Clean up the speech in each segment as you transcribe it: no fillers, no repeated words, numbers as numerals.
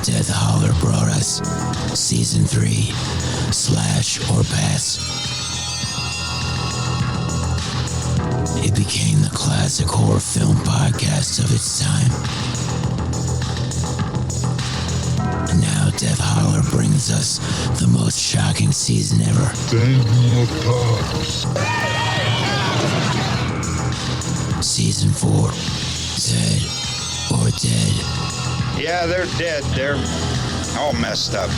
Death Holler brought us Season 3, Slash or Pass. It became the classic horror film podcast of its time. And now Death Holler brings us the most shocking season ever. 10 more parts. Season 4, Dead or Dead. Yeah, they're dead. They're all messed up.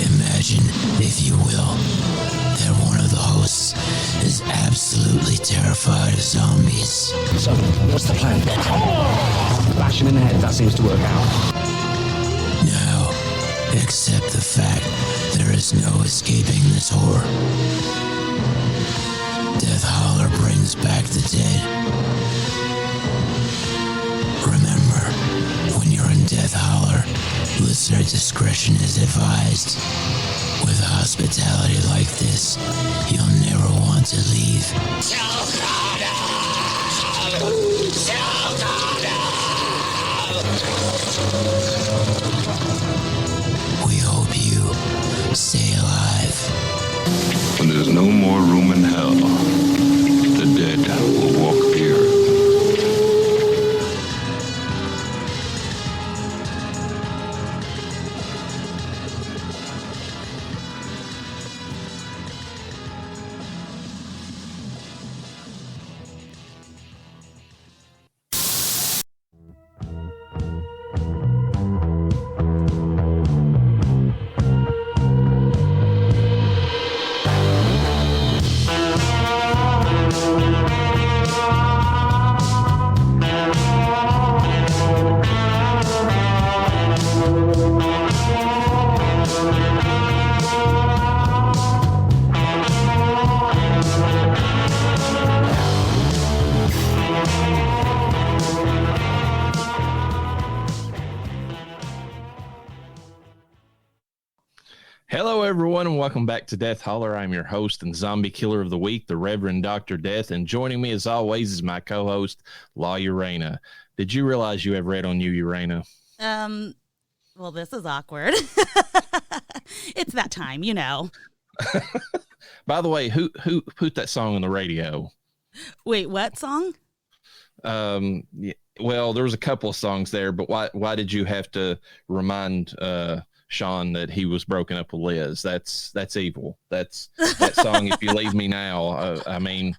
Imagine, if you will, that one of the hosts is absolutely terrified of zombies. So, what's the plan? Bash him in the head, that seems to work out. Now, accept the fact there is no escaping this horror. Death Holler brings back the dead. Remember, when you're in Death Holler, listener discretion is advised. With hospitality like this, you'll never want to leave. We hope you stay alive. When there's no more room in hell, the dead will walk here. Hello, everyone, and welcome back to Death Holler. I'm your host and zombie killer of the week, the Reverend Dr. Death, and joining me, as always, is my co-host, La Urena. Did you realize you have red on you, Urena? Well, this is awkward. It's that time, you know. By the way, who put that song on the radio? Wait, what song? Yeah, well, there was a couple of songs there, but why did you have to remind Shaun that he was broken up with Liz? That's evil. That's that song. If you leave me now, I mean,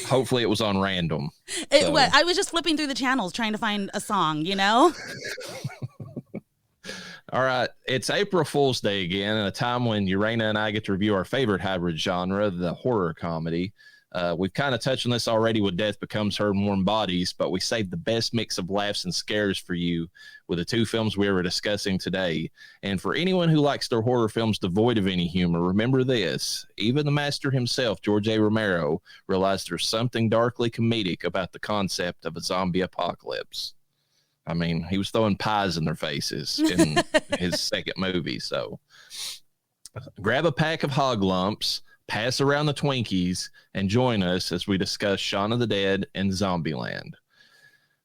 hopefully it was on random. I was just flipping through the channels trying to find a song, you know. All right, it's April Fool's Day again, and a time when Urena and I get to review our favorite hybrid genre, the horror comedy. We've kind of touched on this already with Death Becomes Her and Warm Bodies, but we saved the best mix of laughs and scares for you with the two films we were discussing today. And for anyone who likes their horror films devoid of any humor, remember this: even the master himself, George A. Romero, realized there's something darkly comedic about the concept of a zombie apocalypse. I mean, he was throwing pies in their faces in his second movie. So grab a pack of hog lumps, pass around the Twinkies, and join us as we discuss Shaun of the Dead and Zombieland.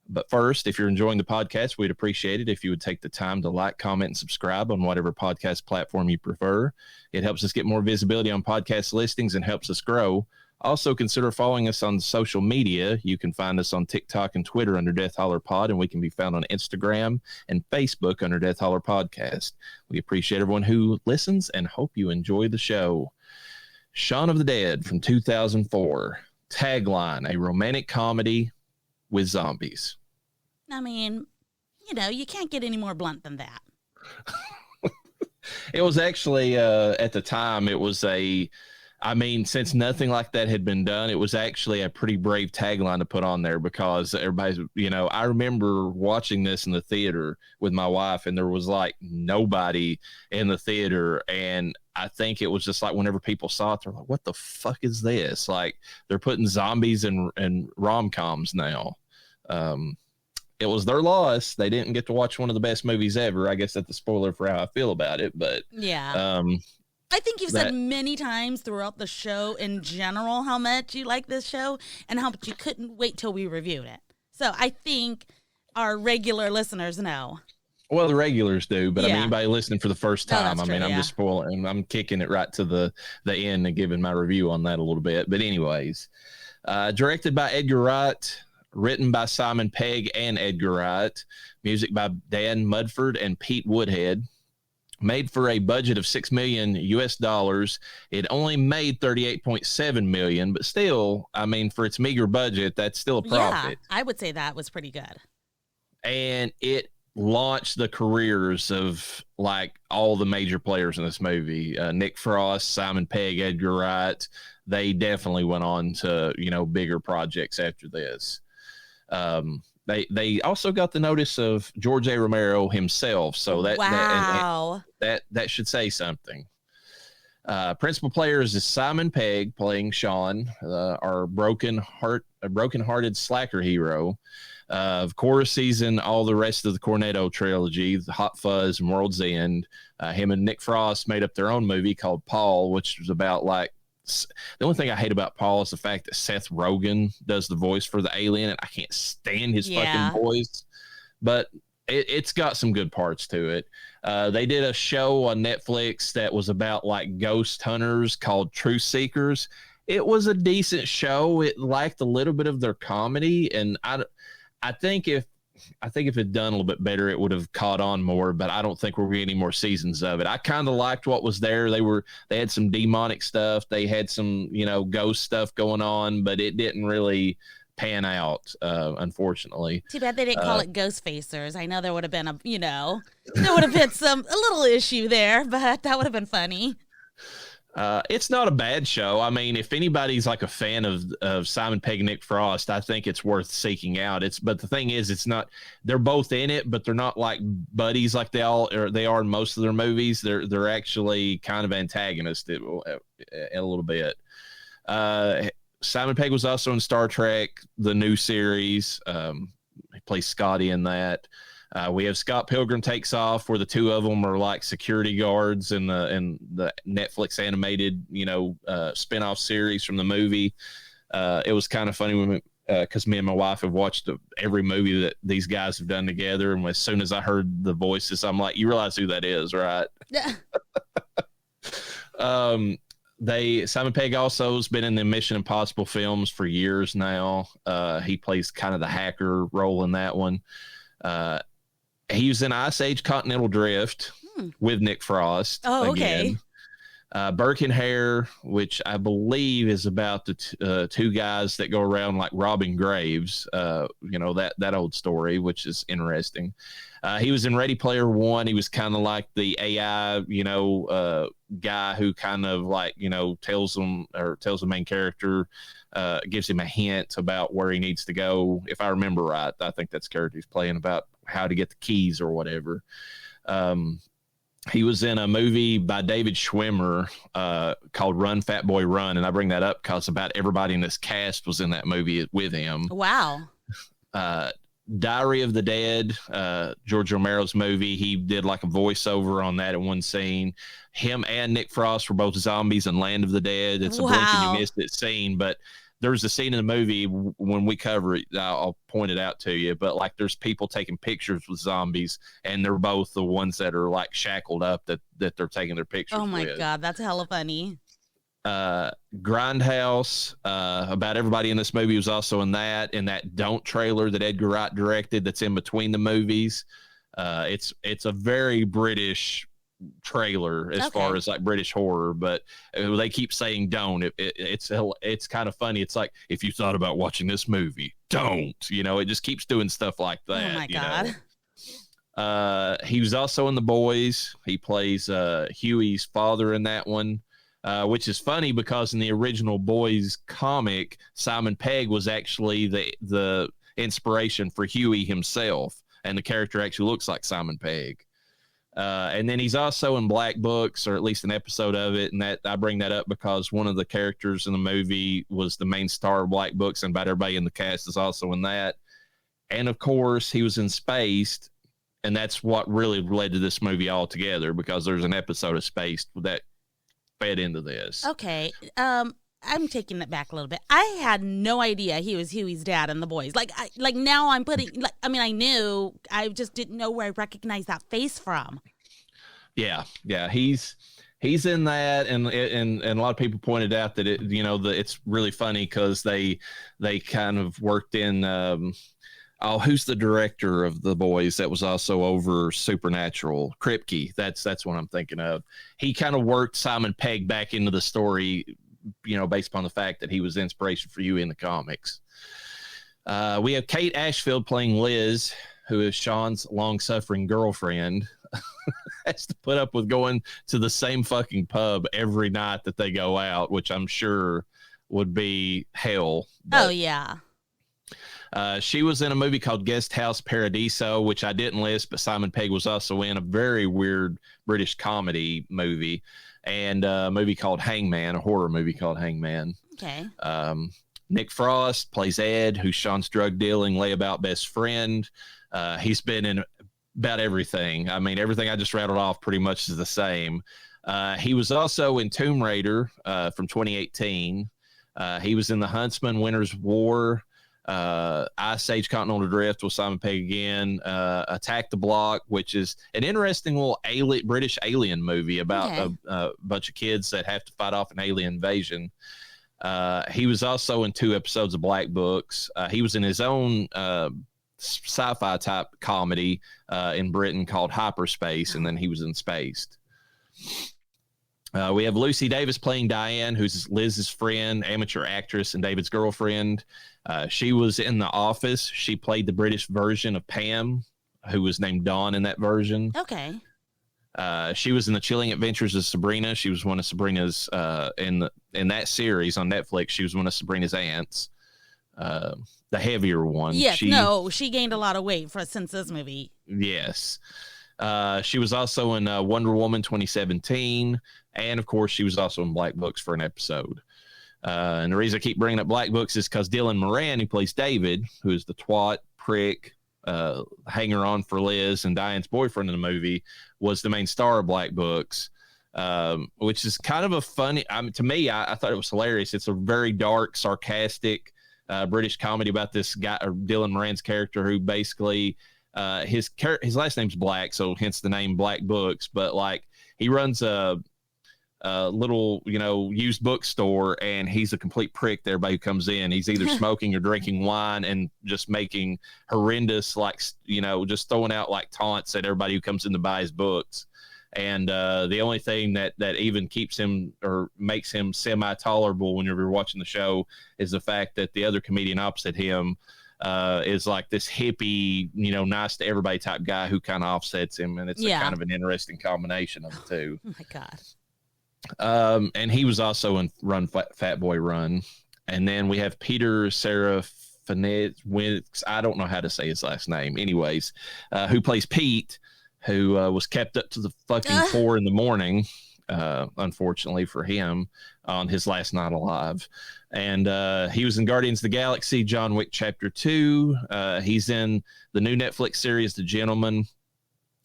But first, if you're enjoying the podcast, we'd appreciate it if you would take the time to like, comment, and subscribe on whatever podcast platform you prefer. It helps us get more visibility on podcast listings and helps us grow. Also, consider following us on social media. You can find us on TikTok and Twitter under Death Holler Pod, and we can be found on Instagram and Facebook under Death Holler Podcast. We appreciate everyone who listens and hope you enjoy the show. Shaun of the Dead from 2004. Tagline: a romantic comedy with zombies. I mean, you know, you can't get any more blunt than that. It was actually, at the time, it was since nothing like that had been done, it was actually a pretty brave tagline to put on there because everybody's, I remember watching this in the theater with my wife and there was like nobody in the theater. And I think it was just like whenever people saw it, they're like, what the fuck is this? Like they're putting zombies in rom-coms now. It was their loss. They didn't get to watch one of the best movies ever. I guess that's a spoiler for how I feel about it, but yeah. I think you've said many times throughout the show in general how much you like this show and how much you couldn't wait till we reviewed it. So I think our regular listeners know. Well, the regulars do, but I mean, anybody listening for the first time, that's true, I'm just spoiling. I'm kicking it right to the end and giving my review on that a little bit. But anyways, directed by Edgar Wright, written by Simon Pegg and Edgar Wright, music by Dan Mudford and Pete Woodhead. Made for a budget of $6 million US. It only made 38.7 million, but still, I mean, for its meager budget, that's still a profit. Yeah, I would say that was pretty good. And it launched the careers of like all the major players in this movie. Nick Frost, Simon Pegg, Edgar Wright. They definitely went on to, bigger projects after this. They also got the notice of George A. Romero himself. So that should say something. Principal players is Simon Pegg playing Shaun, our broken-hearted slacker hero. Of course, he's in all the rest of the Cornetto trilogy, the Hot Fuzz and World's End. Him and Nick Frost made up their own movie called Paul, which was about like, the only thing I hate about Paul is the fact that Seth Rogen does the voice for the alien, and I can't stand his fucking voice. But it's got some good parts to it. They did a show on Netflix that was about like ghost hunters called Truth Seekers. It was a decent show. It lacked a little bit of their comedy, and I think if it'd done a little bit better, it would have caught on more, but I don't think we're getting any more seasons of it. I kind of liked what was there. They had some demonic stuff. They had some, ghost stuff going on, but it didn't really pan out, unfortunately. Too bad they didn't call it Ghost Facers. I know there would have been there would have been a little issue there, but that would have been funny. It's not a bad show. I mean, if anybody's like a fan of Simon Pegg and Nick Frost, I think it's worth seeking out. But the thing is, it's not. They're both in it, but they're not like buddies like they are in most of their movies. They're actually kind of antagonistic a little bit. Simon Pegg was also in Star Trek, the new series. He plays Scotty in that. We have Scott Pilgrim Takes Off, where the two of them are like security guards in the Netflix animated, spinoff series from the movie. It was kind of funny because me and my wife have watched every movie that these guys have done together. And as soon as I heard the voices, I'm like, you realize who that is, right? Yeah. Simon Pegg also has been in the Mission Impossible films for years now. He plays kind of the hacker role in that one. He was in Ice Age Continental Drift with Nick Frost. Oh, okay. Burke and Hare, which I believe is about the two guys that go around like robbing graves. That old story, which is interesting. He was in Ready Player One. He was kind of like the AI, guy who kind of like, tells the main character, gives him a hint about where he needs to go. If I remember right, I think that's the character he's playing, about how to get the keys or whatever. He was in a movie by David Schwimmer called Run, Fat Boy, Run. And I bring that up because about everybody in this cast was in that movie with him. Wow. Diary of the Dead, George Romero's movie. He did like a voiceover on that in one scene. Him and Nick Frost were both zombies in Land of the Dead. It's a blink and you missed it scene, but there's a scene in the movie when we cover it, I'll point it out to you, but like there's people taking pictures with zombies, and they're both the ones that are like shackled up that they're taking their pictures with. Oh my God, that's hella funny. Grindhouse, about everybody in this movie was also in that Don't trailer that Edgar Wright directed that's in between the movies. It's a very British trailer as far as like British horror, but they keep saying don't. It's kind of funny. It's like, if you thought about watching this movie, don't. It just keeps doing stuff like that. Oh my God. He was also in The Boys. He plays Huey's father in that one. Which is funny because in the original Boys comic, Simon Pegg was actually the inspiration for Huey himself, and the character actually looks like Simon Pegg. And then he's also in Black Books, or at least an episode of it, and that I bring that up because one of the characters in the movie was the main star of Black Books, and about everybody in the cast is also in that. And of course, he was in Spaced, and that's what really led to this movie altogether, because there's an episode of Spaced that fed into this. Okay. I'm taking it back a little bit. I had no idea he was Huey's dad in The Boys. Now I'm putting, I knew, I just didn't know where I recognized that face from. Yeah. He's in that, and a lot of people pointed out that it's really funny because they kind of worked in. Who's the director of The Boys that was also over Supernatural? Kripke. That's what I'm thinking of. He kind of worked Simon Pegg back into the story, based upon the fact that he was the inspiration for you in the comics. We have Kate Ashfield playing Liz, who is Shaun's long-suffering girlfriend. Has to put up with going to the same fucking pub every night that they go out, which I'm sure would be hell. Oh, yeah. She was in a movie called Guest House Paradiso, which I didn't list, but Simon Pegg was also in a very weird British comedy movie, and a movie called Hangman, a horror movie called Hangman. Okay. Nick Frost plays Ed, who's Shaun's drug dealing layabout best friend. He's been in about everything. I mean, everything I just rattled off pretty much is the same. He was also in Tomb Raider from 2018. He was in The Huntsman, Winter's War, Ice Age Continental Drift with Simon Pegg again, Attack the Block, which is an interesting little British alien movie about a bunch of kids that have to fight off an alien invasion. He was also in 2 episodes of Black Books. He was in his own sci-fi type comedy in Britain called Hyperspace, and then he was in Spaced. We have Lucy Davis playing Diane, who's Liz's friend, amateur actress, and David's girlfriend. She was in The Office. She played the British version of Pam, who was named Dawn in that version. Okay. She was in The Chilling Adventures of Sabrina. She was one of Sabrina's in that series on Netflix. She was one of Sabrina's aunts, the heavier one. Yes, she gained a lot of weight since this movie. Yes. She was also in Wonder Woman 2017, and of course, she was also in Black Books for an episode. And the reason I keep bringing up Black Books is because Dylan Moran, who plays David, who is the twat, prick, hanger-on for Liz and Diane's boyfriend in the movie, was the main star of Black Books, which is kind of a funny. To me, I thought it was hilarious. It's a very dark, sarcastic British comedy about this guy, or Dylan Moran's character, who basically his last name's Black, so hence the name Black Books. But like, he runs a little, used bookstore, and he's a complete prick to everybody who comes in. He's either smoking or drinking wine and just making horrendous, just throwing out like taunts at everybody who comes in to buy his books. And the only thing that even keeps him or makes him semi-tolerable when you're watching the show is the fact that the other comedian opposite him is like this hippie, nice to everybody type guy who kind of offsets him. And it's kind of an interesting combination of the two. Oh my God. And he was also in Run Fat Boy Run. And then we have Peter Serafinet, I don't know how to say his last name. Anyways, who plays Pete, who was kept up to the fucking 4 a.m, unfortunately for him, on his last night alive. And he was in Guardians of the Galaxy, John Wick Chapter 2. He's in the new Netflix series, The Gentleman,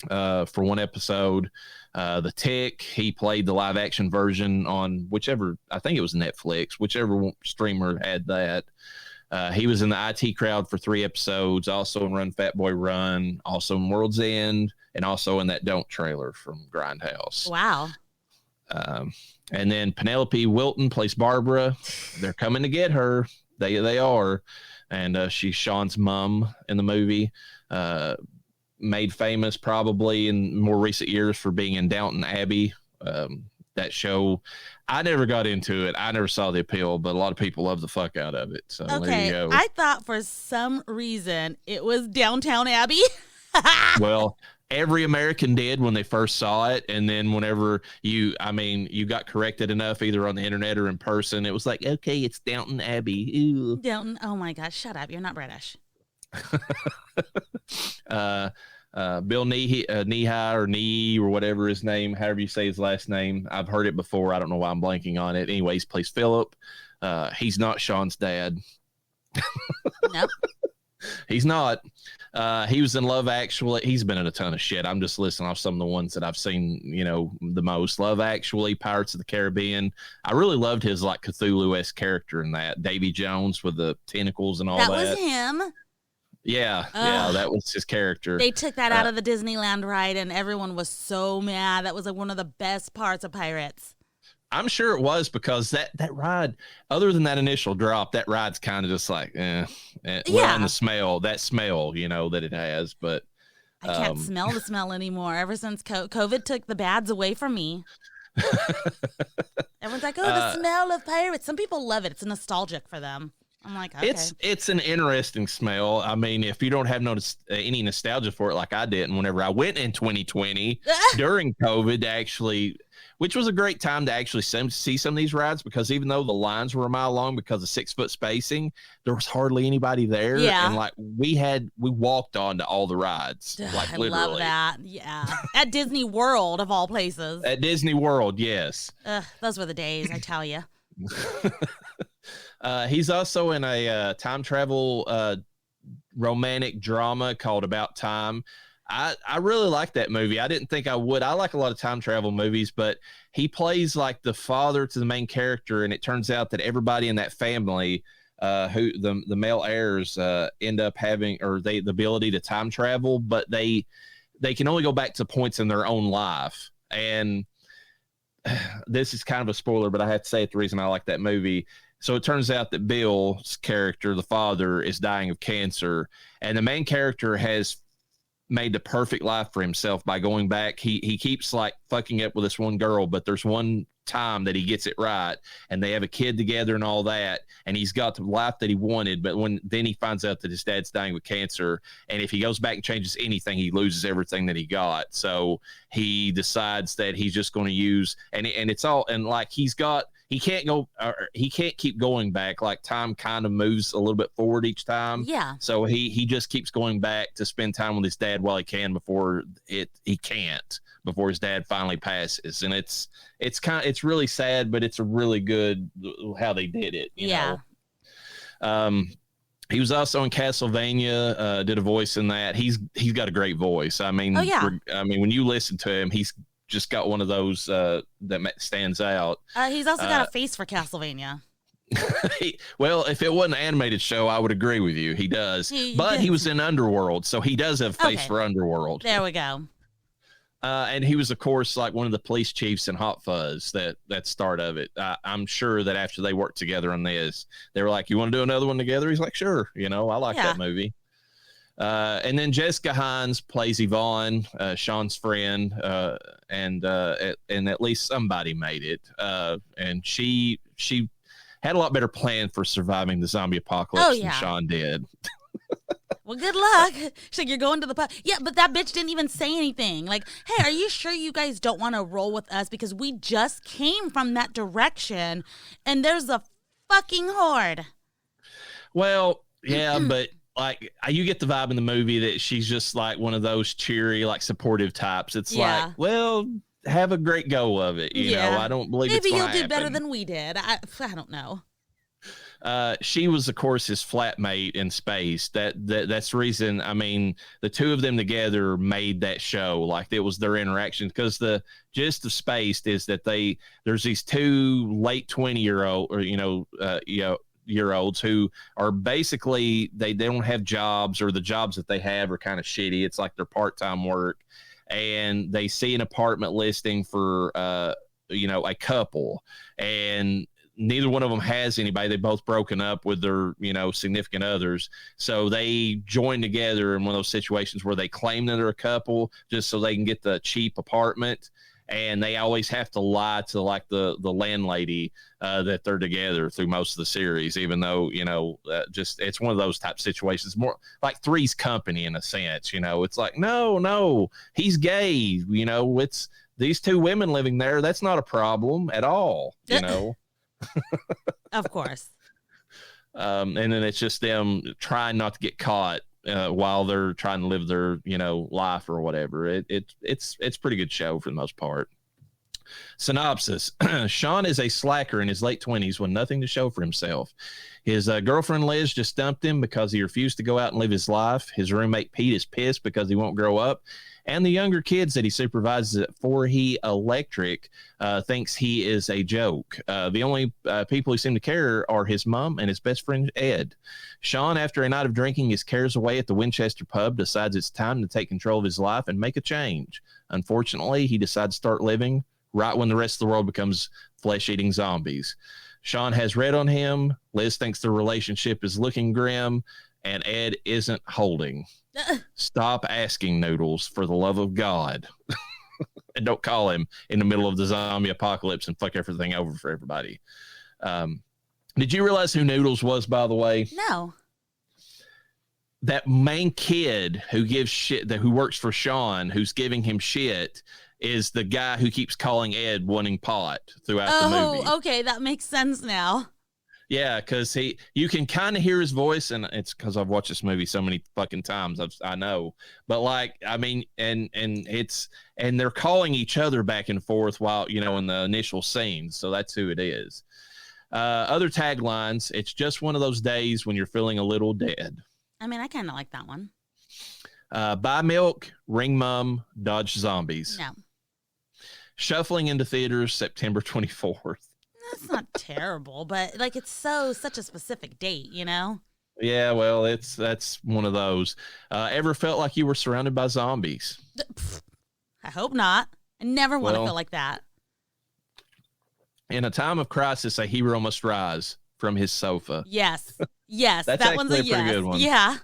for 1 episode. The Tick, he played the live action version on whichever, I think it was Netflix, whichever streamer had that. He was in the IT Crowd for 3 episodes, also in Run Fat Boy Run, also in World's End, and also in that Don't trailer from Grindhouse. Wow. And then Penelope Wilton plays Barbara. They're coming to get her. They are. And she's Shaun's mom in the movie. Made famous probably in more recent years for being in Downton Abbey. That show, I never got into it. I never saw the appeal, but a lot of people love the fuck out of it. So there you go. I thought for some reason it was Downtown Abbey. Well, every American did when they first saw it. And then whenever you got corrected enough, either on the internet or in person, it was like, okay, it's Downton Abbey. Ew. Downton. Oh my gosh. Shut up. You're not British. Bill Nighy or Nee or whatever his name, however you say his last name. I've heard it before. I don't know why I'm blanking on it. Anyways, plays Philip. He's not Shaun's dad. Nope. He's not. He was in Love Actually. He's been in a ton of shit. I'm just listing off some of the ones that I've seen, the most. Love Actually, Pirates of the Caribbean. I really loved his like Cthulhu-esque character in that. Davy Jones with the tentacles and all that. That was him. Yeah, that was his character. They took that out of the Disneyland ride, and everyone was so mad. That was like one of the best parts of Pirates. I'm sure it was because that ride, other than that initial drop, that ride's kind of just like, and the smell, that it has. But I can't smell the smell anymore. Ever since COVID took the bads away from me. Everyone's like, the smell of Pirates. Some people love it. It's nostalgic for them. I'm like, okay. It's an interesting smell. I mean, if you don't have any nostalgia for it like I did, and whenever I went in 2020 during COVID, actually, which was a great time to actually see some of these rides, because even though the lines were a mile long because of 6 foot spacing, there was hardly anybody there. Yeah. And like we walked on to all the rides. Like I literally. love that. Yeah. At Disney World of all places. At Disney World, yes. Those were the days, I tell you. He's also in a time travel romantic drama called About Time. I really like that movie. I didn't think I would. I like a lot of time travel movies, but he plays like the father to the main character, and it turns out that everybody in that family, who the male heirs, end up having the ability to time travel, but they can only go back to points in their own life. And this is kind of a spoiler, but I have to say it, the reason I like that movie. So it turns out that Bill's character, the father, is dying of cancer, and the main character has made the perfect life for himself by going back. He keeps like fucking up with this one girl, but there's one time that he gets it right, and they have a kid together and all that, and he's got the life that he wanted. But then he finds out that his dad's dying with cancer, and if he goes back and changes anything, he loses everything that he got. So he decides that he's just going to use, and it's all, and like he can't keep going back. Like time kind of moves a little bit forward each time. Yeah. So he just keeps going back to spend time with his dad while he can before his dad finally passes. And it's really sad, but it's a really good how they did it. You know? He was also in Castlevania, did a voice in that. He's got a great voice. I mean, when you listen to him, he's just got one of those that stands out. He's also got a face for Castlevania. Well, if it wasn't an animated show, I would agree with you. He does. He was in Underworld, so he does have a face for Underworld. There we go. And he was, of course, like one of the police chiefs in Hot Fuzz, that start of it. I'm sure that after they worked together on this, they were like, you want to do another one together? He's like, sure. I like that movie. And then Jessica Hines plays Yvonne, Shaun's friend, and at least somebody made it. And she had a lot better plan for surviving the zombie apocalypse than Shaun did. Well, good luck. She's like, you're going to the pub. Yeah, but that bitch didn't even say anything. Like, hey, are you sure you guys don't want to roll with us? Because we just came from that direction, and there's a fucking horde. Well, yeah, but like you get the vibe in the movie that she's just like one of those cheery, like supportive types. It's like, well, have a great go of it. You know, I don't believe maybe it's you'll happen. do better than we did. I don't know. She was, of course, his flatmate in space. That's the reason. I mean, the two of them together made that show. Like it was their interaction, because the gist of Spaced is that there's these two late 20-year-old year olds who are basically they don't have jobs, or the jobs that they have are kind of shitty. It's like their part-time work, and they see an apartment listing for a couple, and neither one of them has anybody. They both broken up with their, significant others. So they join together in one of those situations where they claim that they're a couple just so they can get the cheap apartment. And they always have to lie to like the landlady that they're together through most of the series, even though, it's one of those type situations, more like Three's Company in a sense. It's like, no, he's gay. It's these two women living there. That's not a problem at all, Of course. And then it's just them trying not to get caught while they're trying to live their, life or whatever. It's a pretty good show for the most part. Synopsis. Shaun is a slacker in his late 20s with nothing to show for himself. His girlfriend Liz just dumped him because he refused to go out and live his life. His roommate Pete is pissed because he won't grow up. And the younger kids that he supervises at 4He Electric thinks he is a joke. The only people who seem to care are his mom and his best friend Ed. Shaun, after a night of drinking his cares away at the Winchester pub, decides it's time to take control of his life and make a change. Unfortunately, he decides to start living right when the rest of the world becomes flesh-eating zombies. Shaun has red on him. Liz thinks the relationship is looking grim, and Ed isn't holding. Stop asking, Noodles, for the love of God. And don't call him in the middle of the zombie apocalypse and fuck everything over for everybody. Did you realize who Noodles was, by the way? No. That main kid who gives shit, who works for Shaun, who's giving him shit, is the guy who keeps calling Ed wanting pot throughout the movie. Oh, okay. That makes sense now. Yeah, because you can kind of hear his voice, and it's because I've watched this movie so many fucking times. I know, but like, I mean, and they're calling each other back and forth while, you know, in the initial scenes. So that's who it is. Other taglines: it's just one of those days when you're feeling a little dead. I mean, I kind of like that one. Buy milk, ring mum, dodge zombies. No. Shuffling into theaters September 24th. That's not terrible, but like it's such a specific date, you know? Yeah, well, that's one of those. Ever felt like you were surrounded by zombies? I hope not. I never want to feel like that. In a time of crisis, a hero must rise from his sofa. Yes. Yes. That's that one's a pretty good one. Yeah.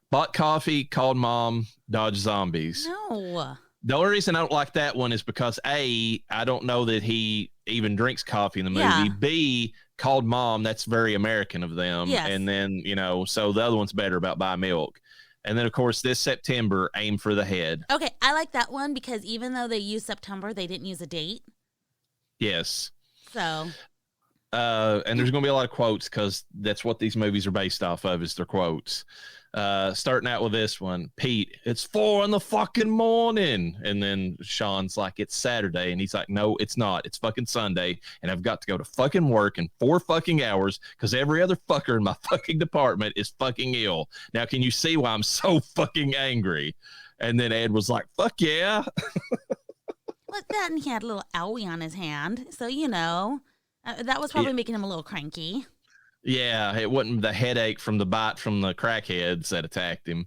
Bought coffee, called mom, dodged zombies. No. The only reason I don't like that one is because A, I don't know that he even drinks coffee in the movie. Yeah. B, called mom, that's very American of them. Yes. And then, you know, so the other one's better about buy milk. And then, of course, this September, aim for the head. Okay, I like that one because even though they used September, they didn't use a date. Yes. So. And there's going to be a lot of quotes because that's what these movies are based off of, is their quotes. Starting out with this one, Pete, it's 4 a.m. And then Shaun's like, it's Saturday. And he's like, no, it's not. It's fucking Sunday. And I've got to go to fucking work in 4 fucking hours because every other fucker in my fucking department is fucking ill. Now, can you see why I'm so fucking angry? And then Ed was like, fuck yeah. But then he had a little owie on his hand. So, you know, that was probably making him a little cranky. Yeah, it wasn't the headache from the bite from the crackheads that attacked him.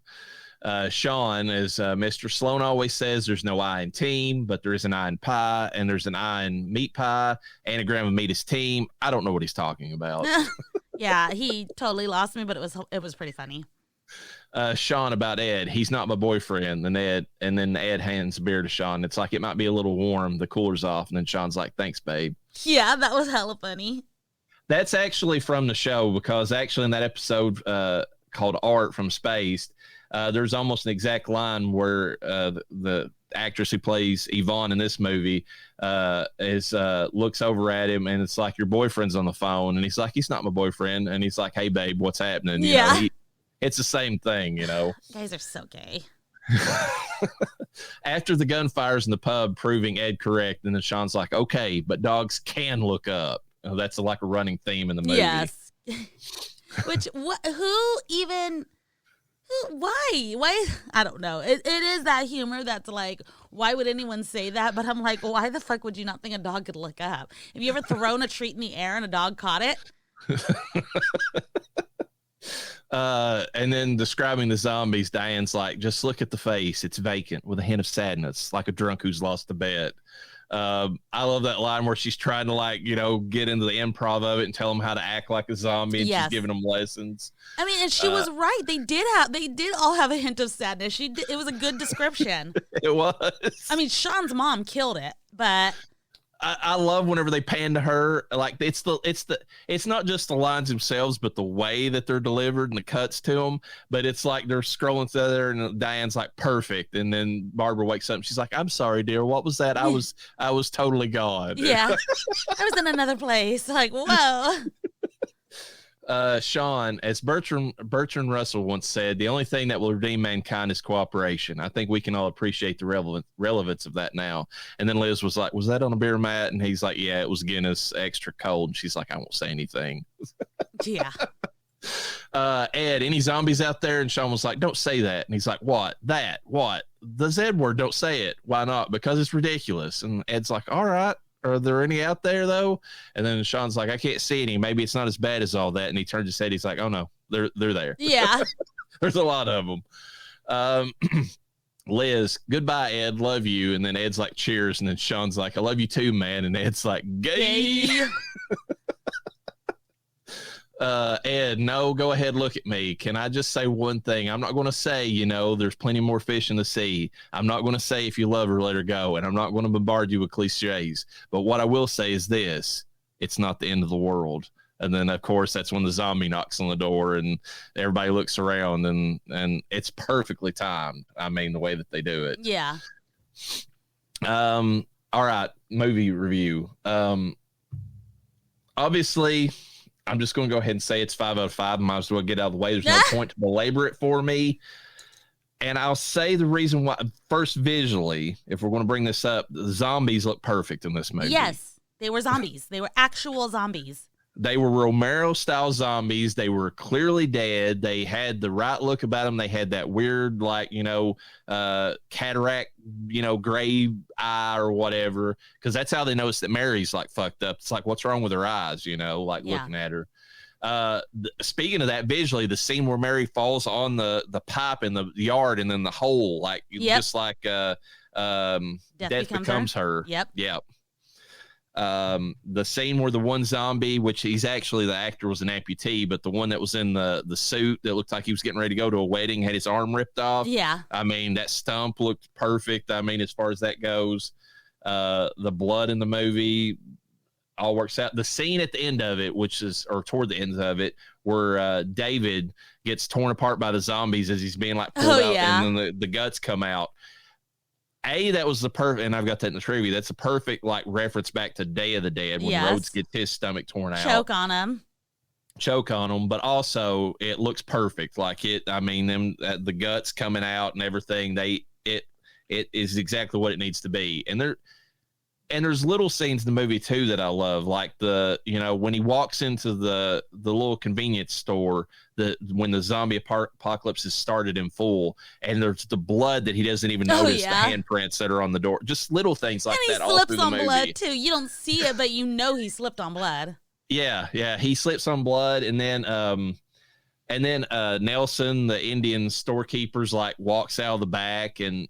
Shaun, as Mr. Sloan always says, there's no I in team, but there is an I in pie, and there's an I in meat pie. Anagram of meat is team. I don't know what he's talking about. Yeah, he totally lost me, but it was pretty funny. Shaun about Ed. He's not my boyfriend. And then Ed hands beer to Shaun. It's like, it might be a little warm. The cooler's off. And then Shaun's like, thanks, babe. Yeah, that was hella funny. That's actually from the show, because actually in that episode called Art from Space, there's almost an exact line where the actress who plays Yvonne in this movie looks over at him, and it's like, your boyfriend's on the phone, and he's like, he's not my boyfriend, and he's like, hey babe, what's happening? You know, it's the same thing, you know. You guys are so gay. After the gunfires in the pub proving Ed correct, and then Shaun's like, okay, but dogs can look up. That's like a running theme in the movie. Yes. Which, why? I don't know. It is that humor that's like, why would anyone say that? But I'm like, why the fuck would you not think a dog could look up? Have you ever thrown a treat in the air and a dog caught it? And then describing the zombies, Diane's like, just look at the face. It's vacant with a hint of sadness, like a drunk who's lost a bet. I love that line where she's trying to, like, you know, get into the improv of it and tell them how to act like a zombie, and she's giving them lessons. I mean, and she was right. They did all have a hint of sadness. It was a good description. It was. I mean, Shaun's mom killed it, but I love whenever they pan to her, like it's not just the lines themselves, but the way that they're delivered and the cuts to them. But it's like they're scrolling through there, and Diane's like, perfect, and then Barbara wakes up and she's like, I'm sorry, dear, what was that? I was totally gone. Yeah, I was in another place. Like, whoa. Sean, as Bertrand Russell once said, the only thing that will redeem mankind is cooperation. I think we can all appreciate the relevance of that now. And then Liz was like, was that on a beer mat? And he's like, yeah, it was Guinness extra cold. And she's like, I won't say anything. Yeah. Ed, any zombies out there? And Sean was like, don't say that. And he's like, what? That? What? The Z word, don't say it. Why not? Because it's ridiculous. And Ed's like, all right. Are there any out there though? And then Sean's like, I can't see any. Maybe it's not as bad as all that. And he turns his head. He's like, oh no, they're there. Yeah. There's a lot of them. Liz, goodbye, Ed. Love you. And then Ed's like, cheers. And then Sean's like, I love you too, man. And Ed's like, gay. Ed, no, go ahead, look at me. Can I just say one thing? I'm not going to say, there's plenty more fish in the sea. I'm not going to say if you love her, let her go. And I'm not going to bombard you with cliches. But what I will say is this: it's not the end of the world. And then, of course, that's when the zombie knocks on the door and everybody looks around and it's perfectly timed. I mean, the way that they do it. Yeah. All right. Movie review. Obviously, I'm just going to go ahead and say it's 5 out of 5. Might as well get out of the way. There's no point to belabor it for me. And I'll say the reason why. First, visually, if we're going to bring this up, the zombies look perfect in this movie. Yes, they were zombies. They were actual zombies. They were Romero-style zombies. They were clearly dead. They had the right look about them. They had that weird, cataract, gray eye or whatever. Because that's how they noticed that Mary's, fucked up. It's like, what's wrong with her eyes, looking at her. Speaking of that, visually, the scene where Mary falls on the pipe in the yard and then the hole, just like Death Becomes Her. Yep. The scene where the one zombie, which he's actually, the actor was an amputee, but the one that was in the suit that looked like he was getting ready to go to a wedding had his arm ripped off. Yeah. I mean, that stump looked perfect. I mean, as far as that goes, the blood in the movie all works out. The scene at the end of it, or toward the end of it, where David gets torn apart by the zombies as he's being pulled out, and then the guts come out. That was the perfect, and I've got that in the trivia. That's a perfect reference back to Day of the Dead when Rhodes gets his stomach torn out. Choke on him, but also it looks perfect. The guts coming out and everything. It is exactly what it needs to be. And there's little scenes in the movie too that I love, like when he walks into the little convenience store, when the zombie apocalypse has started in full, and there's the blood that he doesn't even notice, the handprints that are on the door, just little things like that. And he slips on blood too. You don't see it, but he slipped on blood. Yeah, he slips on blood, and then Nelson, the Indian storekeeper's walks out of the back, and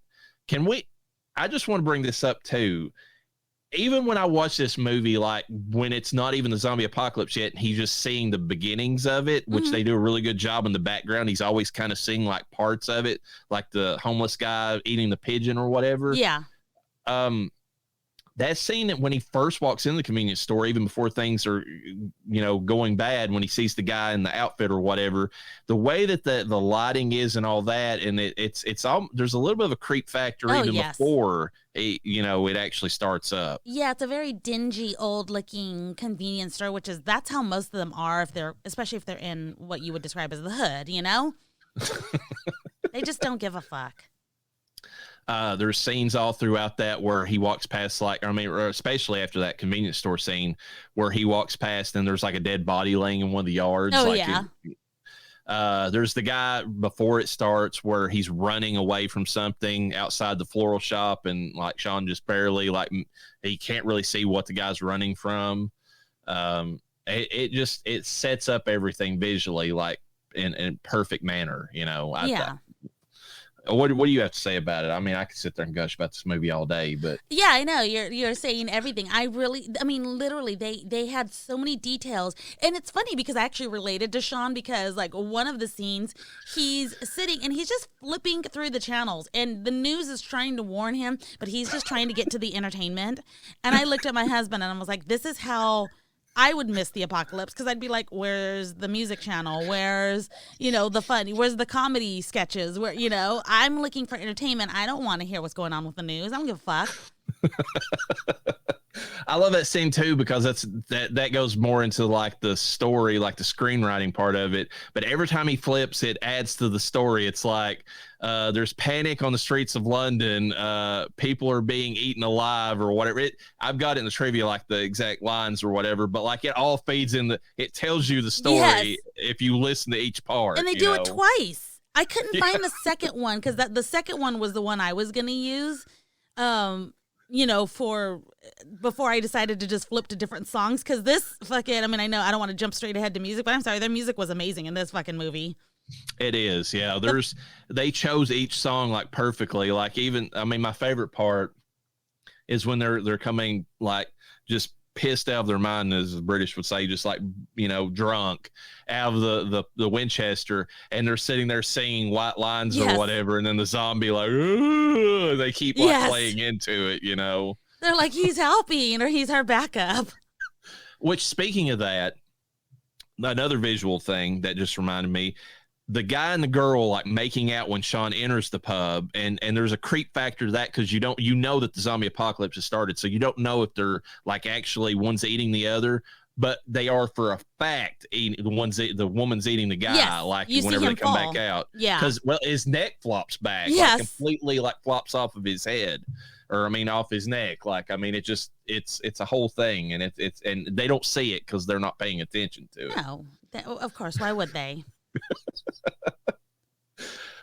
I just want to bring this up too. Even when I watch this movie, when it's not even the zombie apocalypse yet, and he's just seeing the beginnings of it, which they do a really good job in the background. He's always kind of seeing parts of it, like the homeless guy eating the pigeon or whatever. Yeah. That scene that when he first walks in the convenience store, even before things are, going bad, when he sees the guy in the outfit or whatever, the way that the lighting is and all that, and it's all, there's a little bit of a creep factor before it actually starts up. Yeah, it's a very dingy, old-looking convenience store, that's how most of them are, especially if they're in what you would describe as the hood. They just don't give a fuck. There's scenes all throughout that where he walks past, especially after that convenience store scene where he walks past and there's a dead body laying in one of the yards. There's the guy before it starts where he's running away from something outside the floral shop, and Sean just barely, he can't really see what the guy's running from. It sets up everything visually in perfect manner. What do you have to say about it? I mean, I could sit there and gush about this movie all day, but yeah, I know you're saying everything. Literally, they had so many details, and it's funny because I actually related to Sean because one of the scenes, he's sitting and he's just flipping through the channels, and the news is trying to warn him, but he's just trying to get to the entertainment. And I looked at my husband and I was like, "This is how I would miss the apocalypse," because I'd be like, where's the music channel? Where's, the fun? Where's the comedy sketches? Where, I'm looking for entertainment. I don't want to hear what's going on with the news. I don't give a fuck. I love that scene too because that goes more into like the story, like the screenwriting part of it. But every time he flips, it adds to the story. It's like there's panic on the streets of London. People are being eaten alive or whatever. I've got it in the trivia like the exact lines or whatever. But like it all feeds in it tells you the story if you listen to each part. And they do it twice. I couldn't find the second one because the second one was the one I was going to use. For before I decided to just flip to different songs because this fucking, I mean, I know I don't want to jump straight ahead to music, but I'm sorry, their music was amazing in this fucking movie. It is, yeah. They chose each song like perfectly. Like even, I mean, my favorite part is when they're coming like just pissed out of their mind, as the British would say, just like drunk out of the Winchester, and they're sitting there singing White Lines or whatever, and then the zombie like they keep like playing into it, They're like, he's helping or he's our backup. Which, speaking of that, another visual thing that just reminded me, the guy and the girl like making out when Shaun enters the pub, and there's a creep factor to that because you know that the zombie apocalypse has started, so you don't know if they're like actually one's eating the other, but they are for a fact eating the woman's eating the guy whenever they come back out. Yeah, because his neck flops back, like completely like flops off of his head, or I mean off his neck. Like I mean it's a whole thing, and it's and they don't see it because they're not paying attention to it. No, of course, why would they?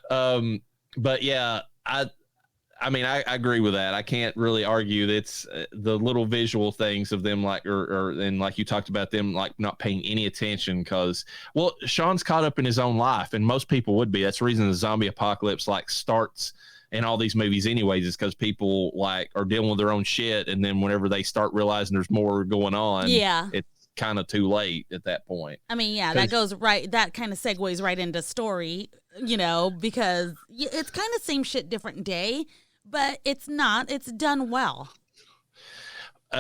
But yeah, I mean, I agree with that. I can't really argue that it's the little visual things of them, like, and like you talked about them, like not paying any attention because, well, Shaun's caught up in his own life, and most people would be. That's the reason the zombie apocalypse like starts in all these movies, anyways, is because people like are dealing with their own shit, and then whenever they start realizing there's more going on, it's kind of too late at that point. I mean, that goes right. That kind of segues right into story, because it's kind of same shit, different day, but it's not. It's done well.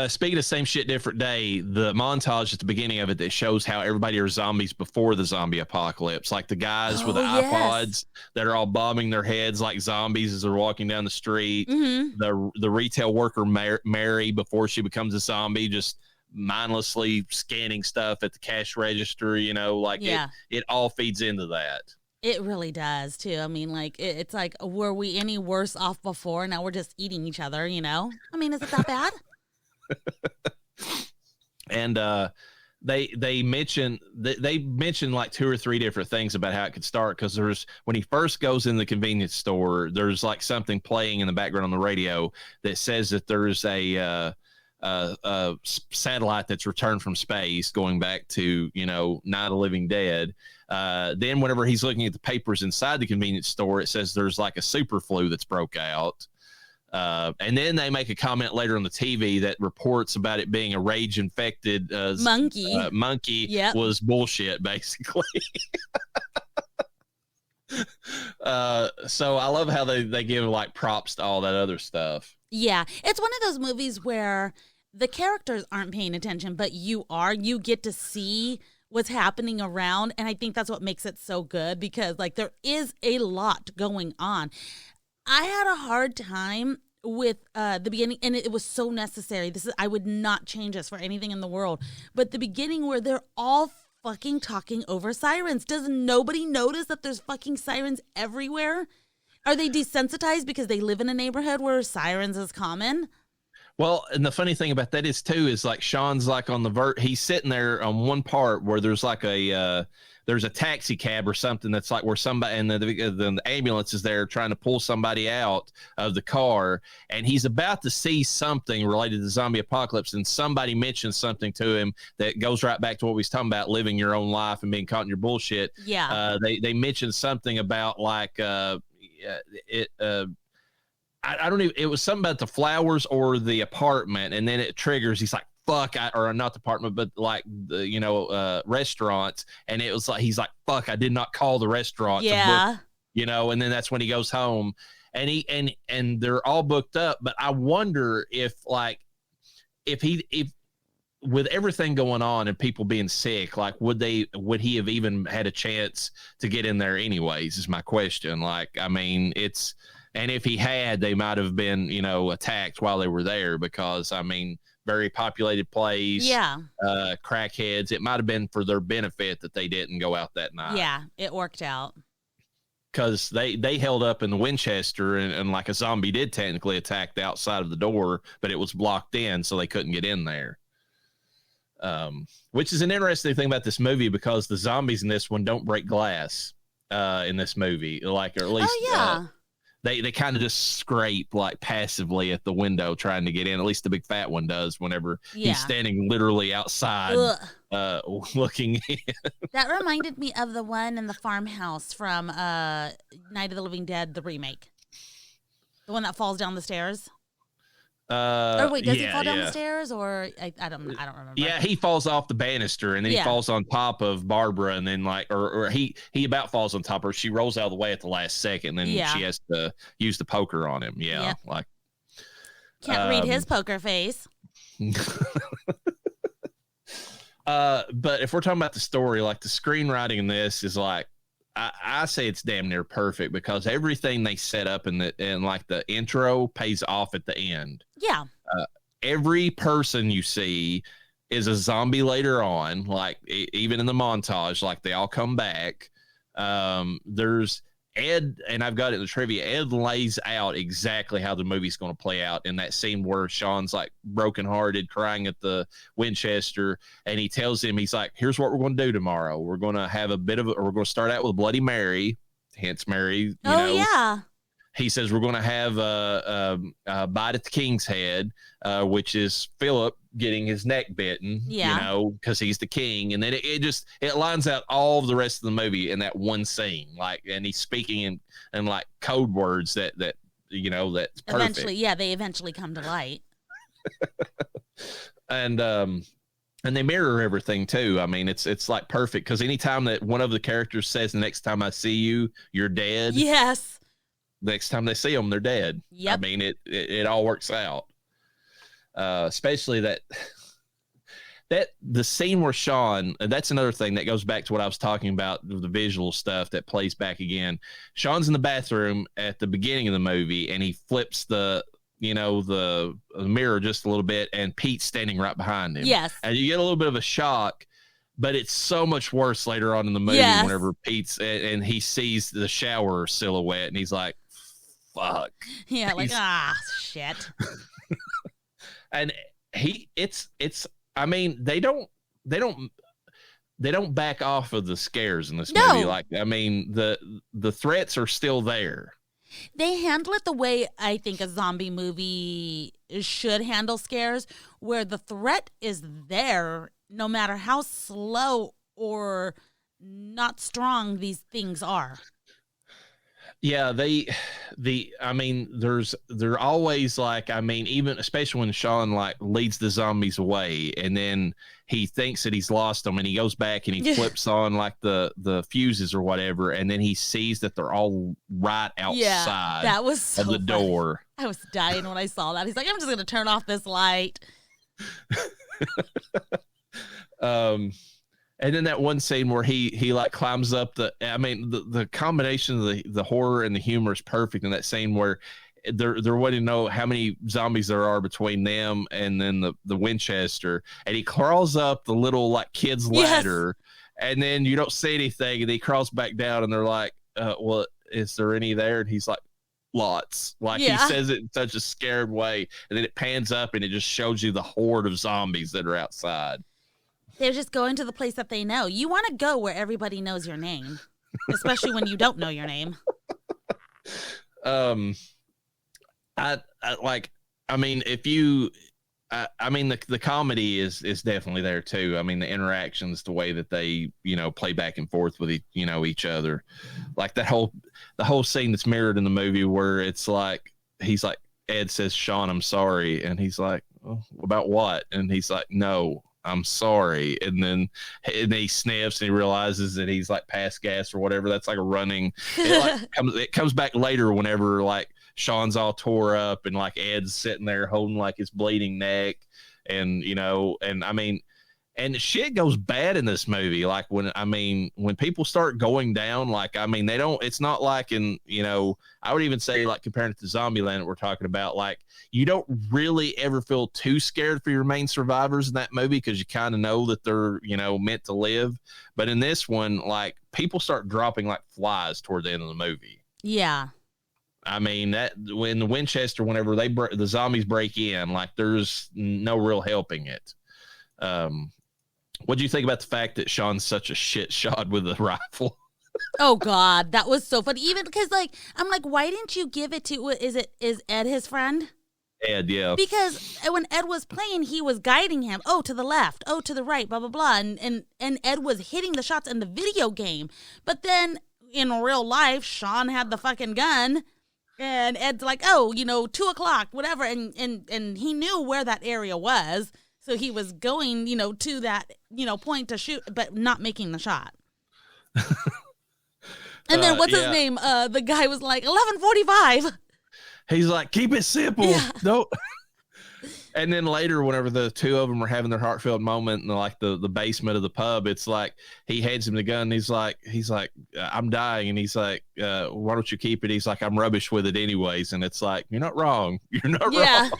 Speaking of same shit, different day, the montage at the beginning of it that shows how everybody are zombies before the zombie apocalypse, like the guys with the iPods that are all bobbing their heads like zombies as they're walking down the street. Mm-hmm. The retail worker Mary before she becomes a zombie, just mindlessly scanning stuff at the cash register, it all feeds into that. It really does too. I mean, like it's like, were we any worse off before? Now we're just eating each other, I mean, is it that bad? And they mention like 2 or 3 different things about how it could start, because there's, when he first goes in the convenience store, there's like something playing in the background on the radio that says that there's a satellite that's returned from space going back to Night of the Living Dead. Then whenever he's looking at the papers inside the convenience store, it says there's like a super flu that's broke out. And then they make a comment later on the TV that reports about it being a rage infected monkey was bullshit, basically. So I love how they give like props to all that other stuff. Yeah, it's one of those movies where the characters aren't paying attention, but you get to see what's happening around. And I think that's what makes it so good, because like there is a lot going on. I had a hard time with the beginning, and it was so necessary. I would not change this for anything in the world. But the beginning where they're all fucking talking over sirens. Does nobody notice that there's fucking sirens everywhere? Are they desensitized because they live in a neighborhood where sirens is common? Well, and the funny thing about that is like Shaun's like on the he's sitting there on one part where there's like there's a taxi cab or something that's like where somebody, and the ambulance is there trying to pull somebody out of the car, and he's about to see something related to the zombie apocalypse, and somebody mentions something to him that goes right back to what we was talking about, living your own life and being caught in your bullshit. Yeah. They mentioned something about like I don't even, it was something about the flowers or the apartment, and then it triggers, he's like, fuck, or not the apartment, but like the, restaurants. And it was like, he's like, fuck, I did not call the restaurant. Yeah. To book, and then that's when he goes home, and and they're all booked up. But I wonder if with everything going on and people being sick, like would he have even had a chance to get in there anyways, is my question. Like, I mean, and if he had, they might have been, attacked while they were there, because I mean, very populated place. Yeah. Crackheads. It might have been for their benefit that they didn't go out that night. Yeah, it worked out. Because they held up in the Winchester, and like a zombie did technically attack the outside of the door, but it was blocked in, so they couldn't get in there. Which is an interesting thing about this movie, because the zombies in this one don't break glass in this movie, like, or at least they kind of just scrape like passively at the window trying to get in. At least the big fat one does whenever he's standing literally outside looking in. That reminded me of the one in the farmhouse from Night of the Living Dead, the remake. The one that falls down the stairs. Or wait, does he fall down the stairs, or I don't remember. Yeah, he falls off the banister, and then he falls on top of Barbara, and then like, or he about falls on top of her. She rolls out of the way at the last second, and then she has to use the poker on him. Yeah, like can't read his poker face. But if we're talking about the story, like the screenwriting in this is like, I say it's damn near perfect, because everything they set up in like the intro pays off at the end. Yeah. Every person you see is a zombie later on, like even in the montage, like they all come back. There's Ed, and I've got it in the trivia, Ed lays out exactly how the movie's going to play out in that scene where Shaun's like brokenhearted, crying at the Winchester, and he tells him, he's like, here's what we're going to do tomorrow. We're going to have we're going to start out with Bloody Mary, hence Mary. You know. Yeah. He says we're going to have a bite at the King's Head, which is Philip getting his neck bitten, you know, because he's the king. And then it lines out all of the rest of the movie in that one scene. Like, and he's speaking in like code words that you know, that's perfect. They eventually come to light. And they mirror everything too. I mean, it's like perfect, because anytime that one of the characters says, the next time I see you, you're dead. Yes. Next time they see them, they're dead. Yep. I mean, it all works out. Especially that the scene where Shaun, that's another thing that goes back to what I was talking about, the visual stuff that plays back again. Shaun's in the bathroom at the beginning of the movie, and he flips the mirror just a little bit, and Pete's standing right behind him. Yes. And you get a little bit of a shock, but it's so much worse later on in the movie whenever Pete's, and he sees the shower silhouette, and he's like, fuck. Yeah, like, shit. And I mean, they don't back off of the scares in this movie. Like, I mean, the threats are still there. They handle it the way I think a zombie movie should handle scares, where the threat is there no matter how slow or not strong these things are. Yeah, I mean, they're always like, I mean, even especially when Shaun like leads the zombies away, and then he thinks that he's lost them, and he goes back and he flips on like the fuses or whatever, and then he sees that they're all right outside that was so of the door. I was dying when I saw that. He's like, I'm just going to turn off this light. And then that one scene where he like climbs up the combination of the horror and the humor is perfect in that scene where they're wanting to know how many zombies there are between them and then the Winchester, and he crawls up the little like kid's ladder, and then you don't see anything, and he crawls back down, and they're like, well, is there any there? And he's like, lots. Like, he says it in such a scared way, and then it pans up and it just shows you the horde of zombies that are outside. They're just going to the place that they know. You want to go where everybody knows your name, especially when you don't know your name. The comedy is definitely there too. I mean, the interactions, the way that they, you know, play back and forth with each other, like the whole scene that's mirrored in the movie where it's like, he's like, Ed says, Shaun, I'm sorry. And he's like, oh, about what? And he's like, no, I'm sorry. And then he sniffs and he realizes that he's like past gas or whatever. That's like a running, it comes back later whenever like Shaun's all tore up and like Ed's sitting there holding like his bleeding neck, and, you know, and I mean, And shit goes bad in this movie. Like when people start going down, like, they don't, it's not like I would even say, like, comparing it to Zombieland that we're talking about, like, you don't really ever feel too scared for your main survivors in that movie because you kind of know that they're, meant to live. But in this one, like, people start dropping like flies toward the end of the movie. Yeah. That when the Winchester, whenever the zombies break in, like, there's no real helping it. What do you think about the fact that Shaun's such a shit shot with a rifle? Oh God, that was so funny. Even because, like, I'm like, why didn't you give it to? Is Ed his friend? Ed, yeah. Because when Ed was playing, he was guiding him. Oh, to the left. Oh, to the right. Blah blah blah. And Ed was hitting the shots in the video game. But then in real life, Shaun had the fucking gun, and Ed's like, oh, 2:00, whatever, and he knew where that area was. So he was going, to that, point to shoot, but not making the shot. And then what's his name? The guy was like, 11:45. He's like, keep it simple. Yeah. No. And then later, whenever the two of them are having their heartfelt moment in the basement of the pub, it's like he hands him the gun. And he's like, I'm dying. And he's like, why don't you keep it? He's like, I'm rubbish with it anyways. And it's like, you're not wrong. You're not wrong.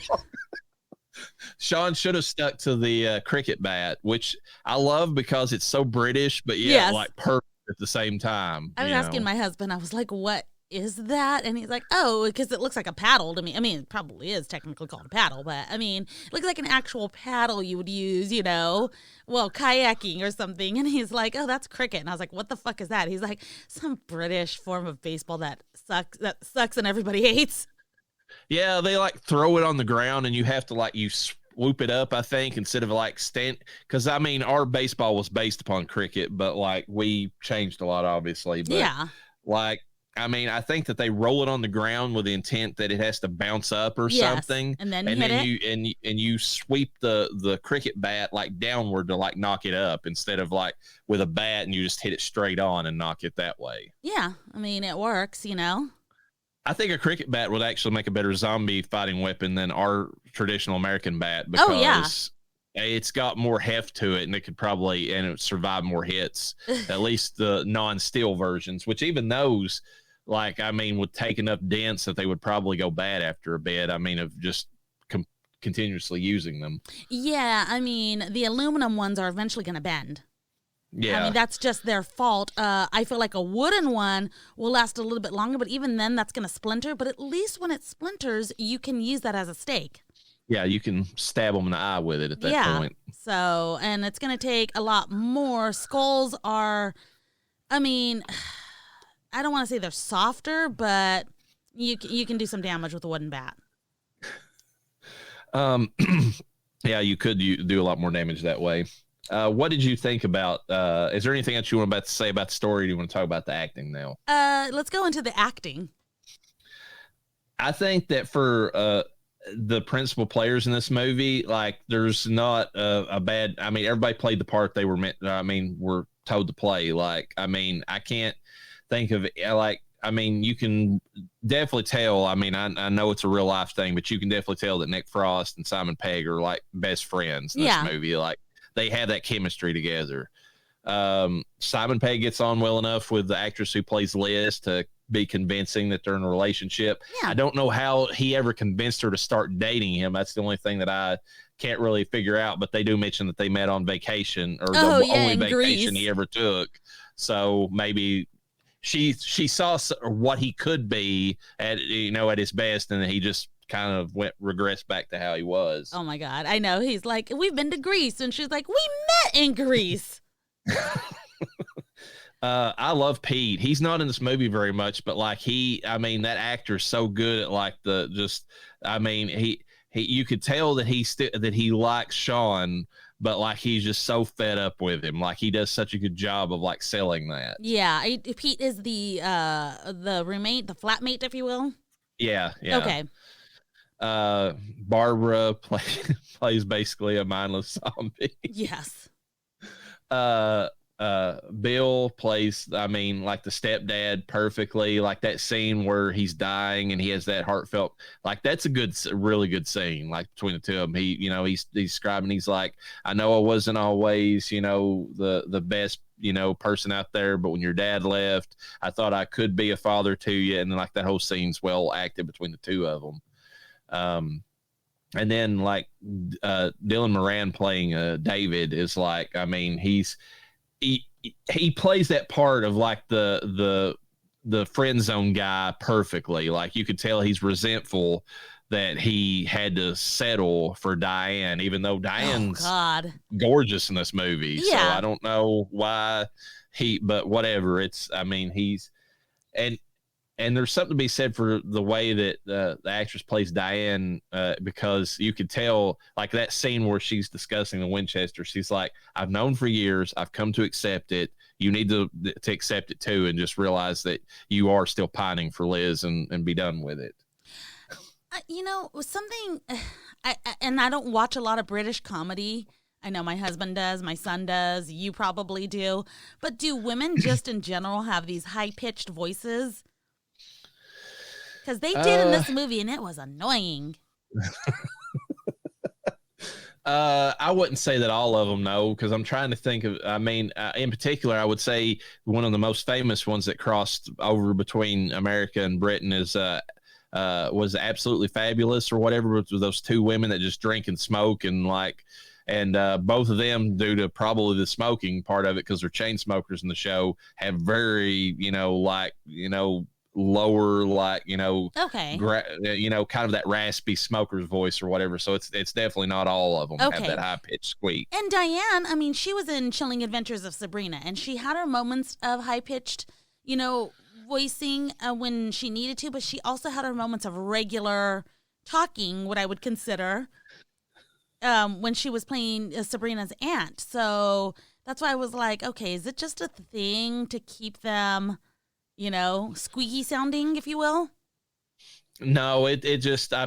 Shaun should have stuck to the cricket bat, which I love because it's so British, but like perfect at the same time. I was asking my husband, I was like, what is that? And he's like, oh, because it looks like a paddle to me. It probably is technically called a paddle, but it looks like an actual paddle you would use, kayaking or something. And he's like, oh, that's cricket. And I was like, what the fuck is that? He's like, some British form of baseball that sucks and everybody hates. Yeah, they like throw it on the ground and you have to you swoop it up, I think, instead of like stand. Because our baseball was based upon cricket, but like we changed a lot, obviously. But, yeah. I think that they roll it on the ground with the intent that it has to bounce up or something, and then you sweep the cricket bat like downward to like knock it up instead of like with a bat and you just hit it straight on and knock it that way. Yeah, it works, I think a cricket bat would actually make a better zombie fighting weapon than our traditional American bat because it's got more heft to it and it would survive more hits, at least the non-steel versions, which even those, would take enough dents that they would probably go bad after a bit. Of just continuously using them. Yeah, the aluminum ones are eventually going to bend. Yeah. That's just their fault. I feel like a wooden one will last a little bit longer, but even then that's going to splinter. But at least when it splinters, you can use that as a stake. Yeah, you can stab them in the eye with it at that point. So, and it's going to take a lot more. Skulls are, I don't want to say they're softer, but you can do some damage with a wooden bat. Yeah, you could do a lot more damage that way. What did you think about, is there anything else you want to say about the story? Or do you want to talk about the acting now? Let's go into the acting. I think that for the principal players in this movie, there's not a bad, everybody played the part they were were told to play. I can't think of you can definitely tell. I know it's a real life thing, but you can definitely tell that Nick Frost and Simon Pegg are best friends in this movie. They have that chemistry together. Simon Pegg gets on well enough with the actress who plays Liz to be convincing that they're in a relationship. Yeah. I don't know how he ever convinced her to start dating him. That's the only thing that I can't really figure out, but they do mention that they met on vacation or the only vacation Greece he ever took. So maybe she saw what he could be at his best, and he just kind of regressed back to how he was. Oh my God. I know. He's like, we've been to Greece. And she's like, we met in Greece. I love Pete. He's not in this movie very much, but that actor's so good at you could tell that he likes Shaun, but he's just so fed up with him. He does such a good job of selling that. Yeah. Pete is the roommate, the flatmate, if you will. Yeah. Okay. Barbara plays basically a mindless zombie. Yes. Bill plays, I mean, like the stepdad perfectly. Like that scene where he's dying and he has that heartfelt, like that's a really good scene. Like between the two of them, he's describing. He's like, I know I wasn't always, the best, person out there, but when your dad left, I thought I could be a father to you. And then like that whole scene's well acted between the two of them. And then like Dylan Moran playing David is like, I mean, he plays that part of like the friend zone guy perfectly. Like you could tell he's resentful that he had to settle for Diane, even though Diane's gorgeous in this movie. Yeah. So I don't know why but whatever. And there's something to be said for the way that the actress plays Diane, because you could tell, like that scene where she's discussing the Winchester, she's like, I've known for years, I've come to accept it. You need to accept it too, and just realize that you are still pining for Liz and be done with it. Something, and I don't watch a lot of British comedy. I know my husband does, my son does, you probably do. But do women just in general have these high-pitched voices? Because they did in this movie, and it was annoying. I wouldn't say that all of them, no, because I'm trying to think of, in particular, I would say one of the most famous ones that crossed over between America and Britain was Absolutely Fabulous or whatever, with those two women that just drink and smoke and both of them, due to probably the smoking part of it, because they're chain smokers in the show, have very, lower, okay, kind of that raspy smoker's voice or whatever. So it's definitely not all of them have that high pitched squeak. And Diane, I mean, she was in Chilling Adventures of Sabrina, and she had her moments of high pitched, voicing when she needed to, but she also had her moments of regular talking, what I would consider, when she was playing Sabrina's aunt. So that's why I was like, okay, is it just a thing to keep them, squeaky sounding, if you will? No, it just, I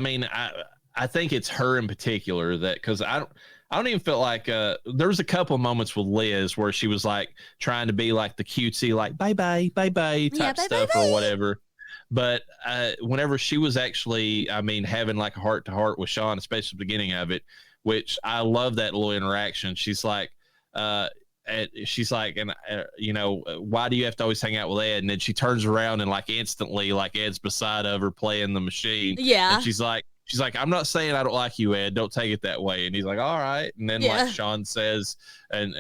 think it's her in particular that, because I don't even feel like there was a couple of moments with Liz where she was like trying to be like the cutesy, like bye type stuff or whatever. But whenever she was actually, having like a heart to heart with Shaun, especially at the beginning of it, which I love that little interaction. She's like, why do you have to always hang out with Ed? And then she turns around and like instantly, like Ed's beside of her playing the machine. Yeah. And she's like, I'm not saying I don't like you, Ed. Don't take it that way. And he's like, all right. And then like Shaun says, and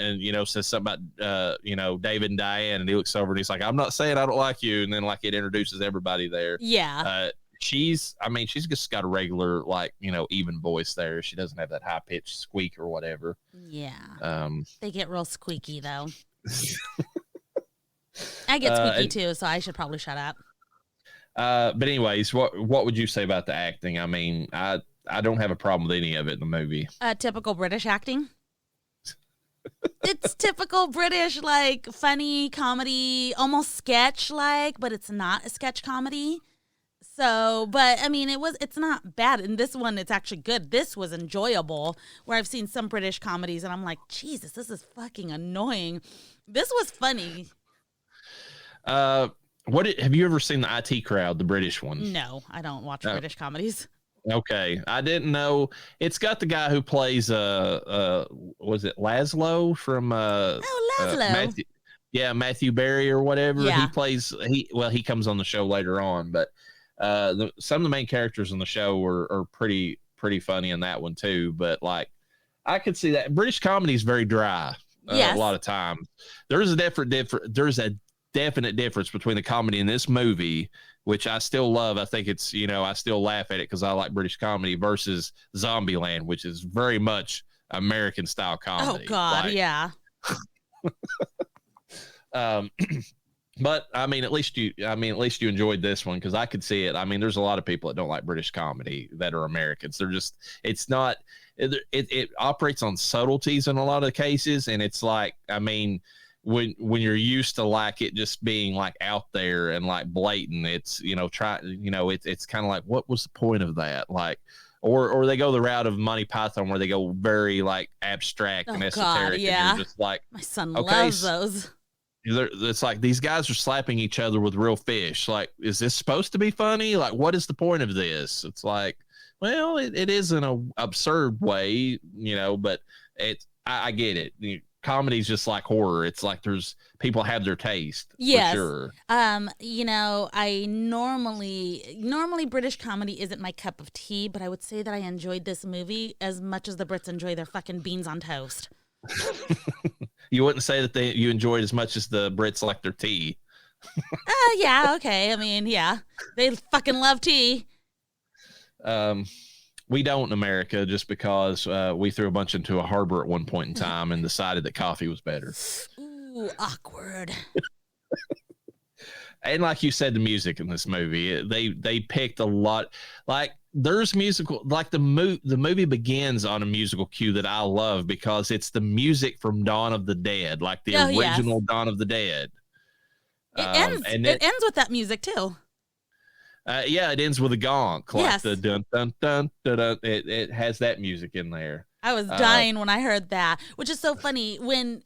says something about, David and Diane. And he looks over and he's like, I'm not saying I don't like you. And then like it introduces everybody there. Yeah. She's just got a regular, like, even voice there. She doesn't have that high pitched squeak or whatever. Yeah. They get real squeaky though. I get squeaky too, so I should probably shut up. But anyways, what would you say about the acting? I don't have a problem with any of it in the movie. Typical British acting. It's typical British, like funny comedy, almost sketch like, but it's not a sketch comedy. So, but it's not bad. In this one, it's actually good. This was enjoyable, where I've seen some British comedies and I'm like, Jesus, this is fucking annoying. This was funny. Have you ever seen the IT Crowd, the British one? No, I don't watch British comedies. Okay. I didn't know. It's got the guy who plays, was it Laszlo from, Laszlo. Matthew Berry or whatever. Yeah. He comes on the show later on, but some of the main characters in the show are pretty funny in that one too. But like, I could see that British comedy is very dry. A lot of times. There's a definite difference between the comedy in this movie, which I still love. I think it's, I still laugh at it because I like British comedy, versus Zombieland, which is very much American style comedy. Oh God, yeah. But at least you enjoyed this one, because I could see it. There's a lot of people that don't like British comedy that are Americans. They're just, it operates on subtleties in a lot of cases. And it's like, when you're used to like it just being like out there and like blatant, it's, it's kind of like, what was the point of that? Like, or they go the route of Monty Python where they go very like abstract and esoteric. God, yeah. And you're just like, My son okay, loves those. It's like these guys are slapping each other with real fish. Like, is this supposed to be funny? Like, what is the point of this? It's like, well, it is in an absurd way, but I get it. Comedy's just like horror. It's like there's people have their taste. Yes. For sure. I normally British comedy isn't my cup of tea, but I would say that I enjoyed this movie as much as the Brits enjoy their fucking beans on toast. You wouldn't say that you enjoyed as much as the Brits like their tea. Yeah, okay. I mean, yeah. They fucking love tea. We don't in America just because we threw a bunch into a harbor at one point in time and decided that coffee was better. Ooh, awkward. And like you said, the music in this movie, they picked a lot. Like there's musical, like the movie begins on a musical cue that I love because it's the music from Dawn of the Dead, like the original Dawn of the Dead. It ends with that music too. Yeah, it ends with a gonk, like yes. the dun dun dun dun dun. It has that music in there. I was dying when I heard that, which is so funny. When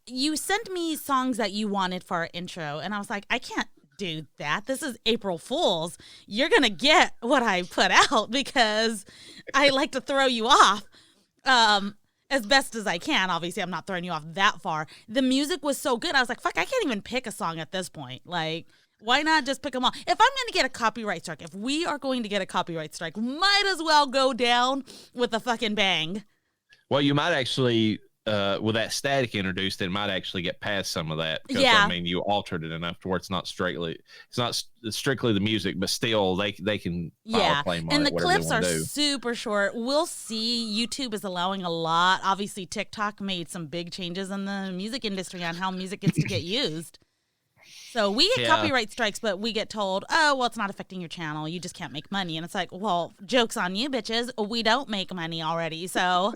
you sent me songs that you wanted for our intro, and I was like, I can't do that. This is April Fool's. You're gonna get what I put out because I like to throw you off as best as I can. Obviously, I'm not throwing you off that far. The music was so good. I was like, fuck, I can't even pick a song at this point. Like, why not just pick them all? If I'm going to get a copyright strike, if we are going to get a copyright strike, might as well go down with a fucking bang. Well, you might actually, with that static introduced, it might actually get past some of that. Because, yeah. I mean, you altered it enough to where it's not strictly the music, but still they can file a claim on and it, the clips are super short. We'll see. YouTube is allowing a lot. Obviously, TikTok made some big changes in the music industry on how music gets to get used. So we get copyright strikes, but we get told, oh, well, it's not affecting your channel. You just can't make money. And it's like, well, joke's on you, bitches. We don't make money already. So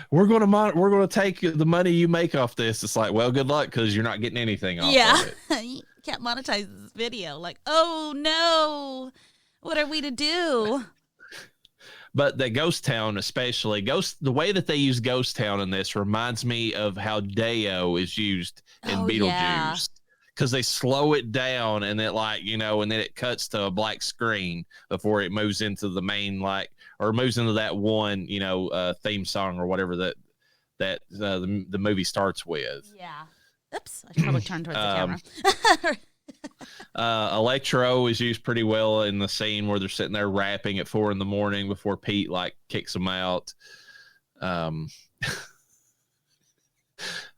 we're going to take the money you make off this. It's like, well, good luck because you're not getting anything off of it. You can't monetize this video. Like, oh, no. What are we to do? But the Ghost Town, especially, the way that they use Ghost Town in this reminds me of how Deo is used in Beetlejuice. Because they slow it down and it and then it cuts to a black screen before it moves into the main, or moves into that one, theme song or whatever that the movie starts with. Yeah. Oops. I should probably turn towards the camera. Electro is used pretty well in the scene where they're sitting there rapping at 4 a.m. before Pete kicks them out.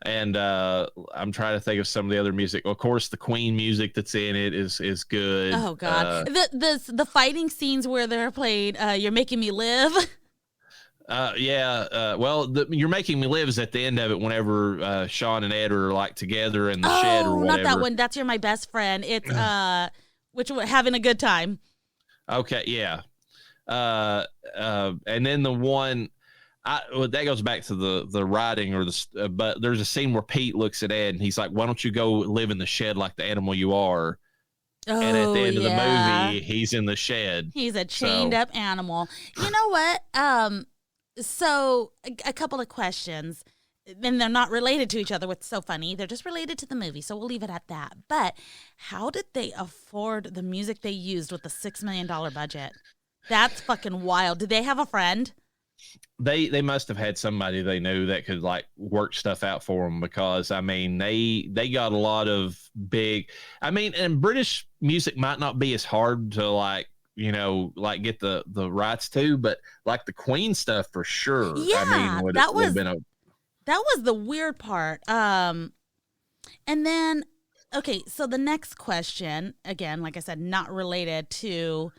And I'm trying to think of some of the other music. Of course, the Queen music that's in it is good. Oh God, the fighting scenes where they're played "You're Making Me Live." You're Making Me Live is at the end of it whenever Shaun and Ed are together in the shed or whatever. Not that one. That's You're My Best Friend. It's Having a Good Time. Okay, yeah. And then the one that goes back to the writing but there's a scene where Pete looks at Ed and he's like, why don't you go live in the shed like the animal you are? And at the end of the movie, he's in the shed. He's a chained up animal. You know what? So a couple of questions, and they're not related to each other, what's so funny. They're just related to the movie, so we'll leave it at that. But how did they afford the music they used with the $6 million budget? That's fucking wild. Did they have a friend? They must have had somebody they knew that could work stuff out for them because, I mean, they got a lot of big, and British music might not be as hard to get the rights to, but the Queen stuff for sure. Yeah, that was the weird part. And then, okay, so the next question, again, like I said, not related to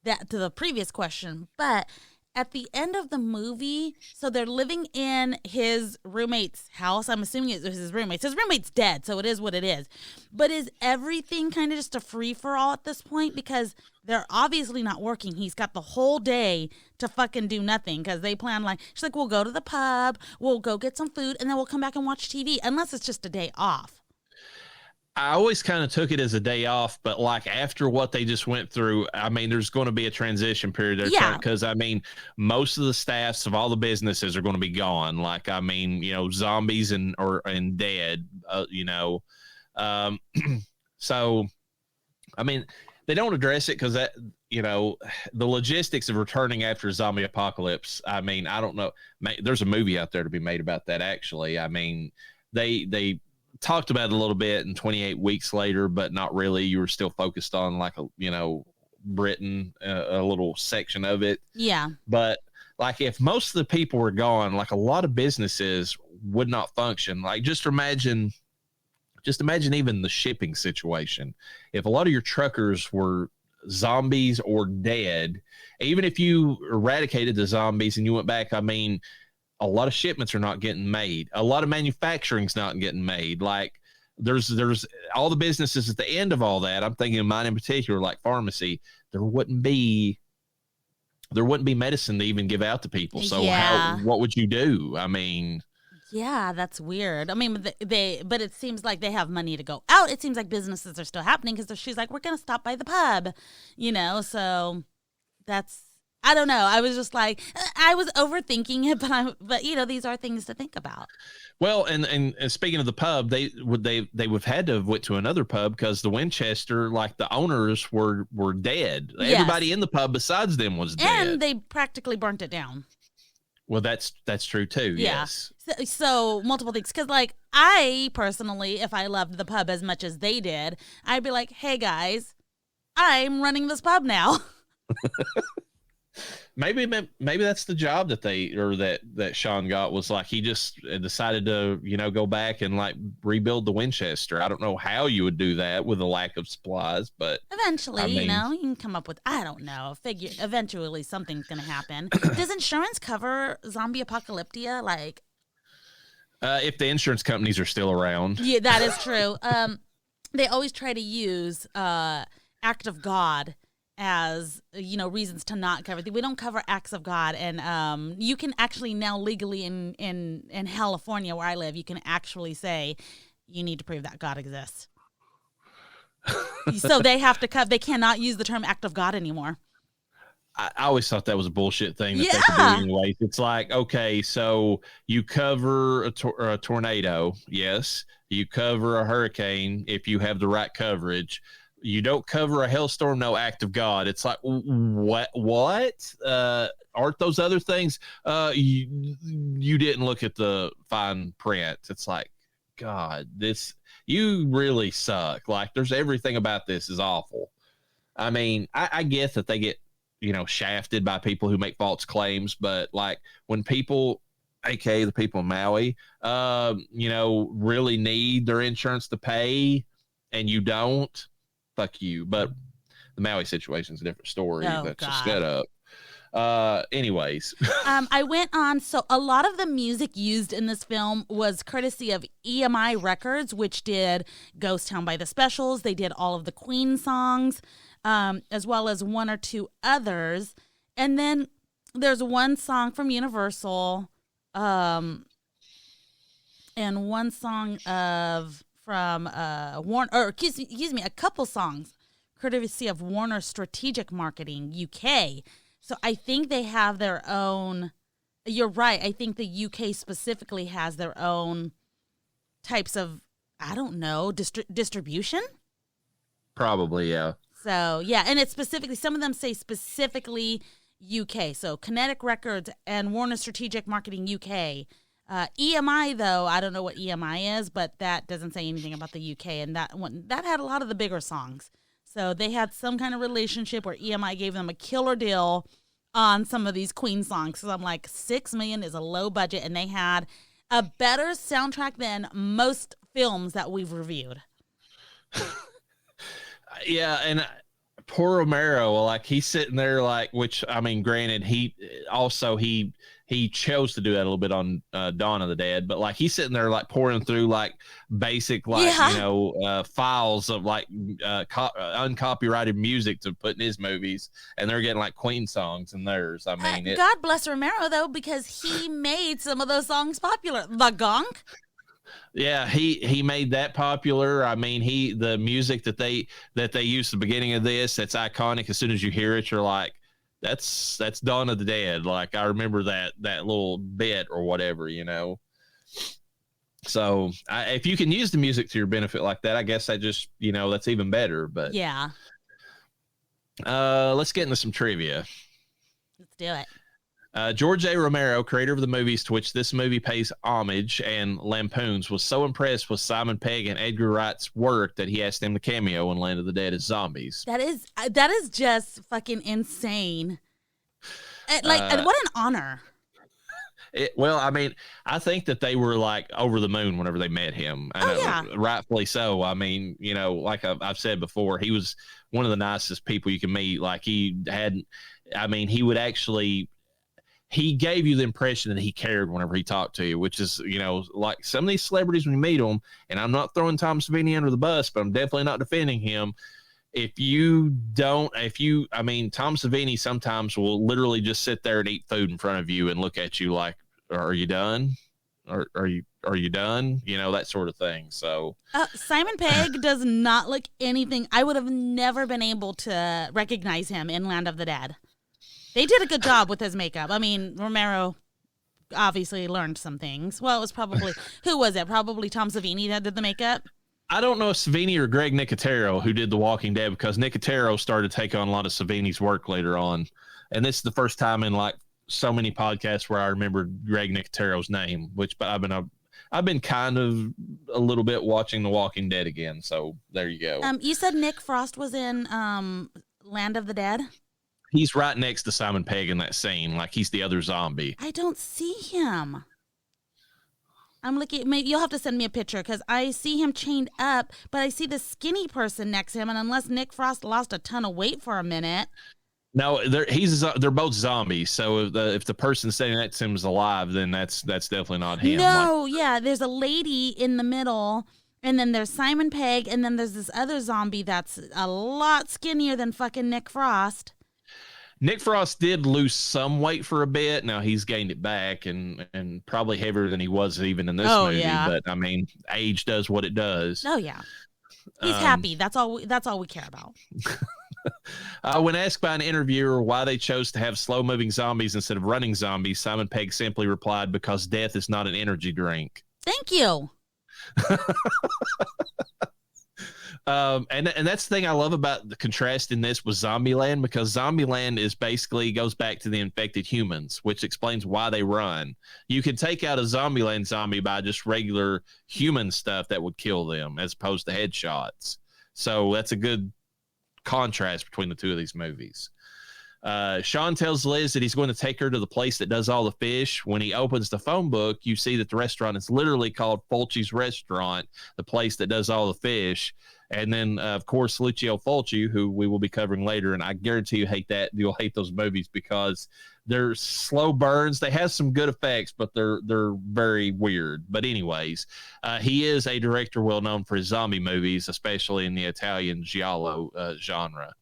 to the previous question, but at the end of the movie, so they're living in his roommate's house. I'm assuming it was his roommate's. His roommate's dead, so it is what it is. But is everything kind of just a free-for-all at this point? Because they're obviously not working. He's got the whole day to fucking do nothing because they plan she's like, we'll go to the pub, we'll go get some food, and then we'll come back and watch TV, unless it's just a day off. I always kind of took it as a day off, but like after what they just went through, I mean, there's going to be a transition period there. Yeah. Because I mean, most of the staffs of all the businesses are going to be gone. Like, I mean, zombies and dead, so, I mean, they don't address it because that, the logistics of returning after a zombie apocalypse. I mean, I don't know. There's a movie out there to be made about that. Actually, I mean, they talked about it a little bit in 28 Weeks Later, but not really. You were still focused on like Britain, a little section of it. Yeah. But like if most of the people were gone, like a lot of businesses would not function. Like just imagine even the shipping situation. If a lot of your truckers were zombies or dead, even if you eradicated the zombies and you went back, I mean, a lot of shipments are not getting made. A lot of manufacturing's not getting made. Like there's all the businesses at the end of all that. I'm thinking of mine in particular, like pharmacy. There wouldn't be medicine to even give out to people. So what would you do? I mean, yeah, that's weird. I mean, but it seems like they have money to go out. It seems like businesses are still happening because she's like, we're going to stop by the pub, so that's, I don't know. I was just like, I was overthinking it, but these are things to think about. Well, and speaking of the pub, they would have had to have went to another pub because the Winchester, like the owners were dead. Yes. Everybody in the pub besides them was dead. And they practically burnt it down. Well, that's true too. Yeah. Yes. So multiple things. Because like I personally, if I loved the pub as much as they did, I'd be like, hey guys, I'm running this pub now. Maybe that's the job that Shaun got, was like he just decided to go back and like rebuild the Winchester. I don't know how you would do that with a lack of supplies, but eventually, you can come up with, I don't know, figure. Eventually, something's gonna happen. Does insurance cover zombie apocalyptia? Like, if the insurance companies are still around, yeah, that is true. They always try to use act of God as reasons to not cover. We don't cover acts of God, and you can actually now legally in California where I live, you can actually say you need to prove that God exists. So they have to they cannot use the term act of God anymore. I always thought that was a bullshit thing that they could do anyways. It's like, okay, so you cover a tornado, yes. You cover a hurricane if you have the right coverage. You don't cover a hailstorm, no act of God. It's like, what? Aren't those other things? You didn't look at the fine print. It's like, God, you really suck. Like, there's everything about this is awful. I mean, I get that they get, shafted by people who make false claims, but like when people, aka the people in Maui, really need their insurance to pay and you don't, fuck you. But the Maui situation is a different story. That's just set up. Anyways. I went on. So a lot of the music used in this film was courtesy of EMI Records, which did Ghost Town by the Specials. They did all of the Queen songs, as well as one or two others. And then there's one song from Universal, and one song from Warner, or excuse me, a couple songs courtesy of Warner Strategic Marketing UK. So I think they have their own. You're right. I think the UK specifically has their own types of, I don't know, distribution. Probably, yeah. So yeah, and it's specifically, some of them say specifically UK. So Kinetic Records and Warner Strategic Marketing UK. EMI, though, I don't know what EMI is, but that doesn't say anything about the UK, and that had a lot of the bigger songs. So they had some kind of relationship where EMI gave them a killer deal on some of these Queen songs. So I'm like, $6 million is a low budget, and they had a better soundtrack than most films that we've reviewed. Yeah, and poor Romero, like he's sitting there, like, which I mean, granted, he chose to do that a little bit on Dawn of the Dead, but like he's sitting there like pouring through like basic files of like uncopyrighted music to put in his movies, and they're getting like Queen songs in theirs. I mean, God bless Romero though, because he made some of those songs popular. The Gong. Yeah, he made that popular. I mean, the music that they used at the beginning of this, that's iconic. As soon as you hear it, you're like, that's Dawn of the Dead. Like, I remember that little bit or whatever, you know. So if you can use the music to your benefit like that, I guess that just, you know, that's even better. But yeah, let's get into some trivia. let's do it. George A. Romero, creator of the movies to which this movie pays homage and lampoons, was so impressed with Simon Pegg and Edgar Wright's work that he asked them to cameo in Land of the Dead as zombies. That is just fucking insane. What an honor. Well, I mean, I think that they were like over the moon whenever they met him. And rightfully so. I mean, you know, like I've said before, he was one of the nicest people you can meet. Like he would actually, he gave you the impression that he cared whenever he talked to you, which is, you know, like some of these celebrities when you meet them, and I'm not throwing Tom Savini under the bus, but I'm definitely not defending him. Tom Savini sometimes will literally just sit there and eat food in front of you and look at you like, are you done? Are you done? You know, that sort of thing. So Simon Pegg does not look anything. I would have never been able to recognize him in Land of the Dead. They did a good job with his makeup. I mean, Romero obviously learned some things. Well, it was probably, who was it? Probably Tom Savini that did the makeup. I don't know if Savini or Greg Nicotero who did The Walking Dead, because Nicotero started to take on a lot of Savini's work later on. And this is the first time in like so many podcasts where I remember Greg Nicotero's name, but I've been kind of a little bit watching The Walking Dead again. So there you go. You said Nick Frost was in Land of the Dead? He's right next to Simon Pegg in that scene. Like he's the other zombie. I don't see him. I'm looking. Maybe you'll have to send me a picture because I see him chained up, but I see the skinny person next to him. And unless Nick Frost lost a ton of weight for a minute. No, they're both zombies. So if the person standing next to him is alive, then that's definitely not him. No, yeah. There's a lady in the middle, and then there's Simon Pegg, and then there's this other zombie that's a lot skinnier than fucking Nick Frost. Nick Frost did lose some weight for a bit. Now he's gained it back and probably heavier than he was even in this movie. Yeah. But I mean, age does what it does. Oh yeah, he's happy. That's all we care about. When asked by an interviewer why they chose to have slow-moving zombies instead of running zombies, Simon Pegg simply replied, "Because death is not an energy drink." Thank you. And that's the thing I love about the contrast in this with Zombieland, because Zombieland goes back to the infected humans, which explains why they run. You can take out a Zombieland zombie by just regular human stuff that would kill them, as opposed to headshots. So that's a good contrast between the two of these movies. Shaun tells Liz that he's going to take her to the place that does all the fish. When he opens the phone book, you see that the restaurant is literally called Fulci's Restaurant, the place that does all the fish. And then, of course, Lucio Fulci, who we will be covering later. And I guarantee you'll hate those movies because they're slow burns. They have some good effects, but they're very weird. But anyways, he is a director well known for his zombie movies, especially in the Italian giallo genre.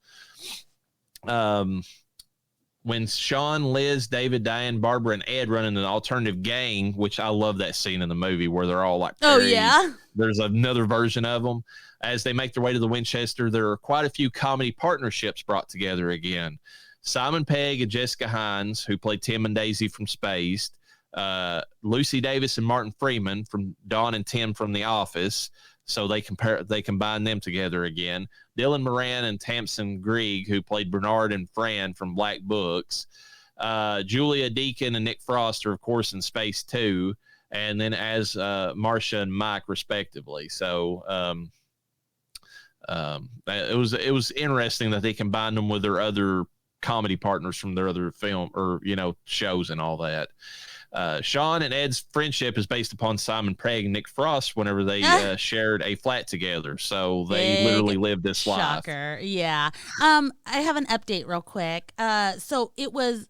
When Shaun, Liz, David, Diane, Barbara, and Ed run into an alternative gang, which I love that scene in the movie where they're all like, oh, yeah. There's another version of them. As they make their way to the Winchester, there are quite a few comedy partnerships brought together again. Simon Pegg and Jessica Hines, who played Tim and Daisy from Spaced, Lucy Davis and Martin Freeman from Dawn and Tim from The Office. So they combine them together again. Dylan Moran and Tamsin Greig, who played Bernard and Fran from Black Books. Julia Deakin and Nick Frost are, of course, in Space 2. And then as Marcia and Mike, respectively. So it was interesting that they combined them with their other comedy partners from their other film or, shows and all that. Shaun and Ed's friendship is based upon Simon Pegg and Nick Frost whenever they shared a flat together. So they literally lived this shocker. Life. Yeah. I have an update real quick. So it was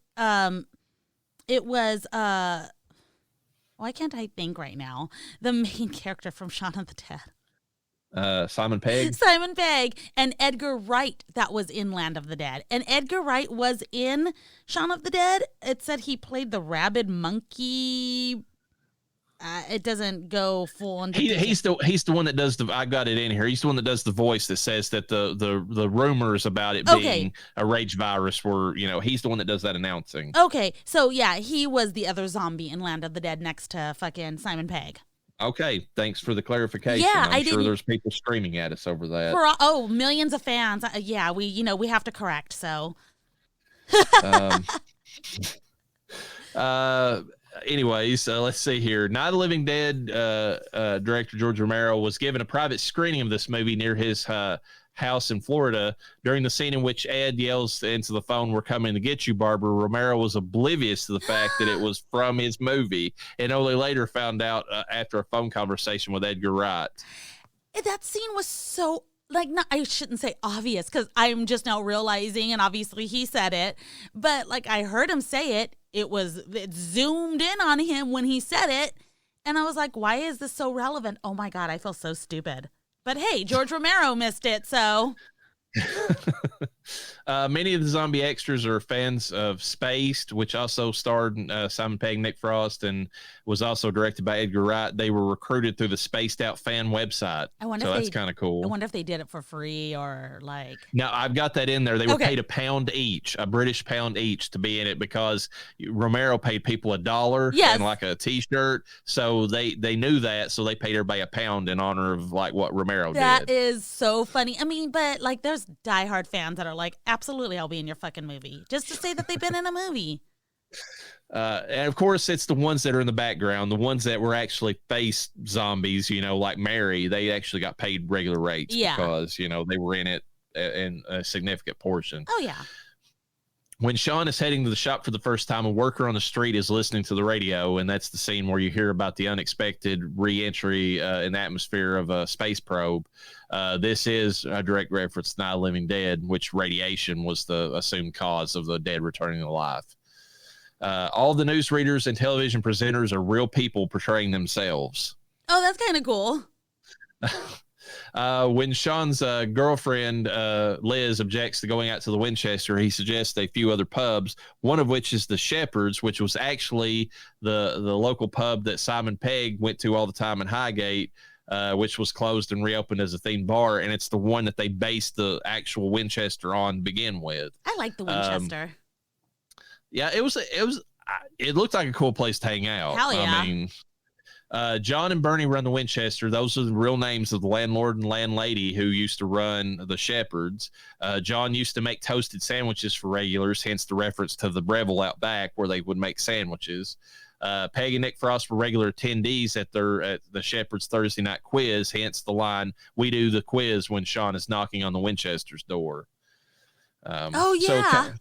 why can't I think right now? The main character from Shaun of the Dead. Simon Pegg. Simon Pegg and Edgar Wright that was in Land of the Dead. And Edgar Wright was in Shaun of the Dead. It said he played the rabid monkey it doesn't go full into he's the one that does the. I got it in here. He's the one that does the voice that says that the rumors about it being a rage virus were, he's the one that does that announcing. Okay, so yeah, he was the other zombie in Land of the Dead next to fucking Simon Pegg. Okay, thanks for the clarification. Yeah, I'm sure there's people screaming at us over that. Millions of fans. Yeah, we have to correct. So. Anyways, let's see here. Night of the Living Dead director George Romero was given a private screening of this movie near his house in Florida. During the scene in which Ed yells into the phone, "We're coming to get you, Barbara," Romero was oblivious to the fact that it was from his movie, and only later found out after a phone conversation with Edgar Wright. That scene was so... no, I shouldn't say obvious because I'm just now realizing, and obviously he said it, but I heard him say it. It zoomed in on him when he said it, and I was like, why is this so relevant? Oh my God, I feel so stupid. But hey, George Romero missed it, so... Many of the zombie extras are fans of Spaced, which also starred Simon Pegg, Nick Frost, and was also directed by Edgar Wright. They were recruited through the Spaced Out fan website. That's kind of cool. I wonder if they did it for free or Now, I've got that in there. They were paid a British pound each to be in it because Romero paid people $1 and a T-shirt. So they knew that, so they paid everybody £1 in honor of what Romero did. That is so funny. I mean, but there's diehard fans that are like, absolutely, I'll be in your fucking movie just to say that they've been in a movie. And of course, it's the ones that are in the background, the ones that were actually face zombies, like Mary. They actually got paid regular rates because, they were in it in a significant portion. Oh, yeah. When Shaun is heading to the shop for the first time, a worker on the street is listening to the radio, and that's the scene where you hear about the unexpected re-entry in the atmosphere of a space probe. This is a direct reference to Night of the Living Dead, which radiation was the assumed cause of the dead returning to life. All the newsreaders and television presenters are real people portraying themselves. Oh, that's kind of cool. When Shaun's girlfriend, Liz, objects to going out to the Winchester, he suggests a few other pubs, one of which is the Shepherd's, which was actually the local pub that Simon Pegg went to all the time in Highgate, which was closed and reopened as a themed bar, and it's the one that they based the actual Winchester on to begin with. I like the Winchester. Yeah, it looked like a cool place to hang out. Hell yeah. I mean, John and Bernie run the Winchester. Those are the real names of the landlord and landlady who used to run the Shepherds. John used to make toasted sandwiches for regulars, hence the reference to the Breville out back where they would make sandwiches. Peggy and Nick Frost were regular attendees at the Shepherds Thursday night quiz, hence the line, "We do the quiz when Shaun is knocking on the Winchester's door." Oh, yeah.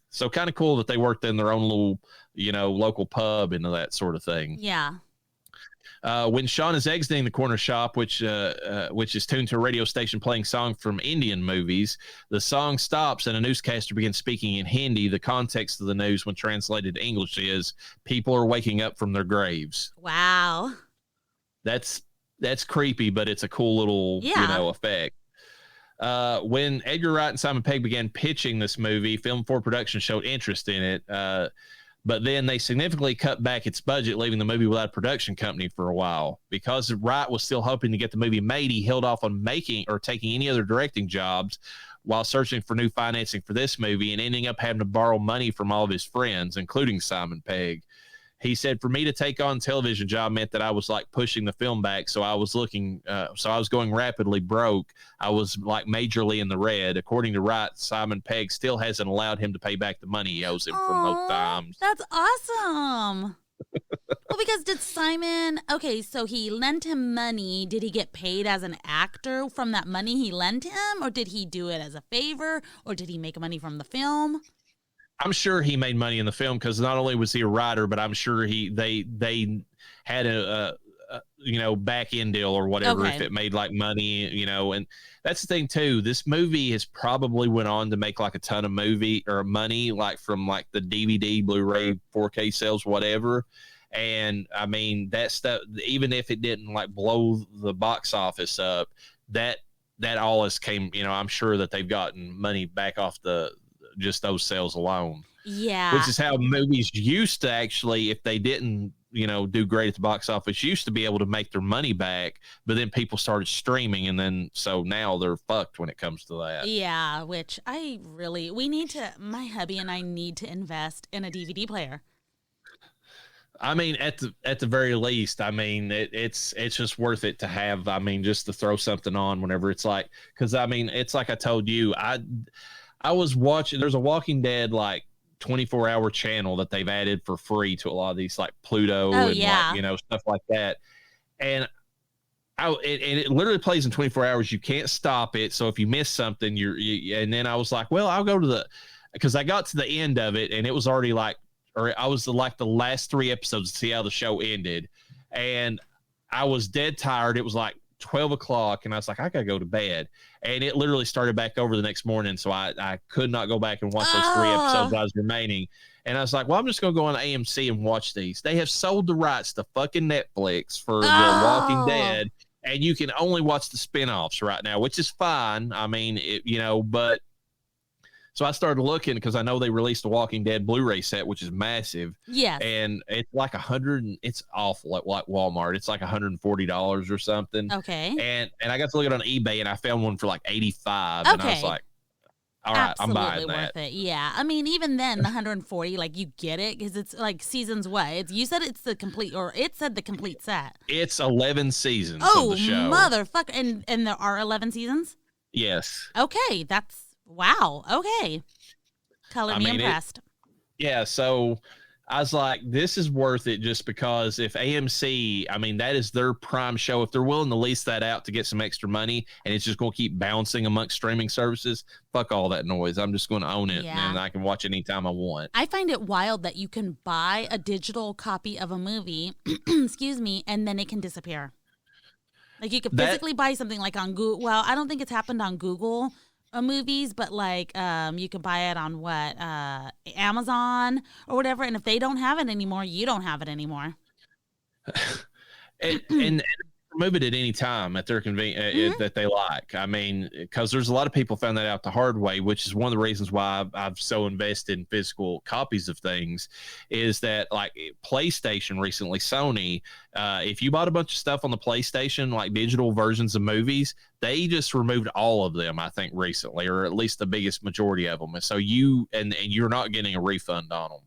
So kind of cool that they worked in their own little, local pub and that sort of thing. Yeah. When Shaun is exiting the corner shop, which is tuned to a radio station playing songs from Indian movies, the song stops and a newscaster begins speaking in Hindi. The context of the news, when translated to English, is "People are waking up from their graves." Wow. That's creepy, but it's a cool little effect. When Edgar Wright and Simon Pegg began pitching this movie, Film 4 Production showed interest in it, but then they significantly cut back its budget, leaving the movie without a production company for a while. Because Wright was still hoping to get the movie made, he held off on making or taking any other directing jobs while searching for new financing for this movie and ending up having to borrow money from all of his friends, including Simon Pegg. He said, "For me to take on a television job meant that I was pushing the film back. So I was going rapidly broke. I was majorly in the red." According to Wright, Simon Pegg still hasn't allowed him to pay back the money he owes him from those times. That's awesome. Well, because so he lent him money. Did he get paid as an actor from that money he lent him? Or did he do it as a favor? Or did he make money from the film? I'm sure he made money in the film because not only was he a writer, but I'm sure they had a back end deal or whatever if it made money, and that's the thing too. This movie has probably went on to make a ton of money from the DVD, Blu-ray, 4K sales, whatever. And I mean that stuff, even if it didn't blow the box office up, that all has came. I'm sure that they've gotten money back off just those sales alone. Yeah. Which is how movies used to actually, if they didn't do great at the box office used to be able to make their money back, but then people started streaming, and then so now they're fucked when it comes to that. Yeah, which my hubby and I need to invest in a DVD player. I mean, at the very least, I mean, it's just worth it to have. I mean, just to throw something on whenever it's like, because I mean, it's like I told you, I was watching. There's a Walking Dead like 24-hour channel that they've added for free to a lot of these like Pluto and like, stuff like that, and it literally plays in 24 hours. You can't stop it, so if you miss something, and then I was like, well, I'll go to because I got to the end of it and it was already like. Or I was like the last 3 episodes to see how the show ended. And I was dead tired. It was like 12 o'clock. And I was like, I got to go to bed. And it literally started back over the next morning. So I could not go back and watch those 3 episodes that was remaining. And I was like, well, I'm just going to go on AMC and watch these. They have sold the rights to fucking Netflix for The Walking Dead. And you can only watch the spinoffs right now, which is fine. I mean, but. So I started looking because I know they released a Walking Dead Blu-ray set, which is massive. Yeah. And it's like it's awful at like Walmart. It's like $140 or something. Okay. And I got to look at it on eBay and I found one for like $85. And I was like, all right, absolutely I'm buying worth that. It. Yeah. I mean, even then, the 140, like you get it because it's like seasons what? You said it's the complete, or it said the complete set. It's 11 seasons of the show. Motherfucker. And there are 11 seasons? Yes. Okay. Wow. Okay. Color me impressed. So I was like, this is worth it just because if AMC, I mean, that is their prime show. If they're willing to lease that out to get some extra money and it's just going to keep bouncing amongst streaming services, fuck all that noise. I'm just going to own it and I can watch it anytime I want. I find it wild that you can buy a digital copy of a movie, excuse me, and then it can disappear. Like you could physically buy something like on Google. Well, I don't think it's happened on Google movies, but like you can buy it on Amazon or whatever, and if they don't have it anymore, you don't have it anymore. and remove it at any time at their convenience that they like. I mean, because there's a lot of people found that out the hard way, which is one of the reasons why I've so invested in physical copies of things. Is that like PlayStation recently, Sony, if you bought a bunch of stuff on the PlayStation, like digital versions of movies, they just removed all of them, I think, recently, or at least the biggest majority of them. And so you're not getting a refund on them.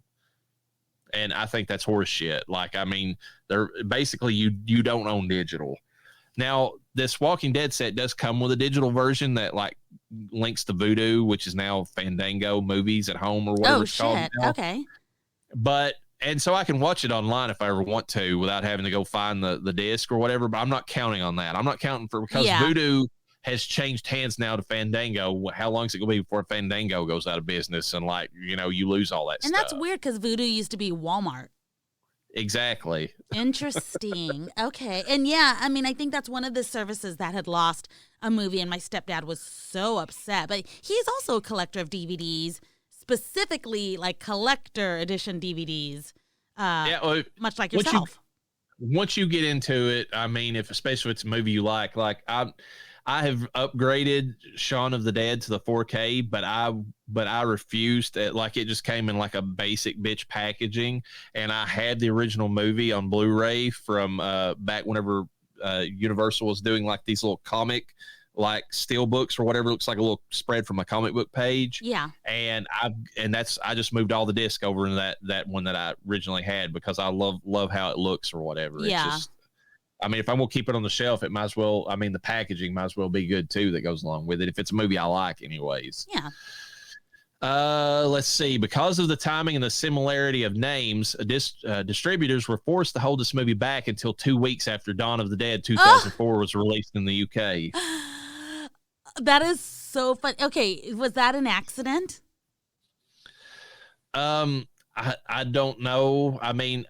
And I think that's horse shit. Like, I mean, they're basically you don't own digital. Now, this Walking Dead set does come with a digital version that like links to Vudu, which is now Fandango Movies at Home or whatever it's called. Now. Okay. And so I can watch it online if I ever want to without having to go find the disc or whatever. But I'm not counting on that. I'm not counting because Vudu has changed hands now to Fandango. How long is it going to be before Fandango goes out of business and like, you lose all that stuff? And that's weird because Vudu used to be Walmart. Exactly. Interesting. Okay. And yeah, I mean, I think that's one of the services that had lost a movie and my stepdad was so upset. But he's also a collector of DVDs, specifically like collector edition DVDs, much like yourself. Once you get into it, I mean, especially if it's a movie you like I have upgraded Shaun of the Dead to the 4K, but I refused. Like it just came in like a basic bitch packaging, and I had the original movie on Blu-ray from back whenever Universal was doing like these little comic like steel books or whatever. It looks like a little spread from a comic book page. Yeah. And I just moved all the disc over into that one that I originally had because I love how it looks or whatever. Yeah. It's just, I mean, if I'm going to keep it on the shelf, it might as well, I mean, the packaging might as well be good too that goes along with it if it's a movie I like anyways. Yeah. Let's see. Because of the timing and the similarity of names, distributors were forced to hold this movie back until 2 weeks after Dawn of the Dead 2004 was released in the UK. That is so fun. Okay, was that an accident? I don't know. I mean,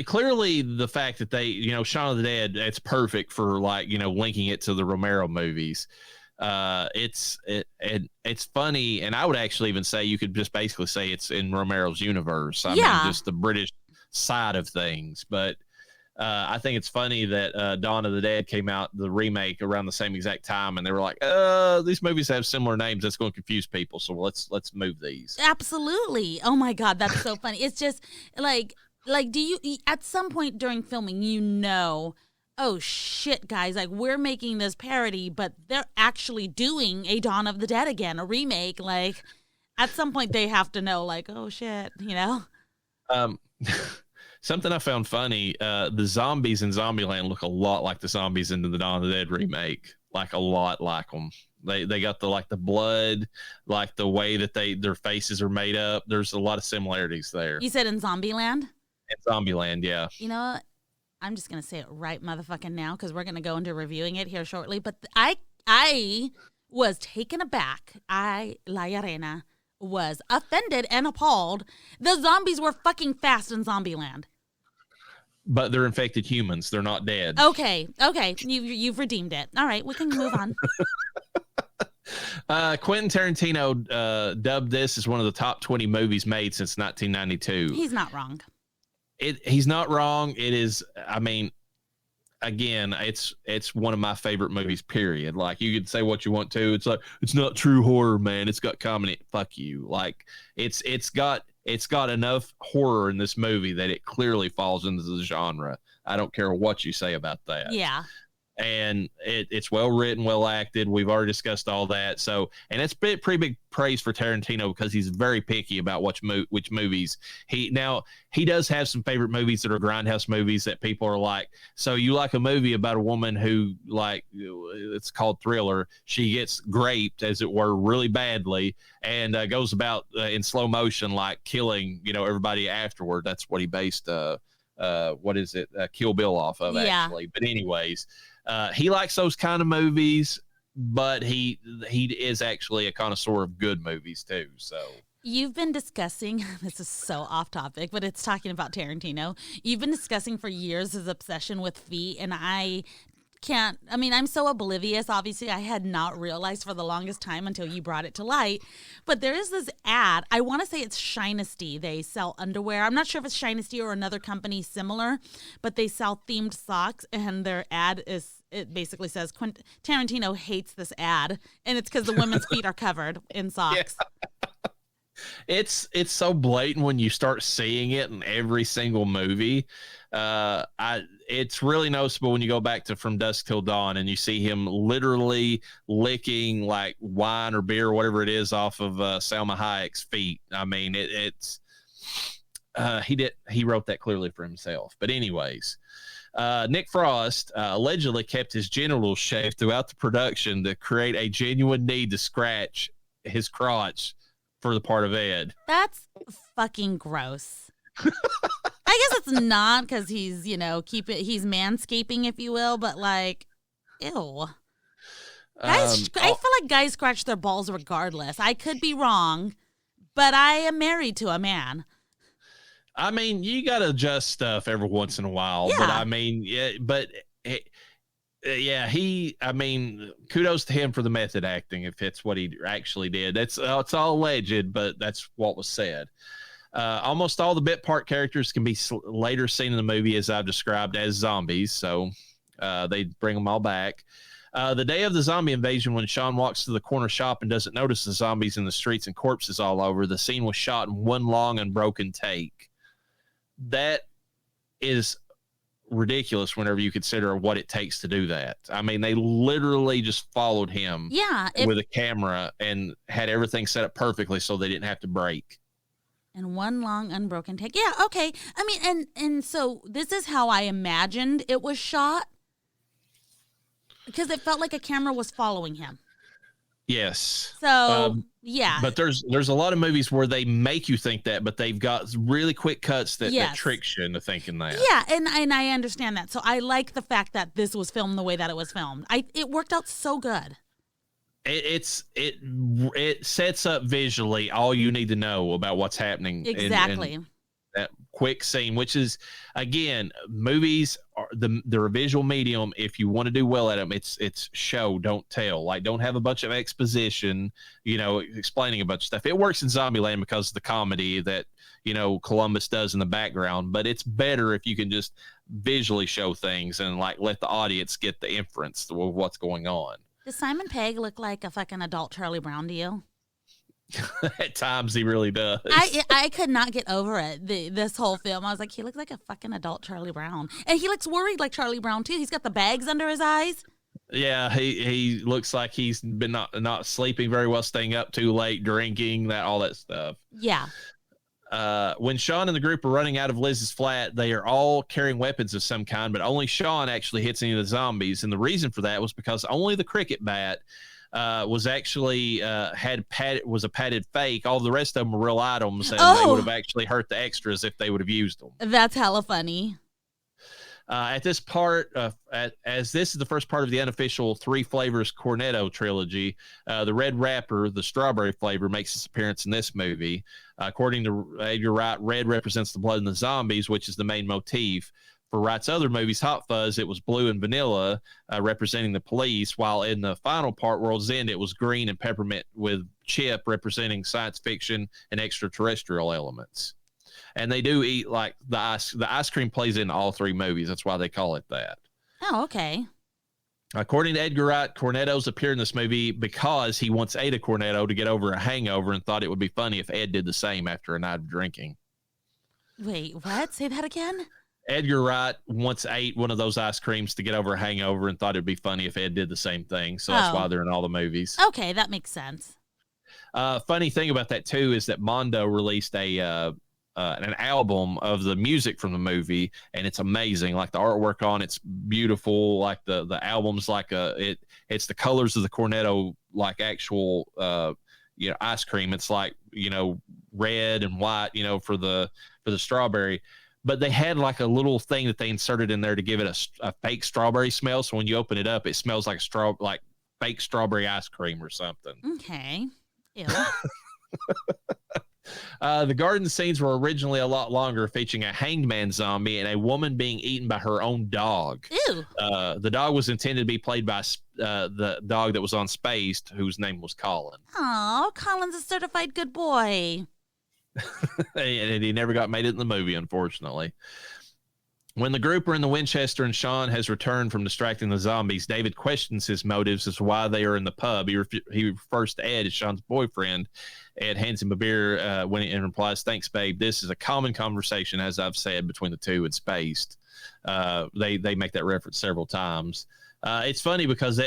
clearly the fact that they, Shaun of the Dead, it's perfect for like, linking it to the Romero movies. It's funny, and I would actually even say you could just basically say it's in Romero's universe. I mean, just the British side of things. But I think it's funny that Dawn of the Dead came out, the remake, around the same exact time, and they were like, these movies have similar names. That's going to confuse people, so let's move these. Absolutely. Oh my God, that's so funny. It's just like Like, do you, at some point during filming, oh shit, guys, like we're making this parody, but they're actually doing a Dawn of the Dead again, a remake. Like, at some point they have to know, like, oh shit, Something I found funny, the zombies in Zombieland look a lot like the zombies in the Dawn of the Dead remake, like a lot like them. They got the blood, like the way that their faces are made up. There's a lot of similarities there. You said in Zombieland? In Zombieland, yeah. You know what? I'm just going to say it right motherfucking now because we're going to go into reviewing it here shortly. But I was taken aback. La Arena was offended and appalled. The zombies were fucking fast in Zombieland. But they're infected humans. They're not dead. Okay. You've redeemed it. All right, we can move on. Quentin Tarantino dubbed this as one of the top 20 movies made since 1992. He's not wrong. He's not wrong. It is, I mean, again, it's one of my favorite movies, period. Like, you could say what you want to. It's like, it's not true horror, man. It's got comedy. Fuck you. Like, it's got enough horror in this movie that it clearly falls into the genre. I don't care what you say about that. Yeah. And it's well written, well acted. We've already discussed all that. So, and it's pretty big praise for Tarantino because he's very picky about which movies he does have some favorite movies that are grindhouse movies that people are like, so you like a movie about a woman who, like, it's called Thriller. She gets raped, as it were, really badly, and goes about in slow motion, like killing, everybody afterward. That's what he based Kill Bill off of, actually. But anyways, he likes those kind of movies, but he is actually a connoisseur of good movies too. So you've been discussing, this is so off topic, but it's talking about Tarantino. You've been discussing for years his obsession with feet, and I'm so oblivious. Obviously, I had not realized for the longest time until you brought it to light. But there is this ad. I want to say it's Shinesty. They sell underwear. I'm not sure if it's Shinesty or another company similar, but they sell themed socks, and their ad it basically says Tarantino hates this ad, and it's because the women's feet are covered in socks. Yeah. It's so blatant when you start seeing it in every single movie. It's really noticeable when you go back to From Dusk Till Dawn and you see him literally licking like wine or beer or whatever it is off of Salma Hayek's feet. I mean, he wrote that clearly for himself. But anyways, Nick Frost allegedly kept his genitals shaved throughout the production to create a genuine need to scratch his crotch for the part of Ed. That's fucking gross. I guess it's not because he's, he's manscaping, if you will, but like, ew. Guys, I feel like guys scratch their balls regardless. I could be wrong, but I am married to a man. I mean, you got to adjust stuff every once in a while, yeah. But I mean, kudos to him for the method acting, if it's what he actually did. It's all alleged, but that's what was said. Almost all the bit part characters can be later seen in the movie, as I've described, as zombies. So they bring them all back. The day of the zombie invasion, when Shaun walks to the corner shop and doesn't notice the zombies in the streets and corpses all over, the scene was shot in one long unbroken take. That is ridiculous whenever you consider what it takes to do that. I mean, they literally just followed him with a camera and had everything set up perfectly so they didn't have to break. And one long unbroken take. Yeah, okay. I mean, and so this is how I imagined it was shot. Because it felt like a camera was following him. Yes. So, yeah. But there's a lot of movies where they make you think that, but they've got really quick cuts that tricks you into thinking that. Yeah, and I understand that. So I like the fact that this was filmed the way that it was filmed. It worked out so good. It sets up visually all you need to know about what's happening. Exactly. In that quick scene, which is, again, movies are they're a visual medium. If you want to do well at them, it's show, don't tell. Like, don't have a bunch of exposition, explaining a bunch of stuff. It works in Zombieland because of the comedy that Columbus does in the background, but it's better if you can just visually show things and like let the audience get the inference of what's going on. Does Simon Pegg look like a fucking adult Charlie Brown to you? At times, he really does. I could not get over it. This whole film, I was like, he looks like a fucking adult Charlie Brown, and he looks worried like Charlie Brown too. He's got the bags under his eyes. Yeah, he looks like he's been not sleeping very well, staying up too late, drinking, all that stuff. Yeah. When Shaun and the group are running out of Liz's flat, they are all carrying weapons of some kind, but only Shaun actually hits any of the zombies. And the reason for that was because only the cricket bat was actually was a padded fake. All the rest of them were real items, and they would have actually hurt the extras if they would have used them. That's hella funny. At this part, as this is the first part of the unofficial Three Flavors Cornetto trilogy, the red wrapper, the strawberry flavor, makes its appearance in this movie. According to Edgar Wright, red represents the blood in the zombies, which is the main motif. For Wright's other movies, Hot Fuzz, it was blue and vanilla, representing the police, while in the final part, World's End, it was green and peppermint with chip, representing science fiction and extraterrestrial elements. And they do eat like the ice cream plays in all three movies. That's why they call it that. Oh, okay. According to Edgar Wright, cornettos appear in this movie because he once ate a cornetto to get over a hangover and thought it would be funny if Ed did the same after a night of drinking. Wait, what? Say that again? Edgar Wright once ate one of those ice creams to get over a hangover and thought it'd be funny if Ed did the same thing. So that's why they're in all the movies. Okay, that makes sense. Funny thing about that, too, is that Mondo released an album of the music from the movie, and it's amazing. Like the artwork on it's beautiful. Like the album's like it's the colors of the cornetto, like actual ice cream. It's like red and white for the strawberry, but they had like a little thing that they inserted in there to give it a fake strawberry smell. So when you open it up, it smells like like fake strawberry ice cream or something. Okay. Ew. The garden scenes were originally a lot longer, featuring a hanged man zombie and a woman being eaten by her own dog. Ew. The dog was intended to be played by the dog that was on Spaced, whose name was Colin. Oh, Colin's a certified good boy. And he never got made it in the movie, unfortunately. When the group are in the Winchester and Shaun has returned from distracting the zombies, David questions his motives as to why they are in the pub. He refers to Ed as Shaun's boyfriend. Ed hands him a beer and replies, "Thanks, babe." This is a common conversation, as I've said, between the two and Spaced. They make that reference several times. It's funny because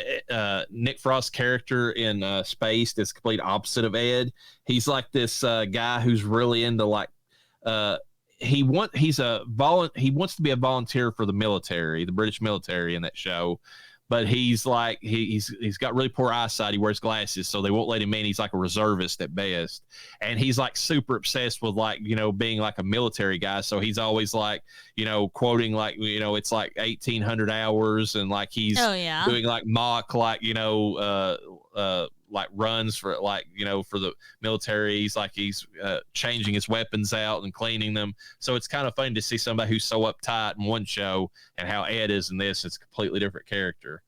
Nick Frost's character in Spaced is the complete opposite of Ed. He's like this guy who's really into he wants to be a volunteer for the military, the British military in that show, but he's like he's got really poor eyesight. He wears glasses, so they won't let him in. He's like a reservist at best, and he's like super obsessed with being like a military guy. So he's always like quoting it's like 1,800 hours, and like he's doing like mock like runs for for the military. He's changing his weapons out and cleaning them. So it's kind of funny to see somebody who's so uptight in one show and how Ed is in this. It's a completely different character.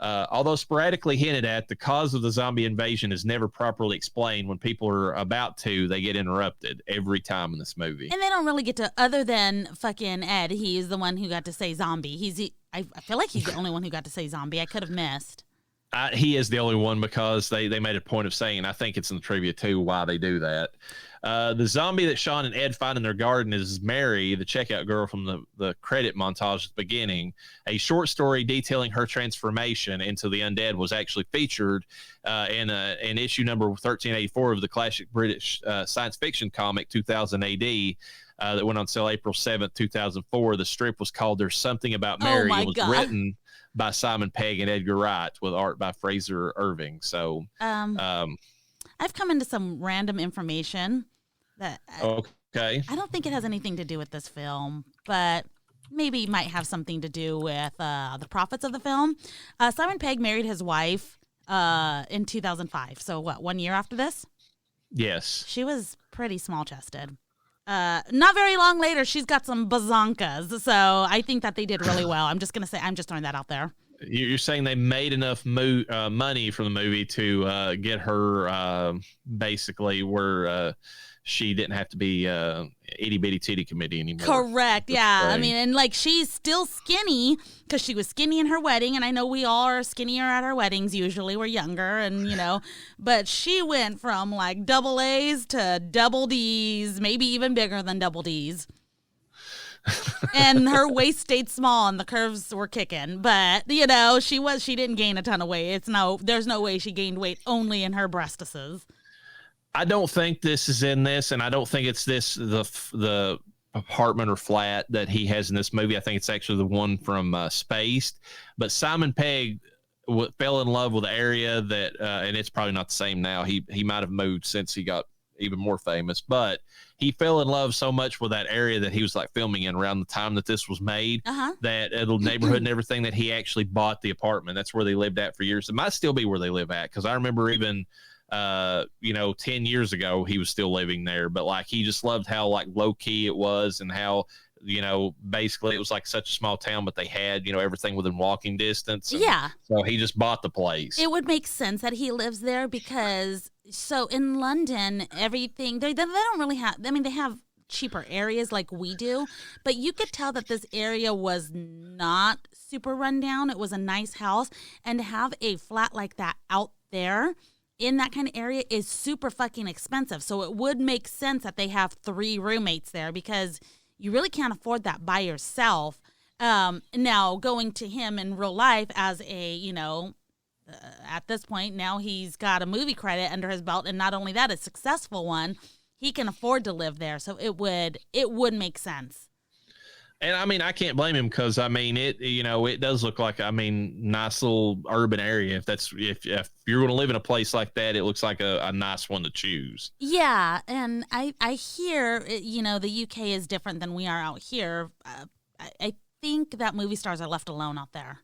Although sporadically hinted at, the cause of the zombie invasion is never properly explained. When people are about to, they get interrupted every time in this movie. And they don't really get to, other than fucking Ed, he's the one who got to say zombie. I feel like he's the only one who got to say zombie. I could have missed. He is the only one because they made a point of saying, and I think it's in the trivia too, why they do that. The zombie that Shaun and Ed find in their garden is Mary, the checkout girl from the credit montage at the beginning. A short story detailing her transformation into the undead was actually featured in issue number 1384 of the classic British science fiction comic 2000 AD. That went on sale April 7th, 2004. The strip was called There's Something About Mary. It was written by Simon Pegg and Edgar Wright with art by Fraser Irving. So, I've come into some random information that okay. I don't think it has anything to do with this film, but maybe might have something to do with the profits of the film. Simon Pegg married his wife in 2005. So what, 1 year after this? Yes. She was pretty small-chested. Not very long later, she's got some bazonkas. So I think that they did really well. I'm just throwing that out there. You're saying they made enough money from the movie to get her basically where she didn't have to be itty bitty titty committee anymore. Correct. Yeah. Right. I mean, and like she's still skinny because she was skinny in her wedding. And I know we all are skinnier at our weddings usually. We're younger and, but she went from like double A's to double D's, maybe even bigger than double D's. And her waist stayed small and the curves were kicking. But, she didn't gain a ton of weight. There's no way she gained weight only in her breastises. I don't think this is in this, and I don't think it's the apartment or flat that he has in this movie. I think it's actually the one from Spaced. But Simon Pegg fell in love with the area that, and it's probably not the same now. He might have moved since he got even more famous, but he fell in love so much with that area that he was like filming in around the time that this was made, that the neighborhood and everything, that he actually bought the apartment. That's where they lived at for years. It might still be where they live at, because I remember even 10 years ago he was still living there, but like he just loved how like low key it was, and how basically it was like such a small town, but they had everything within walking distance. Yeah, so he just bought the place. It would make sense that he lives there, because in London everything they don't really have, I mean, they have cheaper areas like we do, but you could tell that this area was not super run down. It was a nice house, and to have a flat like that out there in that kind of area is super fucking expensive. So it would make sense that they have 3 roommates there, because you really can't afford that by yourself. Now going to him in real life as a, at this point, now he's got a movie credit under his belt. And not only that, a successful one, he can afford to live there. So it would make sense. And I mean, I can't blame him, because I mean, it does look like, nice little urban area. If you're going to live in a place like that, it looks like a nice one to choose. Yeah. And I hear, the UK is different than we are out here. I think that movie stars are left alone out there.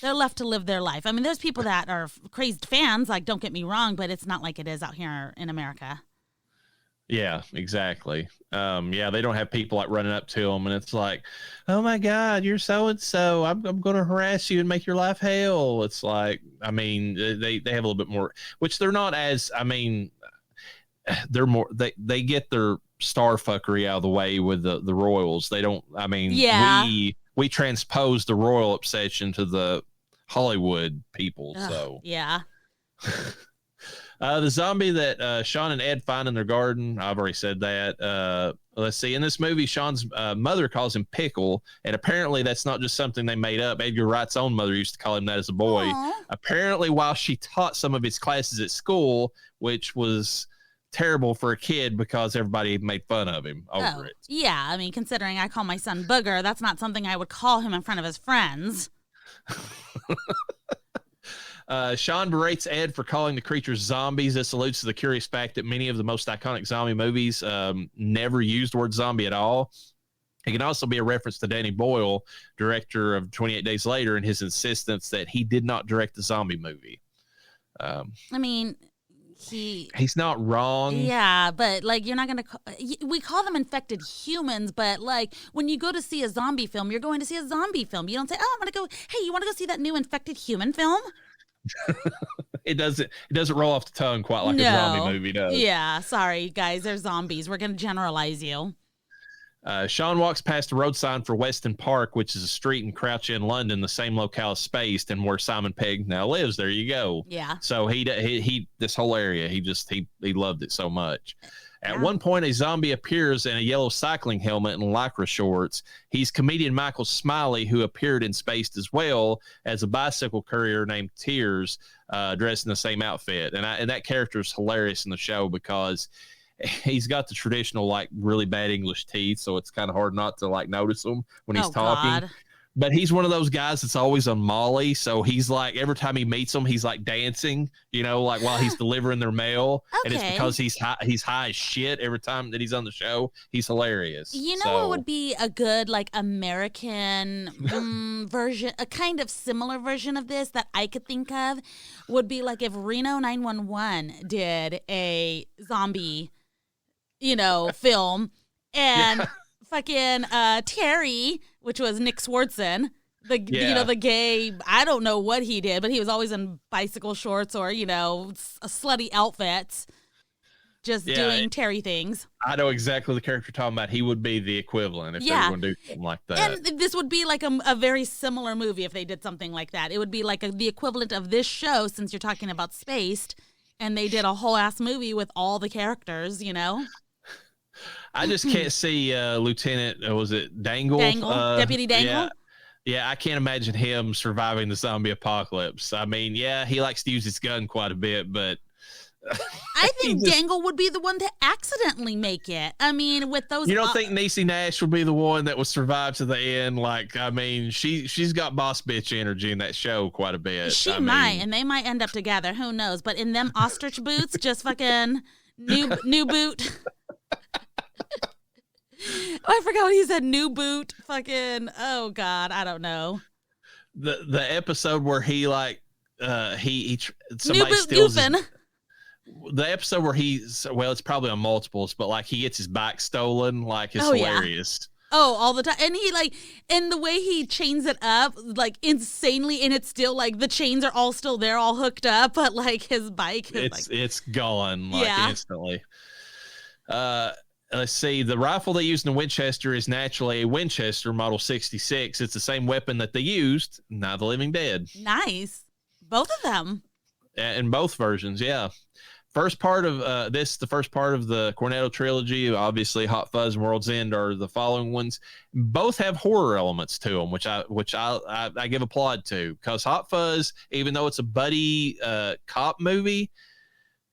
They're left to live their life. I mean, there's people that are crazed fans, like, don't get me wrong, but it's not like it is out here in America. Yeah, exactly. They don't have people like running up to them, and it's like, oh my God, you're so and so. I'm going to harass you and make your life hell. It's like, I mean, they have a little bit more, which they're not as. I mean, they're more. They get their star fuckery out of the way with the royals. They don't. I mean, we transpose the royal obsession to the Hollywood people. So yeah. The zombie that Shaun and Ed find in their garden, I've already said that. Let's see. In this movie, Shaun's mother calls him Pickle, and apparently that's not just something they made up. Edgar Wright's own mother used to call him that as a boy. Aww. Apparently, while she taught some of his classes at school, which was terrible for a kid because everybody made fun of him over it. Yeah, I mean, considering I call my son Booger, that's not something I would call him in front of his friends. Shaun berates Ed for calling the creatures zombies. This alludes to the curious fact that many of the most iconic zombie movies never used the word zombie at all. It can also be a reference to Danny Boyle, director of 28 Days Later, and his insistence that he did not direct the zombie movie. I mean, he's not wrong. Yeah, but like, you're not going to, we call them infected humans, but like when you go to see a zombie film, you're going to see a zombie film. You don't say, oh, I'm going to go, hey, you want to go see that new infected human film? It doesn't roll off the tongue quite like a zombie movie does. Yeah, sorry guys, they're zombies. We're gonna generalize you. Shaun walks past a road sign for Weston Park, which is a street in Crouch End, London, the same locale as Spaced, and where Simon Pegg now lives. There you go. Yeah. So he this whole area, he loved it so much. At one point, a zombie appears in a yellow cycling helmet and lycra shorts. He's comedian Michael Smiley, who appeared in Spaced as well as a bicycle courier named Tears, dressed in the same outfit. And that character is hilarious in the show because he's got the traditional, like, really bad English teeth, so it's kind of hard not to, like, notice him when he's talking. God. But he's one of those guys that's always on Molly, so he's like, every time he meets them, he's like dancing, like while he's delivering their mail. Okay. And it's because he's high as shit every time that he's on the show. He's hilarious. You know what would be a good, like, American version, a kind of similar version of this that I could think of would be like if Reno 911 did a zombie, film, and fucking Terry, which was Nick Swardson, the gay, I don't know what he did, but he was always in bicycle shorts or, slutty outfits, just doing Terry things. I know exactly the character you're talking about. He would be the equivalent if they were going to do something like that. And this would be like a very similar movie if they did something like that. It would be like the equivalent of this show, since you're talking about Spaced, and they did a whole ass movie with all the characters, I just can't see Lieutenant, was it Dangle? Deputy Dangle? Yeah, I can't imagine him surviving the zombie apocalypse. I mean, he likes to use his gun quite a bit, but... I think Dangle would be the one to accidentally make it. I mean, with those... You don't think Niecy Nash would be the one that would survive to the end? Like, I mean, she's got boss bitch energy in that show quite a bit. She might, and they might end up together. Who knows? But in them ostrich boots, just fucking new boot... I forgot what he said. New boot. Fucking. Oh God, I don't know. The episode where he somebody new boot steals goofing. The episode where it's probably on multiples, but like he gets his bike stolen, like it's hilarious. Yeah. Oh, all the time. And and the way he chains it up, like insanely, and it's still like the chains are all still there, all hooked up, but like his bike is it's gone instantly. Let's see. The rifle they used in the Winchester is naturally a Winchester Model 66. It's the same weapon that they used in Night of the Living Dead. Nice. Both of them. In both versions, yeah. First part of the first part of the Cornetto trilogy. Obviously, Hot Fuzz and World's End are the following ones. Both have horror elements to them, which I give applaud to. Because Hot Fuzz, even though it's a buddy cop movie,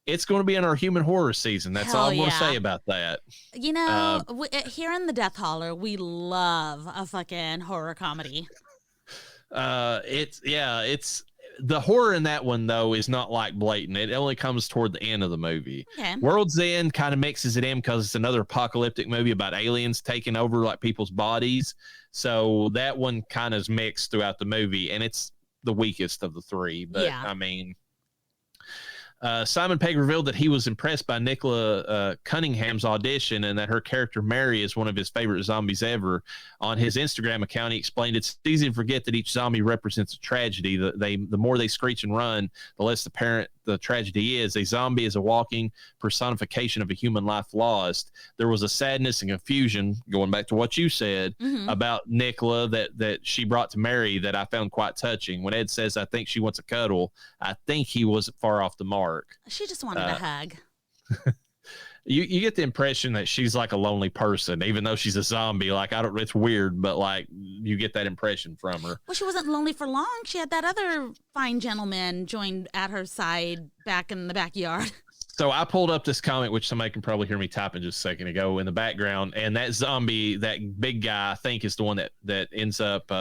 it's going to be in our human horror season. That's all I'm going to say about that. Here in the Death Holler, we love a fucking horror comedy. It's the horror in that one though is not like blatant. It only comes toward the end of the movie. Okay. World's End kind of mixes it in because it's another apocalyptic movie about aliens taking over like people's bodies. So that one kind of is mixed throughout the movie, and it's the weakest of the three. But I mean. Simon Pegg revealed that he was impressed by Nicola Cunningham's audition and that her character Mary is one of his favorite zombies ever. On his Instagram account, he explained it's easy to forget that each zombie represents a tragedy. The more they screech and run, the less apparent the tragedy is. A zombie is a walking personification of a human life lost. There was a sadness and confusion, going back to what you said, about Nicola that she brought to Mary that I found quite touching. When Ed says, I think she wants a cuddle, I think he wasn't far off the mark. She just wanted a hug. You get the impression that she's like a lonely person, even though she's a zombie. Like, it's weird, but like you get that impression from her. Well, she wasn't lonely for long. She had that other fine gentleman joined at her side back in the backyard. So I pulled up this comment, which somebody can probably hear me typing just a second ago in the background. And that zombie, that big guy, I think is the one that ends up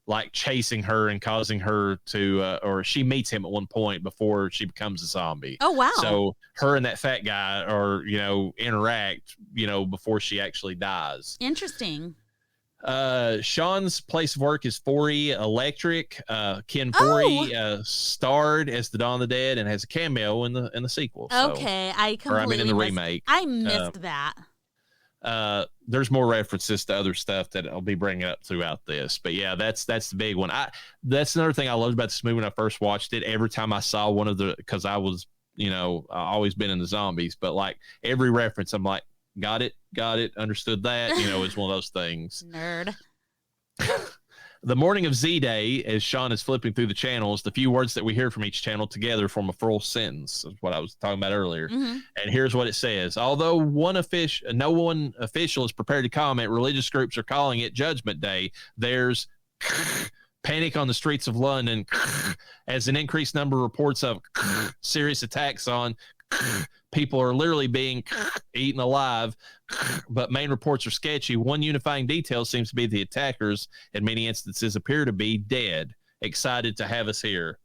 like chasing her and causing her to, or she meets him at one point before she becomes a zombie. Oh, wow. So her and that fat guy are, interact, before she actually dies. Interesting. Shaun's place of work is 4E Electric. Ken 4E starred as the Dawn of the Dead and has a cameo in the sequel. Okay, in the remake. I missed that. There's more references to other stuff that I'll be bringing up throughout this, but yeah, that's the big one. That's another thing I loved about this movie when I first watched it. Every time I saw one of because I was, I always been in the zombies, but like every reference, I'm like, got it, understood that. It's one of those things. Nerd. The morning of Z-Day, as Shaun is flipping through the channels, the few words that we hear from each channel together form a full sentence, is what I was talking about earlier. And here's what it says. Although no one official is prepared to comment, religious groups are calling it Judgment Day. There's panic on the streets of London as an increased number of reports of serious attacks on people are literally being eaten alive, but main reports are sketchy. One unifying detail seems to be the attackers, in many instances, appear to be dead, excited to have us here.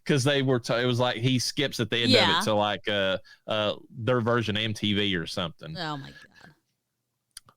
Because they were, it was like he skips at the end of it to like their version of MTV or something. Oh my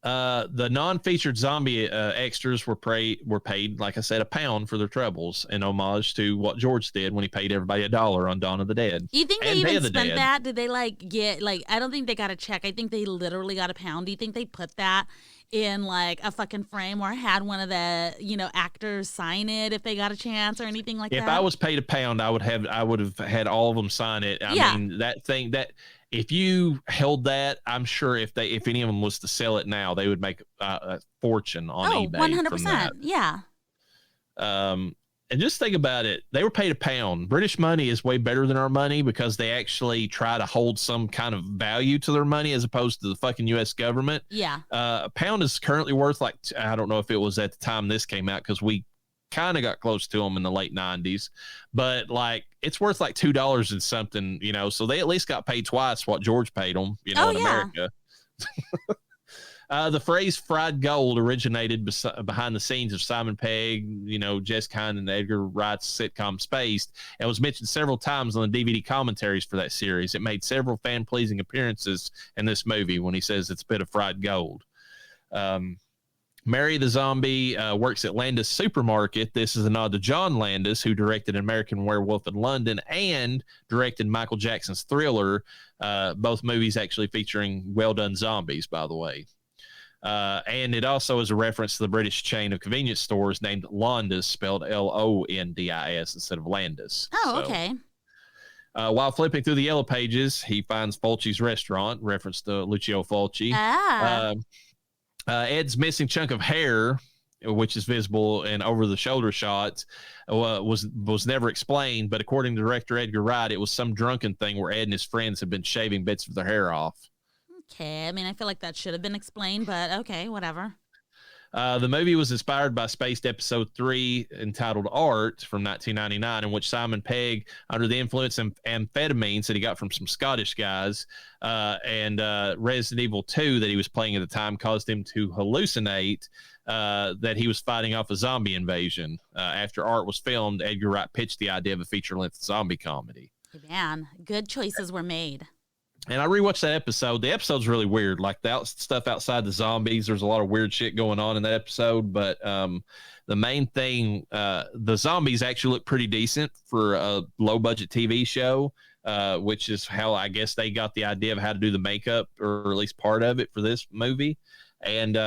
The non-featured zombie extras were paid, like I said, £1 for their troubles, in homage to what George did when he paid everybody $1 on Dawn of the Dead. You think they even spent that? Did they get I don't think they got a check. I think they literally got £1. Do you think they put that in a fucking frame or had one of the actors sign it if they got a chance or anything like that? If I was paid £1, I would have had all of them sign it. I mean, that thing that. If you held that, I'm sure if any of them was to sell it now, they would make a fortune on eBay. 100%. Yeah. And just think about it. They were paid £1. British money is way better than our money because they actually try to hold some kind of value to their money as opposed to the fucking U.S. government. Yeah. £1 is currently worth I don't know if it was at the time this came out because we kind of got close to them in the late 90s, but it's worth $2 and something, so they at least got paid twice what George paid them, in America. The phrase fried gold originated behind the scenes of Simon Pegg, Jess Kind and Edgar Wright's sitcom Spaced, and was mentioned several times on the DVD commentaries for that series. It made several fan-pleasing appearances in this movie when he says it's a bit of fried gold. Mary the Zombie works at Landis Supermarket. This is a nod to John Landis, who directed American Werewolf in London and directed Michael Jackson's Thriller, both movies actually featuring well-done zombies, by the way. And it also is a reference to the British chain of convenience stores named Landis, spelled Londis instead of Landis. Oh, okay. While flipping through the yellow pages, he finds Fulci's restaurant, reference to Lucio Fulci. Ed's missing chunk of hair, which is visible in over-the-shoulder shots, was never explained. But according to director Edgar Wright, it was some drunken thing where Ed and his friends had been shaving bits of their hair off. Okay, I mean, I feel like that should have been explained, but okay, whatever. The movie was inspired by Spaced Episode 3 entitled Art from 1999, in which Simon Pegg, under the influence of amphetamines that he got from some Scottish guys, and Resident Evil 2 that he was playing at the time caused him to hallucinate that he was fighting off a zombie invasion. After Art was filmed, Edgar Wright pitched the idea of a feature-length zombie comedy. Man, good choices were made. And I rewatched that episode. The episode's really weird. The stuff outside the zombies, there's a lot of weird shit going on in that episode. But the main thing, the zombies actually look pretty decent for a low-budget TV show, which is how I guess they got the idea of how to do the makeup, or at least part of it, for this movie. And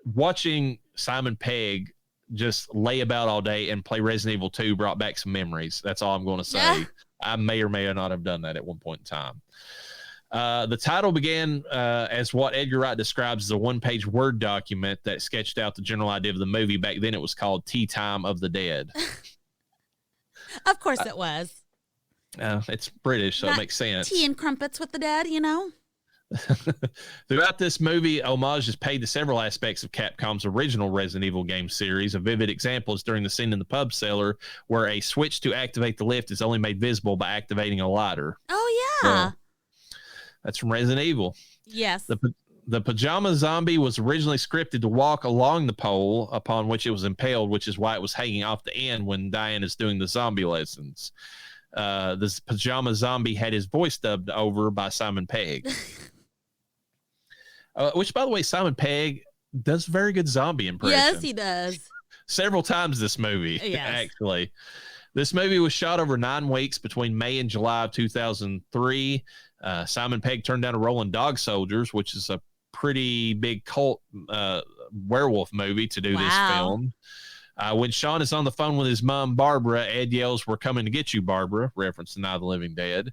watching Simon Pegg just lay about all day and play Resident Evil 2 brought back some memories. That's all I'm going to say. Yeah. I may or may not have done that at one point in time. The title began as what Edgar Wright describes as a one-page Word document that sketched out the general idea of the movie. Back then, it was called Tea Time of the Dead. Of course it was. It's British, so it makes sense. Tea and crumpets with the dead, Throughout this movie, homage is paid to several aspects of Capcom's original Resident Evil game series. A vivid example is during the scene in the pub cellar where a switch to activate the lift is only made visible by activating a lighter. Oh, yeah. So, that's from Resident Evil. Yes. The pajama zombie was originally scripted to walk along the pole upon which it was impaled, which is why it was hanging off the end when Diane is doing the zombie lessons. This pajama zombie had his voice dubbed over by Simon Pegg. Which, by the way, Simon Pegg does very good zombie impression. Yes, he does. Several times this movie, actually. This movie was shot over 9 weeks between May and July of 2003. Simon Pegg turned down a role in Dog Soldiers, which is a pretty big cult werewolf movie to do this film. When Shaun is on the phone with his mom, Barbara, Ed yells, "We're coming to get you, Barbara," reference to Night of the Living Dead.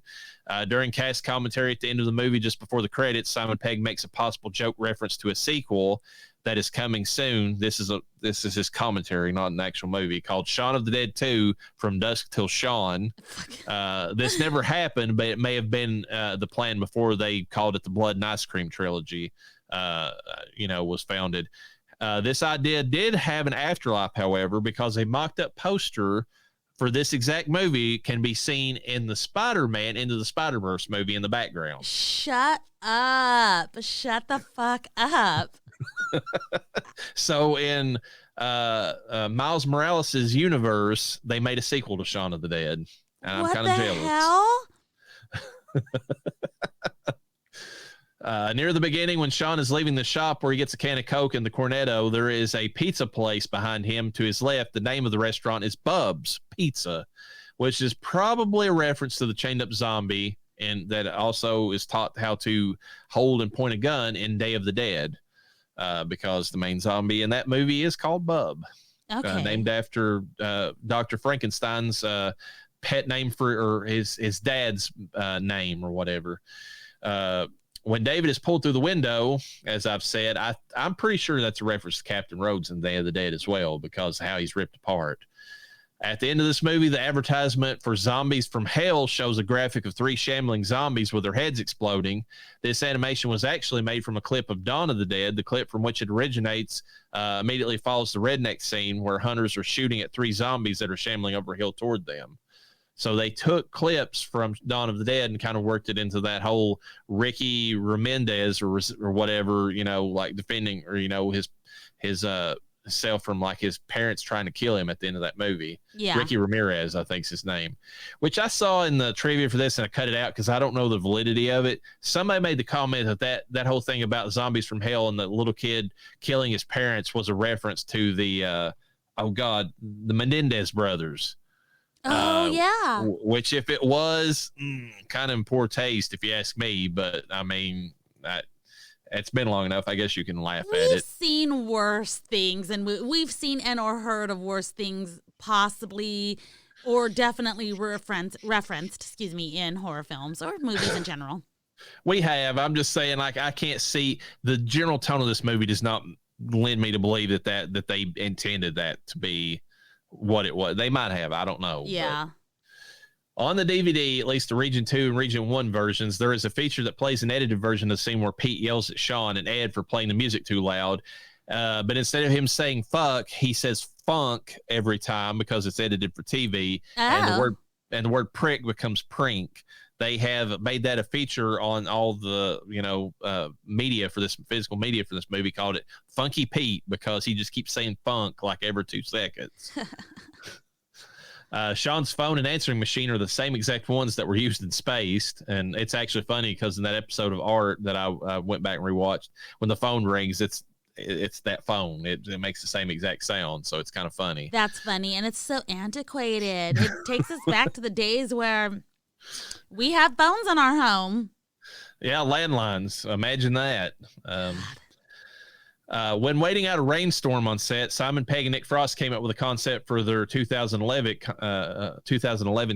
During cast commentary at the end of the movie, just before the credits, Simon Pegg makes a possible joke reference to a sequel that is coming soon. This is his commentary, not an actual movie, called Shaun of the Dead 2, From Dusk Till Shaun. This never happened, but it may have been the plan before they called it the Blood and Ice Cream trilogy, was founded. This idea did have an afterlife, however, because a mocked-up poster for this exact movie can be seen in the Spider-Man Into the Spider-Verse movie in the background. Shut up. Shut the fuck up. So in Miles Morales' universe, they made a sequel to Shaun of the Dead. And I'm kind of jealous. Hell? Near the beginning, when Shaun is leaving the shop where he gets a can of Coke and the Cornetto, there is a pizza place behind him to his left. The name of the restaurant is Bub's Pizza, which is probably a reference to the chained up zombie, and that also is taught how to hold and point a gun in Day of the Dead, because the main zombie in that movie is called Bub, named after Dr. Frankenstein's pet name or his dad's name or whatever. When David is pulled through the window, as I've said, I'm pretty sure that's a reference to Captain Rhodes in Day of the Dead as well, because of how he's ripped apart. At the end of this movie, the advertisement for Zombies from Hell shows a graphic of 3 shambling zombies with their heads exploding. This animation was actually made from a clip of Dawn of the Dead. The clip from which it originates immediately follows the redneck scene where hunters are shooting at 3 zombies that are shambling over a hill toward them. So they took clips from Dawn of the Dead and kind of worked it into that whole Ricky Ramirez or whatever, like defending, or, his self from like his parents trying to kill him at the end of that movie. Yeah. Ricky Ramirez, I think is his name, which I saw in the trivia for this and I cut it out because I don't know the validity of it. Somebody made the comment that whole thing about Zombies from Hell and the little kid killing his parents was a reference to the Menendez brothers. Oh, yeah. Which, if it was, kind of in poor taste, if you ask me. But I mean, it's been long enough. I guess you can laugh at it. We've seen worse things, and we've seen and or heard of worse things, possibly or definitely referenced, in horror films or movies in general. We have. I'm just saying, like, I can't see the general tone of this movie does not lend me to believe that they intended that to be what it was. They might have. I don't know. Yeah. On the DVD, at least the Region 2 and Region 1 versions, there is a feature that plays an edited version of the scene where Pete yells at Shaun and Ed for playing the music too loud. But instead of him saying fuck, he says funk every time because it's edited for TV. Oh. And the word prick becomes prink. They have made that a feature on all the, media for this physical media for this movie, called it Funky Pete, because he just keeps saying funk like every 2 seconds. Shaun's phone and answering machine are the same exact ones that were used in Spaced. And it's actually funny because in that episode of Art that I went back and rewatched, when the phone rings, it's that phone. It makes the same exact sound. So it's kind of funny. That's funny. And it's so antiquated. It takes us back to the days where we have phones in our home. Yeah, landlines. Imagine that. When waiting out a rainstorm on set, Simon Pegg and Nick Frost came up with a concept for their 2011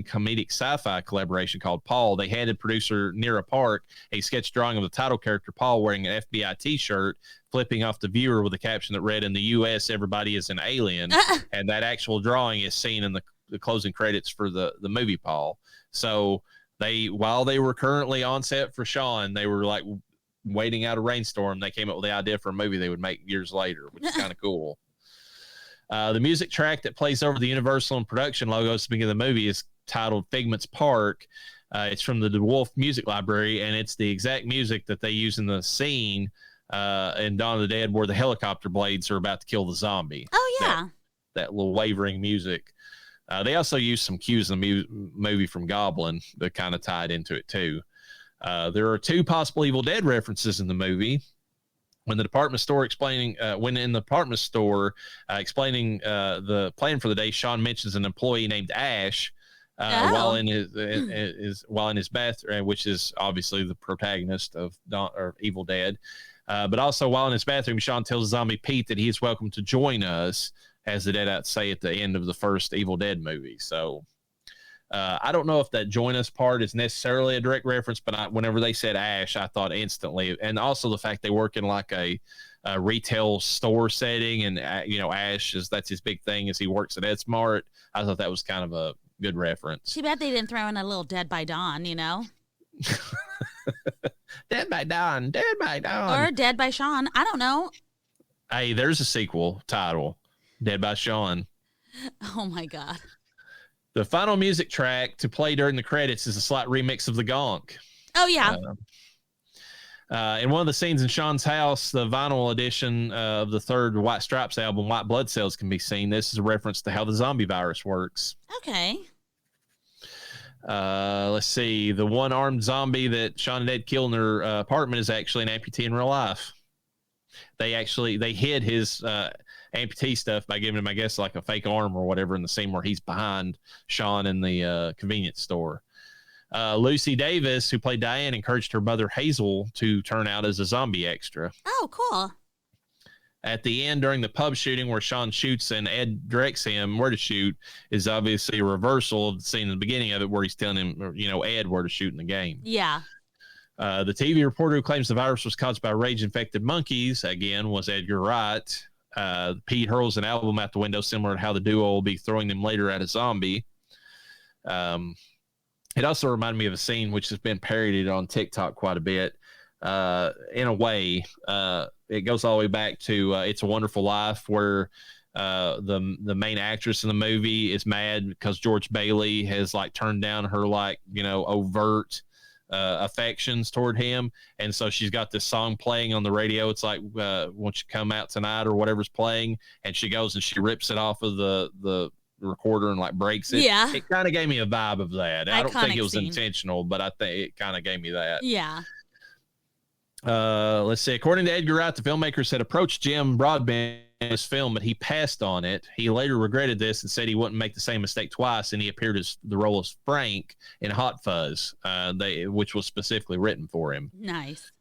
comedic sci-fi collaboration called Paul. They handed producer Nira Park a sketch drawing of the title character Paul wearing an FBI t-shirt, flipping off the viewer with a caption that read, "In the U.S., everybody is an alien." And that actual drawing is seen in the closing credits for the movie Paul. So while they were currently on set for Shaun, they were like waiting out a rainstorm. They came up with the idea for a movie they would make years later, which is kind of cool. The music track that plays over the Universal and production logos at the beginning of the movie is titled Figment's Park. It's from the DeWolf Music Library, and it's the exact music that they use in the scene in Dawn of the Dead where the helicopter blades are about to kill the zombie. Oh, yeah. That little wavering music. They also use some cues in the movie from Goblin that kind of tied into it too. There are 2 possible Evil Dead references in the movie. When in the department store explaining the plan for the day, Shaun mentions an employee named Ash while in his bathroom, which is obviously the protagonist of Evil Dead. But also while in his bathroom, Shaun tells zombie Pete that he is welcome to join us, as the Deadites say at the end of the first Evil Dead movie. So I don't know if that join us part is necessarily a direct reference, but whenever they said Ash, I thought instantly. And also the fact they work in like a retail store setting, and Ash that's his big thing, is he works at Edsmart. I thought that was kind of a good reference. Too bad they didn't throw in a little Dead by Dawn, Dead by Dawn, or Dead by Shaun. I don't know. Hey, there's a sequel title, Dead by Shaun. Oh my God. The final music track to play during the credits is a slight remix of the Gonk. Oh, yeah. In one of the scenes in Shaun's house, the vinyl edition of the third White Stripes album, White Blood Cells, can be seen. This is a reference to how the zombie virus works. Okay. Let's see. The one armed zombie that Shaun and Ed killed in their apartment is actually an amputee in real life. They hid his amputee stuff by giving him, I guess, like a fake arm or whatever in the scene where he's behind Shaun in the convenience store. Lucy Davis, who played Diane, encouraged her mother Hazel to turn out as a zombie extra. Oh, cool. At the end, during the pub shooting where Shaun shoots and Ed directs him where to shoot, is obviously a reversal of the scene in the beginning of it where he's telling him, Ed where to shoot in the game. Yeah. The TV reporter who claims the virus was caused by rage-infected monkeys, again, was Edgar Wright. Pete hurls an album out the window, similar to how the duo will be throwing them later at a zombie. It also reminded me of a scene which has been parodied on TikTok quite a bit. In a way, it goes all the way back to It's a Wonderful Life, where the main actress in the movie is mad because George Bailey has like turned down her overt affections toward him, and so she's got this song playing on the radio. It's like "Won't You Come Out Tonight" or whatever's playing, and she goes and she rips it off of the recorder and like breaks it. Yeah, it kind of gave me a vibe of that. I don't think it was scene. intentional, but I think it kind of gave me that. Yeah. Let's see. According to Edgar Wright, the filmmakers had approached Jim Broadbent in this film, but he passed on it. He later regretted this and said he wouldn't make the same mistake twice, and he appeared as the role as Frank in Hot Fuzz, which was specifically written for him. Nice.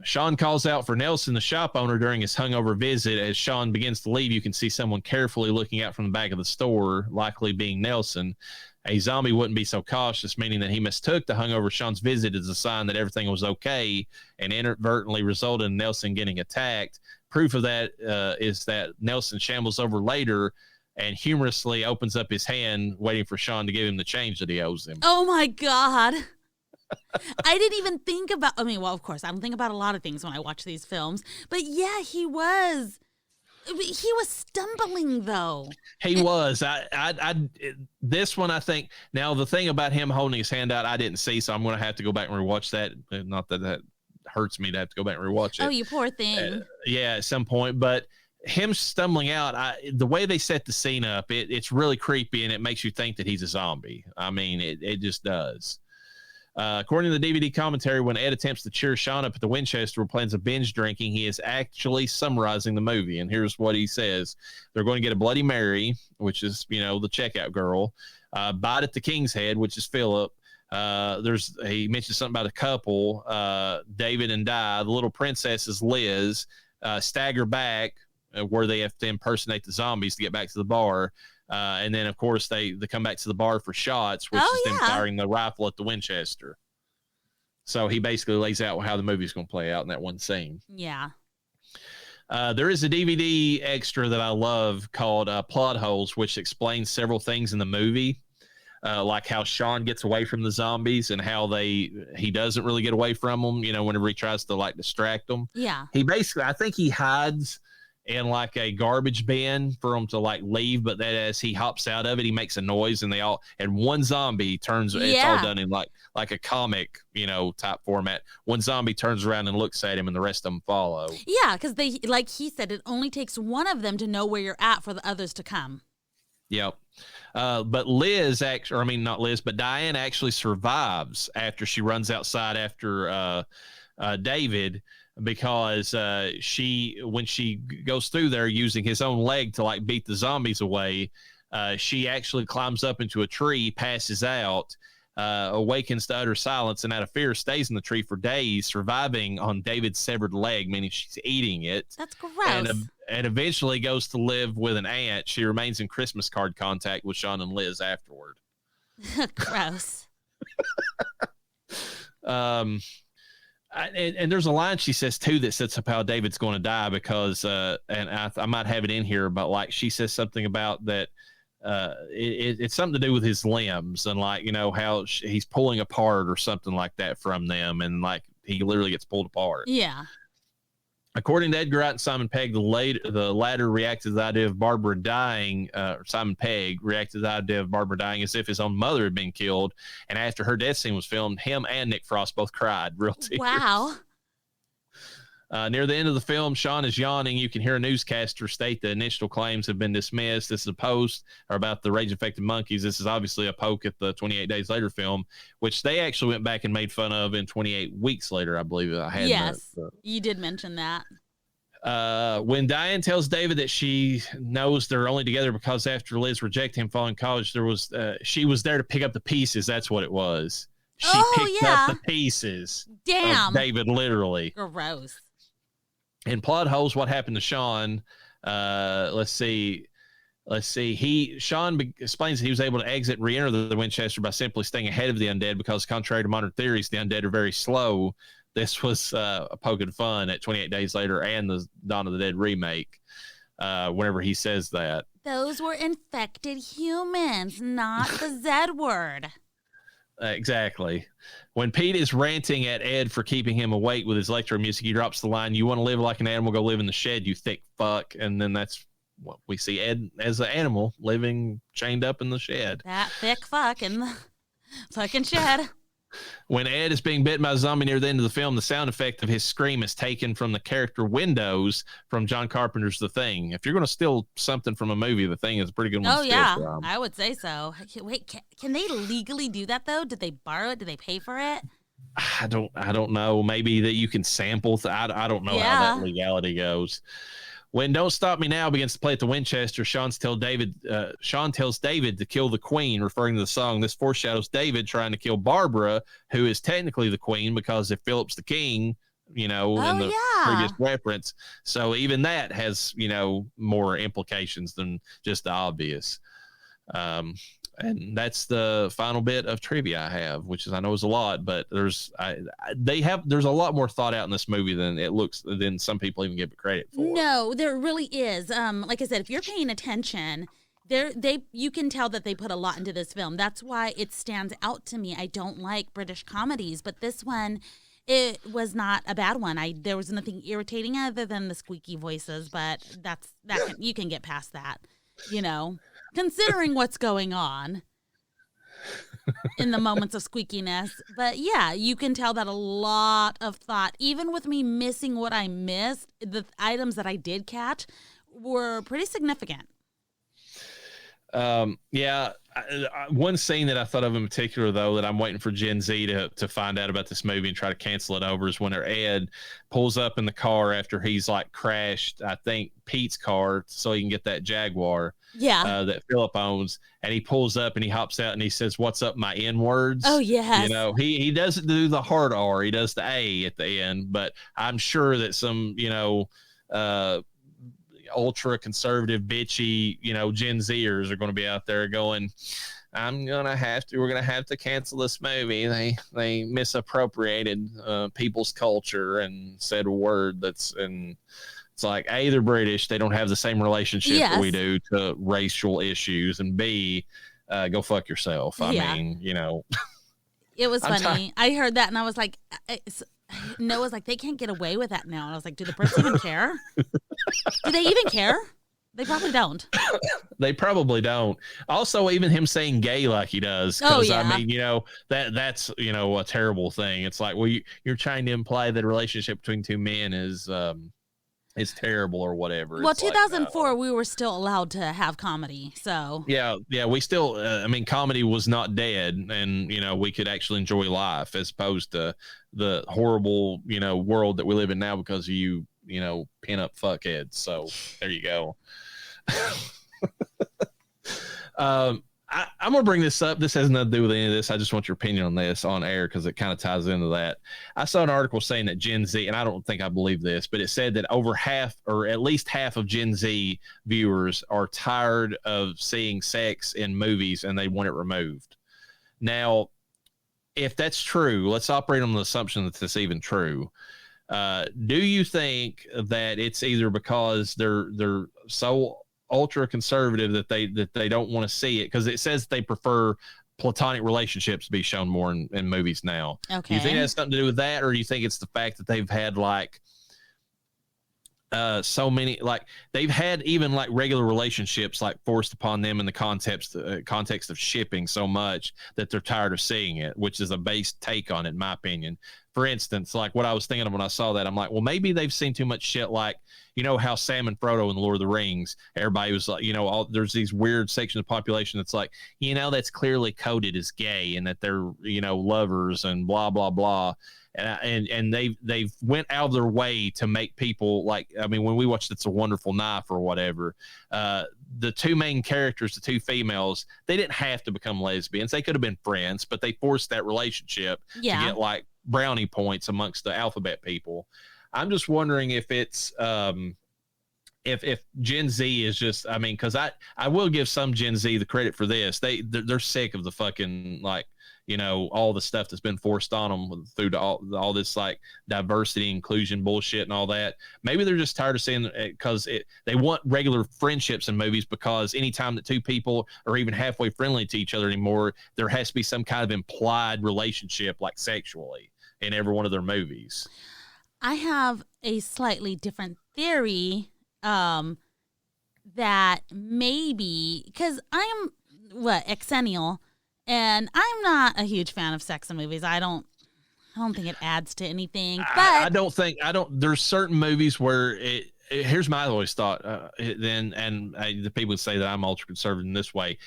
Shaun calls out for Nelson, the shop owner, during his hungover visit. As Shaun begins to leave, you can see someone carefully looking out from the back of the store, likely being Nelson. A zombie wouldn't be so cautious, meaning that he mistook the hungover Shaun's visit as a sign that everything was okay and inadvertently resulted in Nelson getting attacked. Proof of that is that Nelson shambles over later and humorously opens up his hand, waiting for Shaun to give him the change that he owes him. Oh, my God. I didn't even think about, of course, I don't think about a lot of things when I watch these films. But yeah, he was stumbling though. He was. This one, I think. Now, the thing about him holding his hand out, I didn't see, so I'm going to have to go back and rewatch that. Not that hurts me to have to go back and rewatch it. Oh, you poor thing. Yeah, at some point. But him stumbling out, the way they set the scene up, it's really creepy, and it makes you think that he's a zombie. I mean, it just does. According to the DVD commentary, when Ed attempts to cheer Shaun up at the Winchester with plans of binge drinking, he is actually summarizing the movie. And here's what he says. They're going to get a Bloody Mary, which is, the checkout girl, bite at the King's Head, which is Philip. He mentions something about a couple, David and Di. The little princess is Liz. Stagger back, where they have to impersonate the zombies to get back to the bar. And then, of course, they come back to the bar for shots, which is them firing the rifle at the Winchester. So he basically lays out how the movie's going to play out in that one scene. Yeah. There is a DVD extra that I love called Plot Holes, which explains several things in the movie, like how Shaun gets away from the zombies and how he doesn't really get away from them, whenever he tries to, distract them. Yeah. I think he hides in a garbage bin for him to leave, but that as he hops out of it, he makes a noise, and one zombie turns. Yeah. It's all done in like a comic, type format. One zombie turns around and looks at him, and the rest of them follow. Yeah, because they, like he said, it only takes one of them to know where you're at for the others to come. Yep. But Diane actually survives after she runs outside after David. Because when she goes through there using his own leg to beat the zombies away, she actually climbs up into a tree, passes out, awakens to utter silence, and out of fear stays in the tree for days, surviving on David's severed leg, meaning she's eating it. That's gross. And eventually goes to live with an aunt. She remains in Christmas card contact with Shaun and Liz afterward. Gross. And there's a line she says too that sets up how David's going to die, because and I might have it in here, but she says something about that it's something to do with his limbs and how he's pulling apart or something like that from them, and he literally gets pulled apart. Yeah. According to Edgar Wright and Simon Pegg, the latter reacted to the idea of Barbara dying. Simon Pegg reacted to the idea of Barbara dying as if his own mother had been killed. And after her death scene was filmed, him and Nick Frost both cried real tears. Wow. Near the end of the film, Shaun is yawning. You can hear a newscaster state the initial claims have been dismissed. This is a post about the rage-infected monkeys. This is obviously a poke at the 28 Days Later film, which they actually went back and made fun of in 28 Weeks Later, I believe. Yes, you did mention that. When Diane tells David that she knows they're only together because after Liz rejected him following college, she was there to pick up the pieces. That's what it was. She picked up the pieces. Damn. Of David, literally. Gross. In plot holes, what happened to Shaun? Let's see. Shaun explains that he was able to exit and re-enter the Winchester by simply staying ahead of the undead because, contrary to modern theories, the undead are very slow. This was a poking fun at 28 Days Later and the Dawn of the Dead remake. Whenever he says that, those were infected humans, not the Z word. Exactly. When Pete is ranting at Ed for keeping him awake with his electro music, he drops the line, "You want to live like an animal, go live in the shed, you thick fuck." And then that's what we see Ed as an animal living chained up in the shed. That thick fuck in the fucking shed. When Ed is being bitten by a zombie near the end of the film, the sound effect of his scream is taken from the character Windows from John Carpenter's The Thing. If you're going to steal something from a movie, The Thing is a pretty good one to steal from. I would say so. Wait, can they legally do that, though? Did they borrow it? Did they pay for it? I don't know. Maybe that you can sample. I don't know how that legality goes. When Don't Stop Me Now begins to play at the Winchester, Shaun tells David to kill the queen, referring to the song. This foreshadows David trying to kill Barbara, who is technically the queen because if Philip's the king, in the previous reference. So even that has, more implications than just the obvious. And that's the final bit of trivia I have, which I know is a lot, but there's a lot more thought out in this movie than some people even give it credit for. No, there really is. Like I said, if you're paying attention, you can tell that they put a lot into this film. That's why it stands out to me. I don't like British comedies, but this one, it was not a bad one. There was nothing irritating other than the squeaky voices, but you can get past that, considering what's going on in the moments of squeakiness. But yeah, you can tell that a lot of thought, even with me missing what I missed, the items that I did catch were pretty significant. One scene that I thought of in particular, though, that I'm waiting for Gen Z to find out about this movie and try to cancel it over, is when Ed pulls up in the car after he's crashed, I think, Pete's car so he can get that Jaguar that Philip owns, and he pulls up and he hops out and he says, "What's up, my N-words?" Oh, yes. He doesn't do the hard R, he does the A at the end, but I'm sure that some, ultra conservative bitchy Gen Zers are going to be out there going, we're gonna have to cancel this movie. They misappropriated people's culture and said a word and it's like, A, they're British, they don't have the same relationship that we do to racial issues, and B, go fuck yourself. I mean, it was funny. I heard that and I was like, Noah's like, they can't get away with that now. And I was like, do the Brits even care? Do they even care? They probably don't. They probably don't. Also, even him saying gay like he does. Because, I mean, that's, a terrible thing. It's like, well, you're trying to imply that a relationship between two men is terrible or whatever. Well, it's 2004, we were still allowed to have comedy. So yeah, we still. Comedy was not dead, and we could actually enjoy life as opposed to the horrible world that we live in now because of you pin up fuckheads. So there you go. I'm gonna bring this up. This has nothing to do with any of this. I just want your opinion on this on air because it kind of ties into that. I saw an article saying that Gen Z, and I don't think I believe this, but it said that over half, or at least half, of Gen Z viewers are tired of seeing sex in movies and they want it removed. Now, if that's true, let's operate on the assumption that that's even true. Do you think that it's either because they're so ultra conservative that they don't want to see it, because it says they prefer platonic relationships to be shown more in movies now? Okay. Do you think it has something to do with that, or do you think it's the fact that they've had so many, they've had even regular relationships forced upon them in the context of shipping so much that they're tired of seeing it, which is a base take on it, in my opinion. for instance, like what I was thinking of when I saw that, I'm like, well, maybe they've seen too much shit. Like, you know how Sam and Frodo in the Lord of the Rings, everybody was like, you know, there's these weird sections of the population that's like, you know, that's clearly coded as gay and that they're, you know, lovers and blah blah blah. And they've went out of their way to make people like, I mean, when we watched It's a Wonderful Knife or whatever, the two main characters, the two females, they didn't have to become lesbians. They could have been friends, but they forced that relationship to get like brownie points amongst the alphabet people. I'm just wondering if it's if Gen Z is just, I mean, because I will give some Gen Z the credit for this. They're sick of the fucking, like, you know, all the stuff that's been forced on them through all this like diversity, inclusion bullshit and all that. Maybe they're just tired of seeing it because they want regular friendships in movies, because anytime that two people are even halfway friendly to each other anymore, there has to be some kind of implied relationship, like sexually, in every one of their movies. I have a slightly different theory that maybe, because I'm exennial, and I'm not a huge fan of sex in movies. I don't think it adds to anything. But I don't there's certain movies where here's my always thought, the people say that I'm ultra conservative in this way.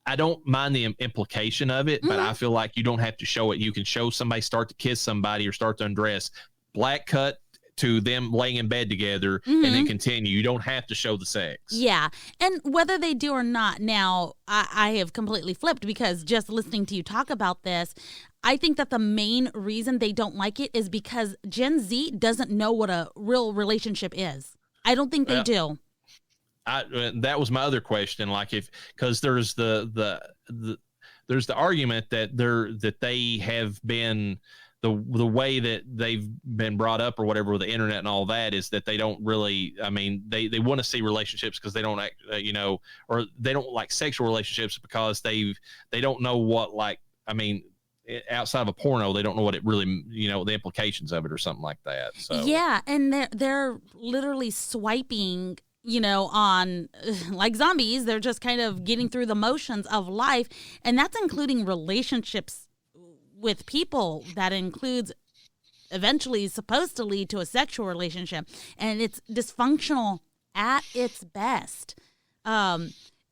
I don't mind the implication of it, but I feel like you don't have to show it. You can show somebody start to kiss somebody or start to undress, black cut to them laying in bed together, and then continue. You don't have to show the sex. Yeah. And whether they do or not, now I have completely flipped, because just listening to you talk about this, I think that the main reason they don't like it is because Gen Z doesn't know what a real relationship is. I don't think they do. That was my other question. Like, because there's the argument that they have been, the way that they've been brought up or whatever with the internet and all that, is that they don't really, I mean, they want to see relationships because they don't act, you know, or they don't like sexual relationships because they don't know what, like, I mean, outside of a porno, they don't know what it really, you know, the implications of it or something like that. So yeah, and they're literally swiping, you know, on like zombies. They're just kind of getting through the motions of life, and that's including relationships with people. That includes eventually supposed to lead to a sexual relationship, and it's dysfunctional at its best.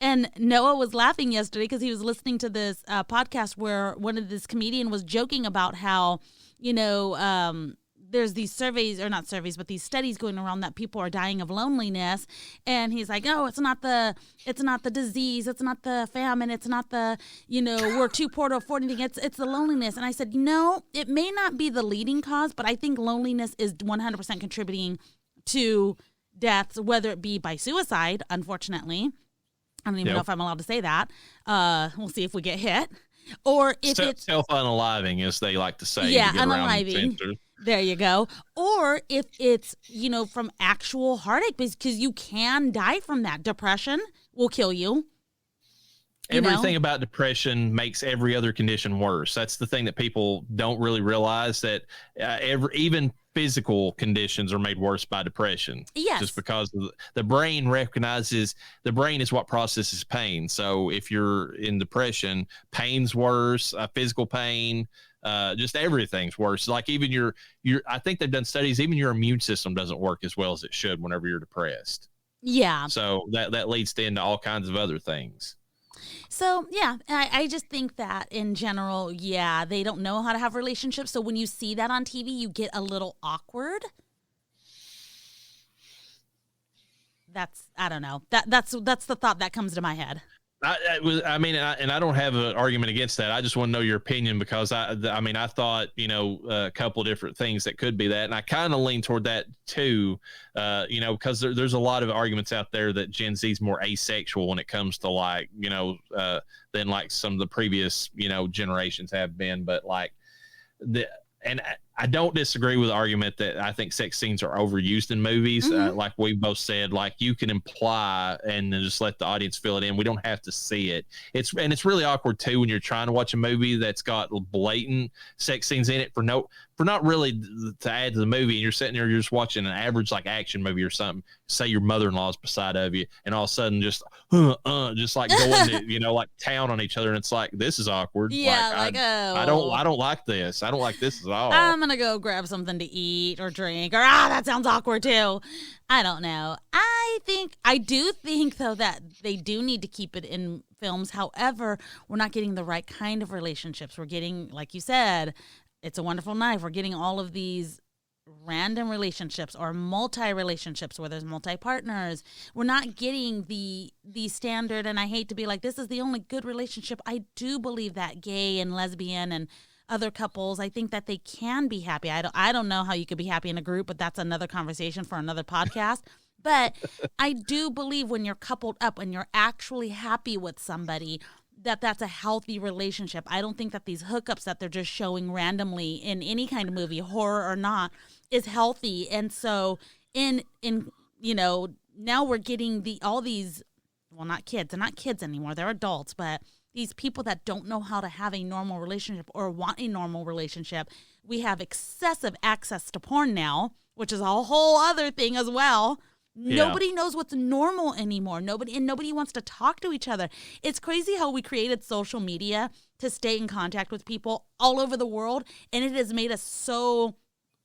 And Noah was laughing yesterday because he was listening to this podcast where this comedian was joking about how, you know, there's these surveys, or not surveys, but these studies going around that people are dying of loneliness. And he's like, oh, it's not the disease. It's not the famine. It's not the, you know, we're too poor to afford anything. It's the loneliness. And I said, no, it may not be the leading cause, but I think loneliness is 100% contributing to deaths, whether it be by suicide, unfortunately. I don't even know if I'm allowed to say that. We'll see if we get hit. Or if it's self-unaliving, as they like to say. Yeah, unaliving. There you go. Or if it's, you know, from actual heartache, because you can die from that. Depression will kill you. Everything about depression makes every other condition worse. That's the thing that people don't really realize, that even physical conditions are made worse by depression. Yes. Just because the brain recognizes, the brain is what processes pain. So if you're in depression, pain's worse, physical pain, just everything's worse. Like even your I think they've done studies, even your immune system doesn't work as well as it should whenever you're depressed. Yeah. So that leads into all kinds of other things. So, yeah, I just think that in general, yeah, they don't know how to have relationships. So when you see that on TV, you get a little awkward. I don't know. That's the thought that comes to my head. I don't have an argument against that. I just want to know your opinion, because I thought, you know, a couple of different things that could be that. And I kind of lean toward that too, you know, because there's a lot of arguments out there that Gen Z is more asexual when it comes to, like, you know, than like some of the previous, you know, generations have been. But like and I don't disagree with the argument that I think sex scenes are overused in movies. Like we both said, like you can imply and then just let the audience fill it in. We don't have to see it. It's really awkward too when you're trying to watch a movie that's got blatant sex scenes in it for not really to add to the movie. And you're sitting there, you're just watching an average like action movie or something. Say your mother-in-law's beside of you, and all of a sudden just like going to, you know, like town on each other, and it's like, this is awkward. Yeah, I don't like this. I don't like this at all. going to go grab something to eat or drink, or, that sounds awkward too. I don't know. I do think, though, that they do need to keep it in films. However, we're not getting the right kind of relationships. We're getting, like you said, It's a Wonderful Knife. We're getting all of these random relationships or multi-relationships where there's multi-partners. We're not getting the standard, and I hate to be like, this is the only good relationship. I do believe that gay and lesbian and other couples, I think that they can be happy. I don't know how you could be happy in a group, but that's another conversation for another podcast. But I do believe when you're coupled up and you're actually happy with somebody, that's a healthy relationship. I don't think that these hookups that they're just showing randomly in any kind of movie, horror or not, is healthy. And so in now we're getting all these, well, not kids. They're not kids anymore. They're adults, but these people that don't know how to have a normal relationship or want a normal relationship. We have excessive access to porn now, which is a whole other thing as well. Yeah. Nobody knows what's normal anymore. Nobody wants to talk to each other. It's crazy how we created social media to stay in contact with people all over the world, and it has made us so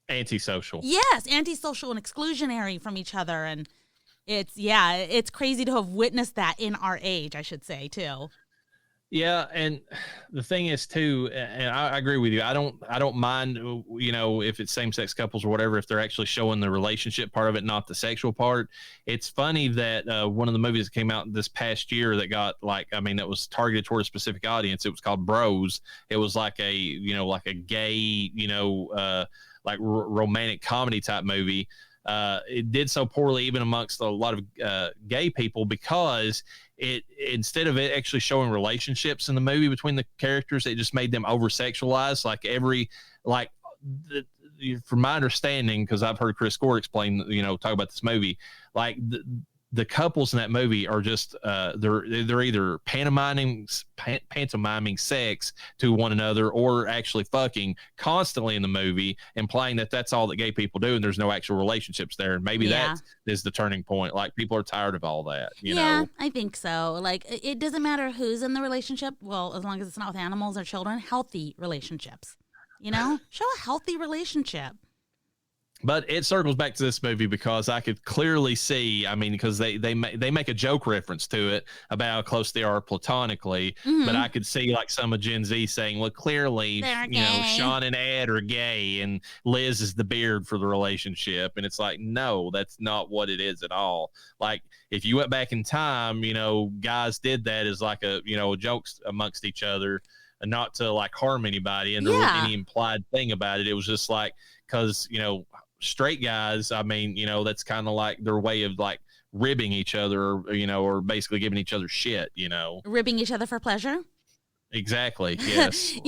antisocial. Yes, antisocial and exclusionary from each other, and it's crazy to have witnessed that in our age, I should say, too. Yeah, and the thing is too, and I agree with you. I don't mind, if it's same-sex couples or whatever, if they're actually showing the relationship part of it, not the sexual part. It's funny that one of the movies that came out this past year that got that was targeted toward a specific audience. It was called Bros. It was like a gay, romantic comedy type movie. It did so poorly even amongst a lot of gay people because instead of it actually showing relationships in the movie between the characters, it just made them over-sexualized. From my understanding, because I've heard Chris Gore explain, talk about this movie, the couples in that movie are just they're either pantomiming sex to one another or actually fucking constantly in the movie, implying that that's all that gay people do and there's no actual relationships there. And maybe that is the turning point. Like, people are tired of all that. You know? I think so. Like, it doesn't matter who's in the relationship. Well, as long as it's not with animals or children, healthy relationships. Show a healthy relationship. But it circles back to this movie because I could clearly see, because they make a joke reference to it about how close they are platonically, but I could see some of Gen Z saying, well, clearly, Shaun and Ed are gay and Liz is the beard for the relationship. And it's like, no, that's not what it is at all. Like, if you went back in time, guys did that as a joke amongst each other and not to harm anybody. And there wasn't any implied thing about it. It was just because, straight guys, that's kind of their way of ribbing each other, or basically giving each other shit, Ribbing each other for pleasure? Exactly. Yes.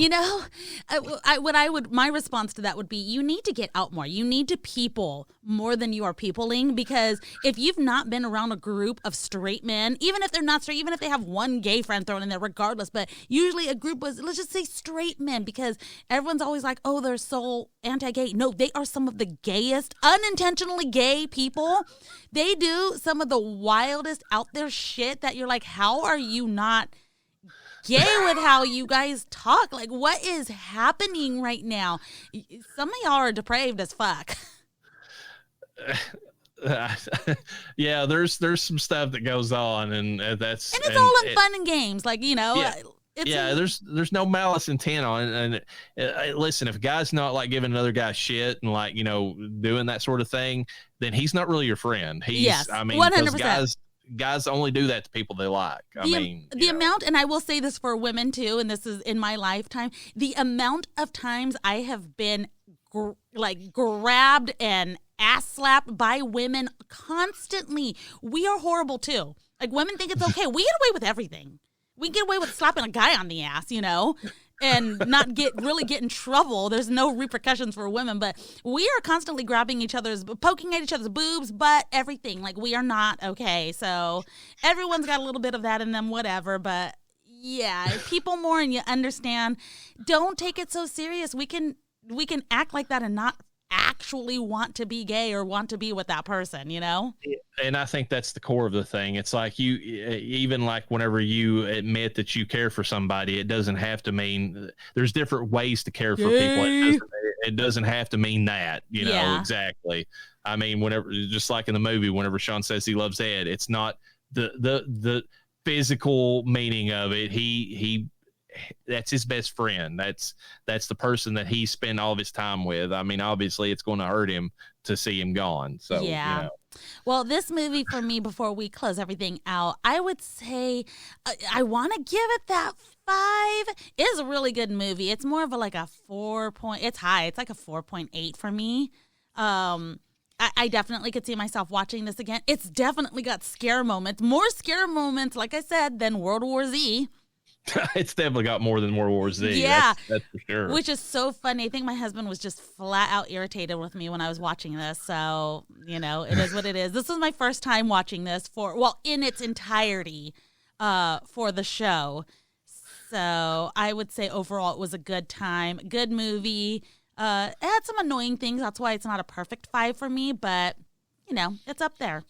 My response to that would be, you need to get out more. You need to people more than you are peopling, because if you've not been around a group of straight men, even if they're not straight, even if they have one gay friend thrown in there, regardless, but usually a group was, let's just say, straight men, because everyone's always like, oh, they're so anti-gay. No, they are some of the gayest, unintentionally gay people. They do some of the wildest out there shit that you're like, how are you not gay with how you guys talk? Like, what is happening right now? Some of y'all are depraved as fuck. Yeah, there's some stuff that goes on, and it's all in fun and games, there's no malice intent on it. And listen, if a guy's not giving another guy shit and doing that sort of thing, then he's not really your friend. He's 100%. Guys only do that to people they like. The amount, and I will say this for women too, and this is in my lifetime, the amount of times I have been grabbed and ass slapped by women constantly. We are horrible too. Women think it's okay. We get away with everything. We get away with slapping a guy on the ass, and not get in trouble. There's no repercussions for women, but we are constantly grabbing poking at each other's boobs, butt, everything. We are not okay. So everyone's got a little bit of that in them, whatever. But yeah, people more, and you understand. Don't take it so serious. We can act like that and not actually want to be gay or want to be with that person, And I think that's the core of the thing. It's you, even whenever you admit that you care for somebody, it doesn't have to mean, there's different ways to care for people. it doesn't have to mean that, you know, Yeah. exactly. I mean, whenever, just like in the movie, whenever Shaun says he loves Ed, it's not the physical meaning of it. He that's his best friend. That's the person that he spent all of his time with. I mean, obviously it's going to hurt him to see him gone. So, Yeah. you know. Well, this movie for me, before we close everything out, I would say I want to give it that 5. It is a really good movie. It's more of a 4 point. It's high. It's like a 4.8 for me. I definitely could see myself watching this again. It's definitely got scare moments, more scare moments, like I said, than World War Z. It's definitely got more than World War Z. Yeah. That's for sure. Which is so funny. I think my husband was just flat out irritated with me when I was watching this. So, you know, it is what it is. This was my first time watching this in its entirety for the show. So I would say overall it was a good time, good movie. It had some annoying things. That's why it's not a perfect 5 for me, but, you know, it's up there.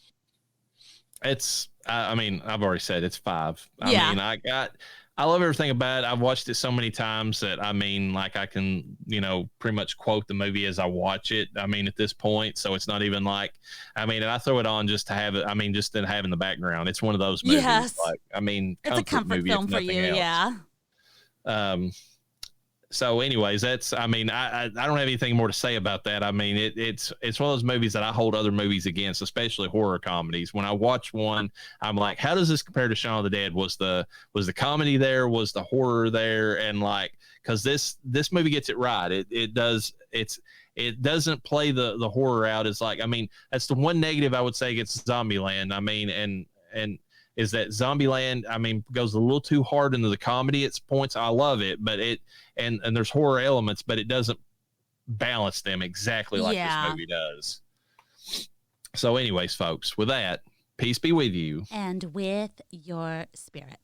It's, I mean, I've already said it's 5. Yeah. I mean, I love everything about it. I've watched it so many times that, I mean, like I can, you know, pretty much quote the movie as I watch it. I mean, at this point, so it's not even like, I mean, and I throw it on just to have it. I mean, just to have in the background. It's one of those movies. Yes. Like, I mean, It's a comfort movie, film for nothing you. else. Yeah. So anyways, that's, I mean, I don't have anything more to say about that. I mean, it's one of those movies that I hold other movies against, especially horror comedies. When I watch one, I'm like, how does this compare to Shaun of the Dead? Was the comedy there? Was the horror there? And like, cause this movie gets it right. It doesn't play the horror out. It's like, I mean, that's the one negative I would say against Zombieland. I mean, and is that Zombieland, I mean, goes a little too hard into the comedy at points. I love it, but and there's horror elements, but it doesn't balance them exactly like this movie does. So anyways, folks, with that, peace be with you. And with your spirit.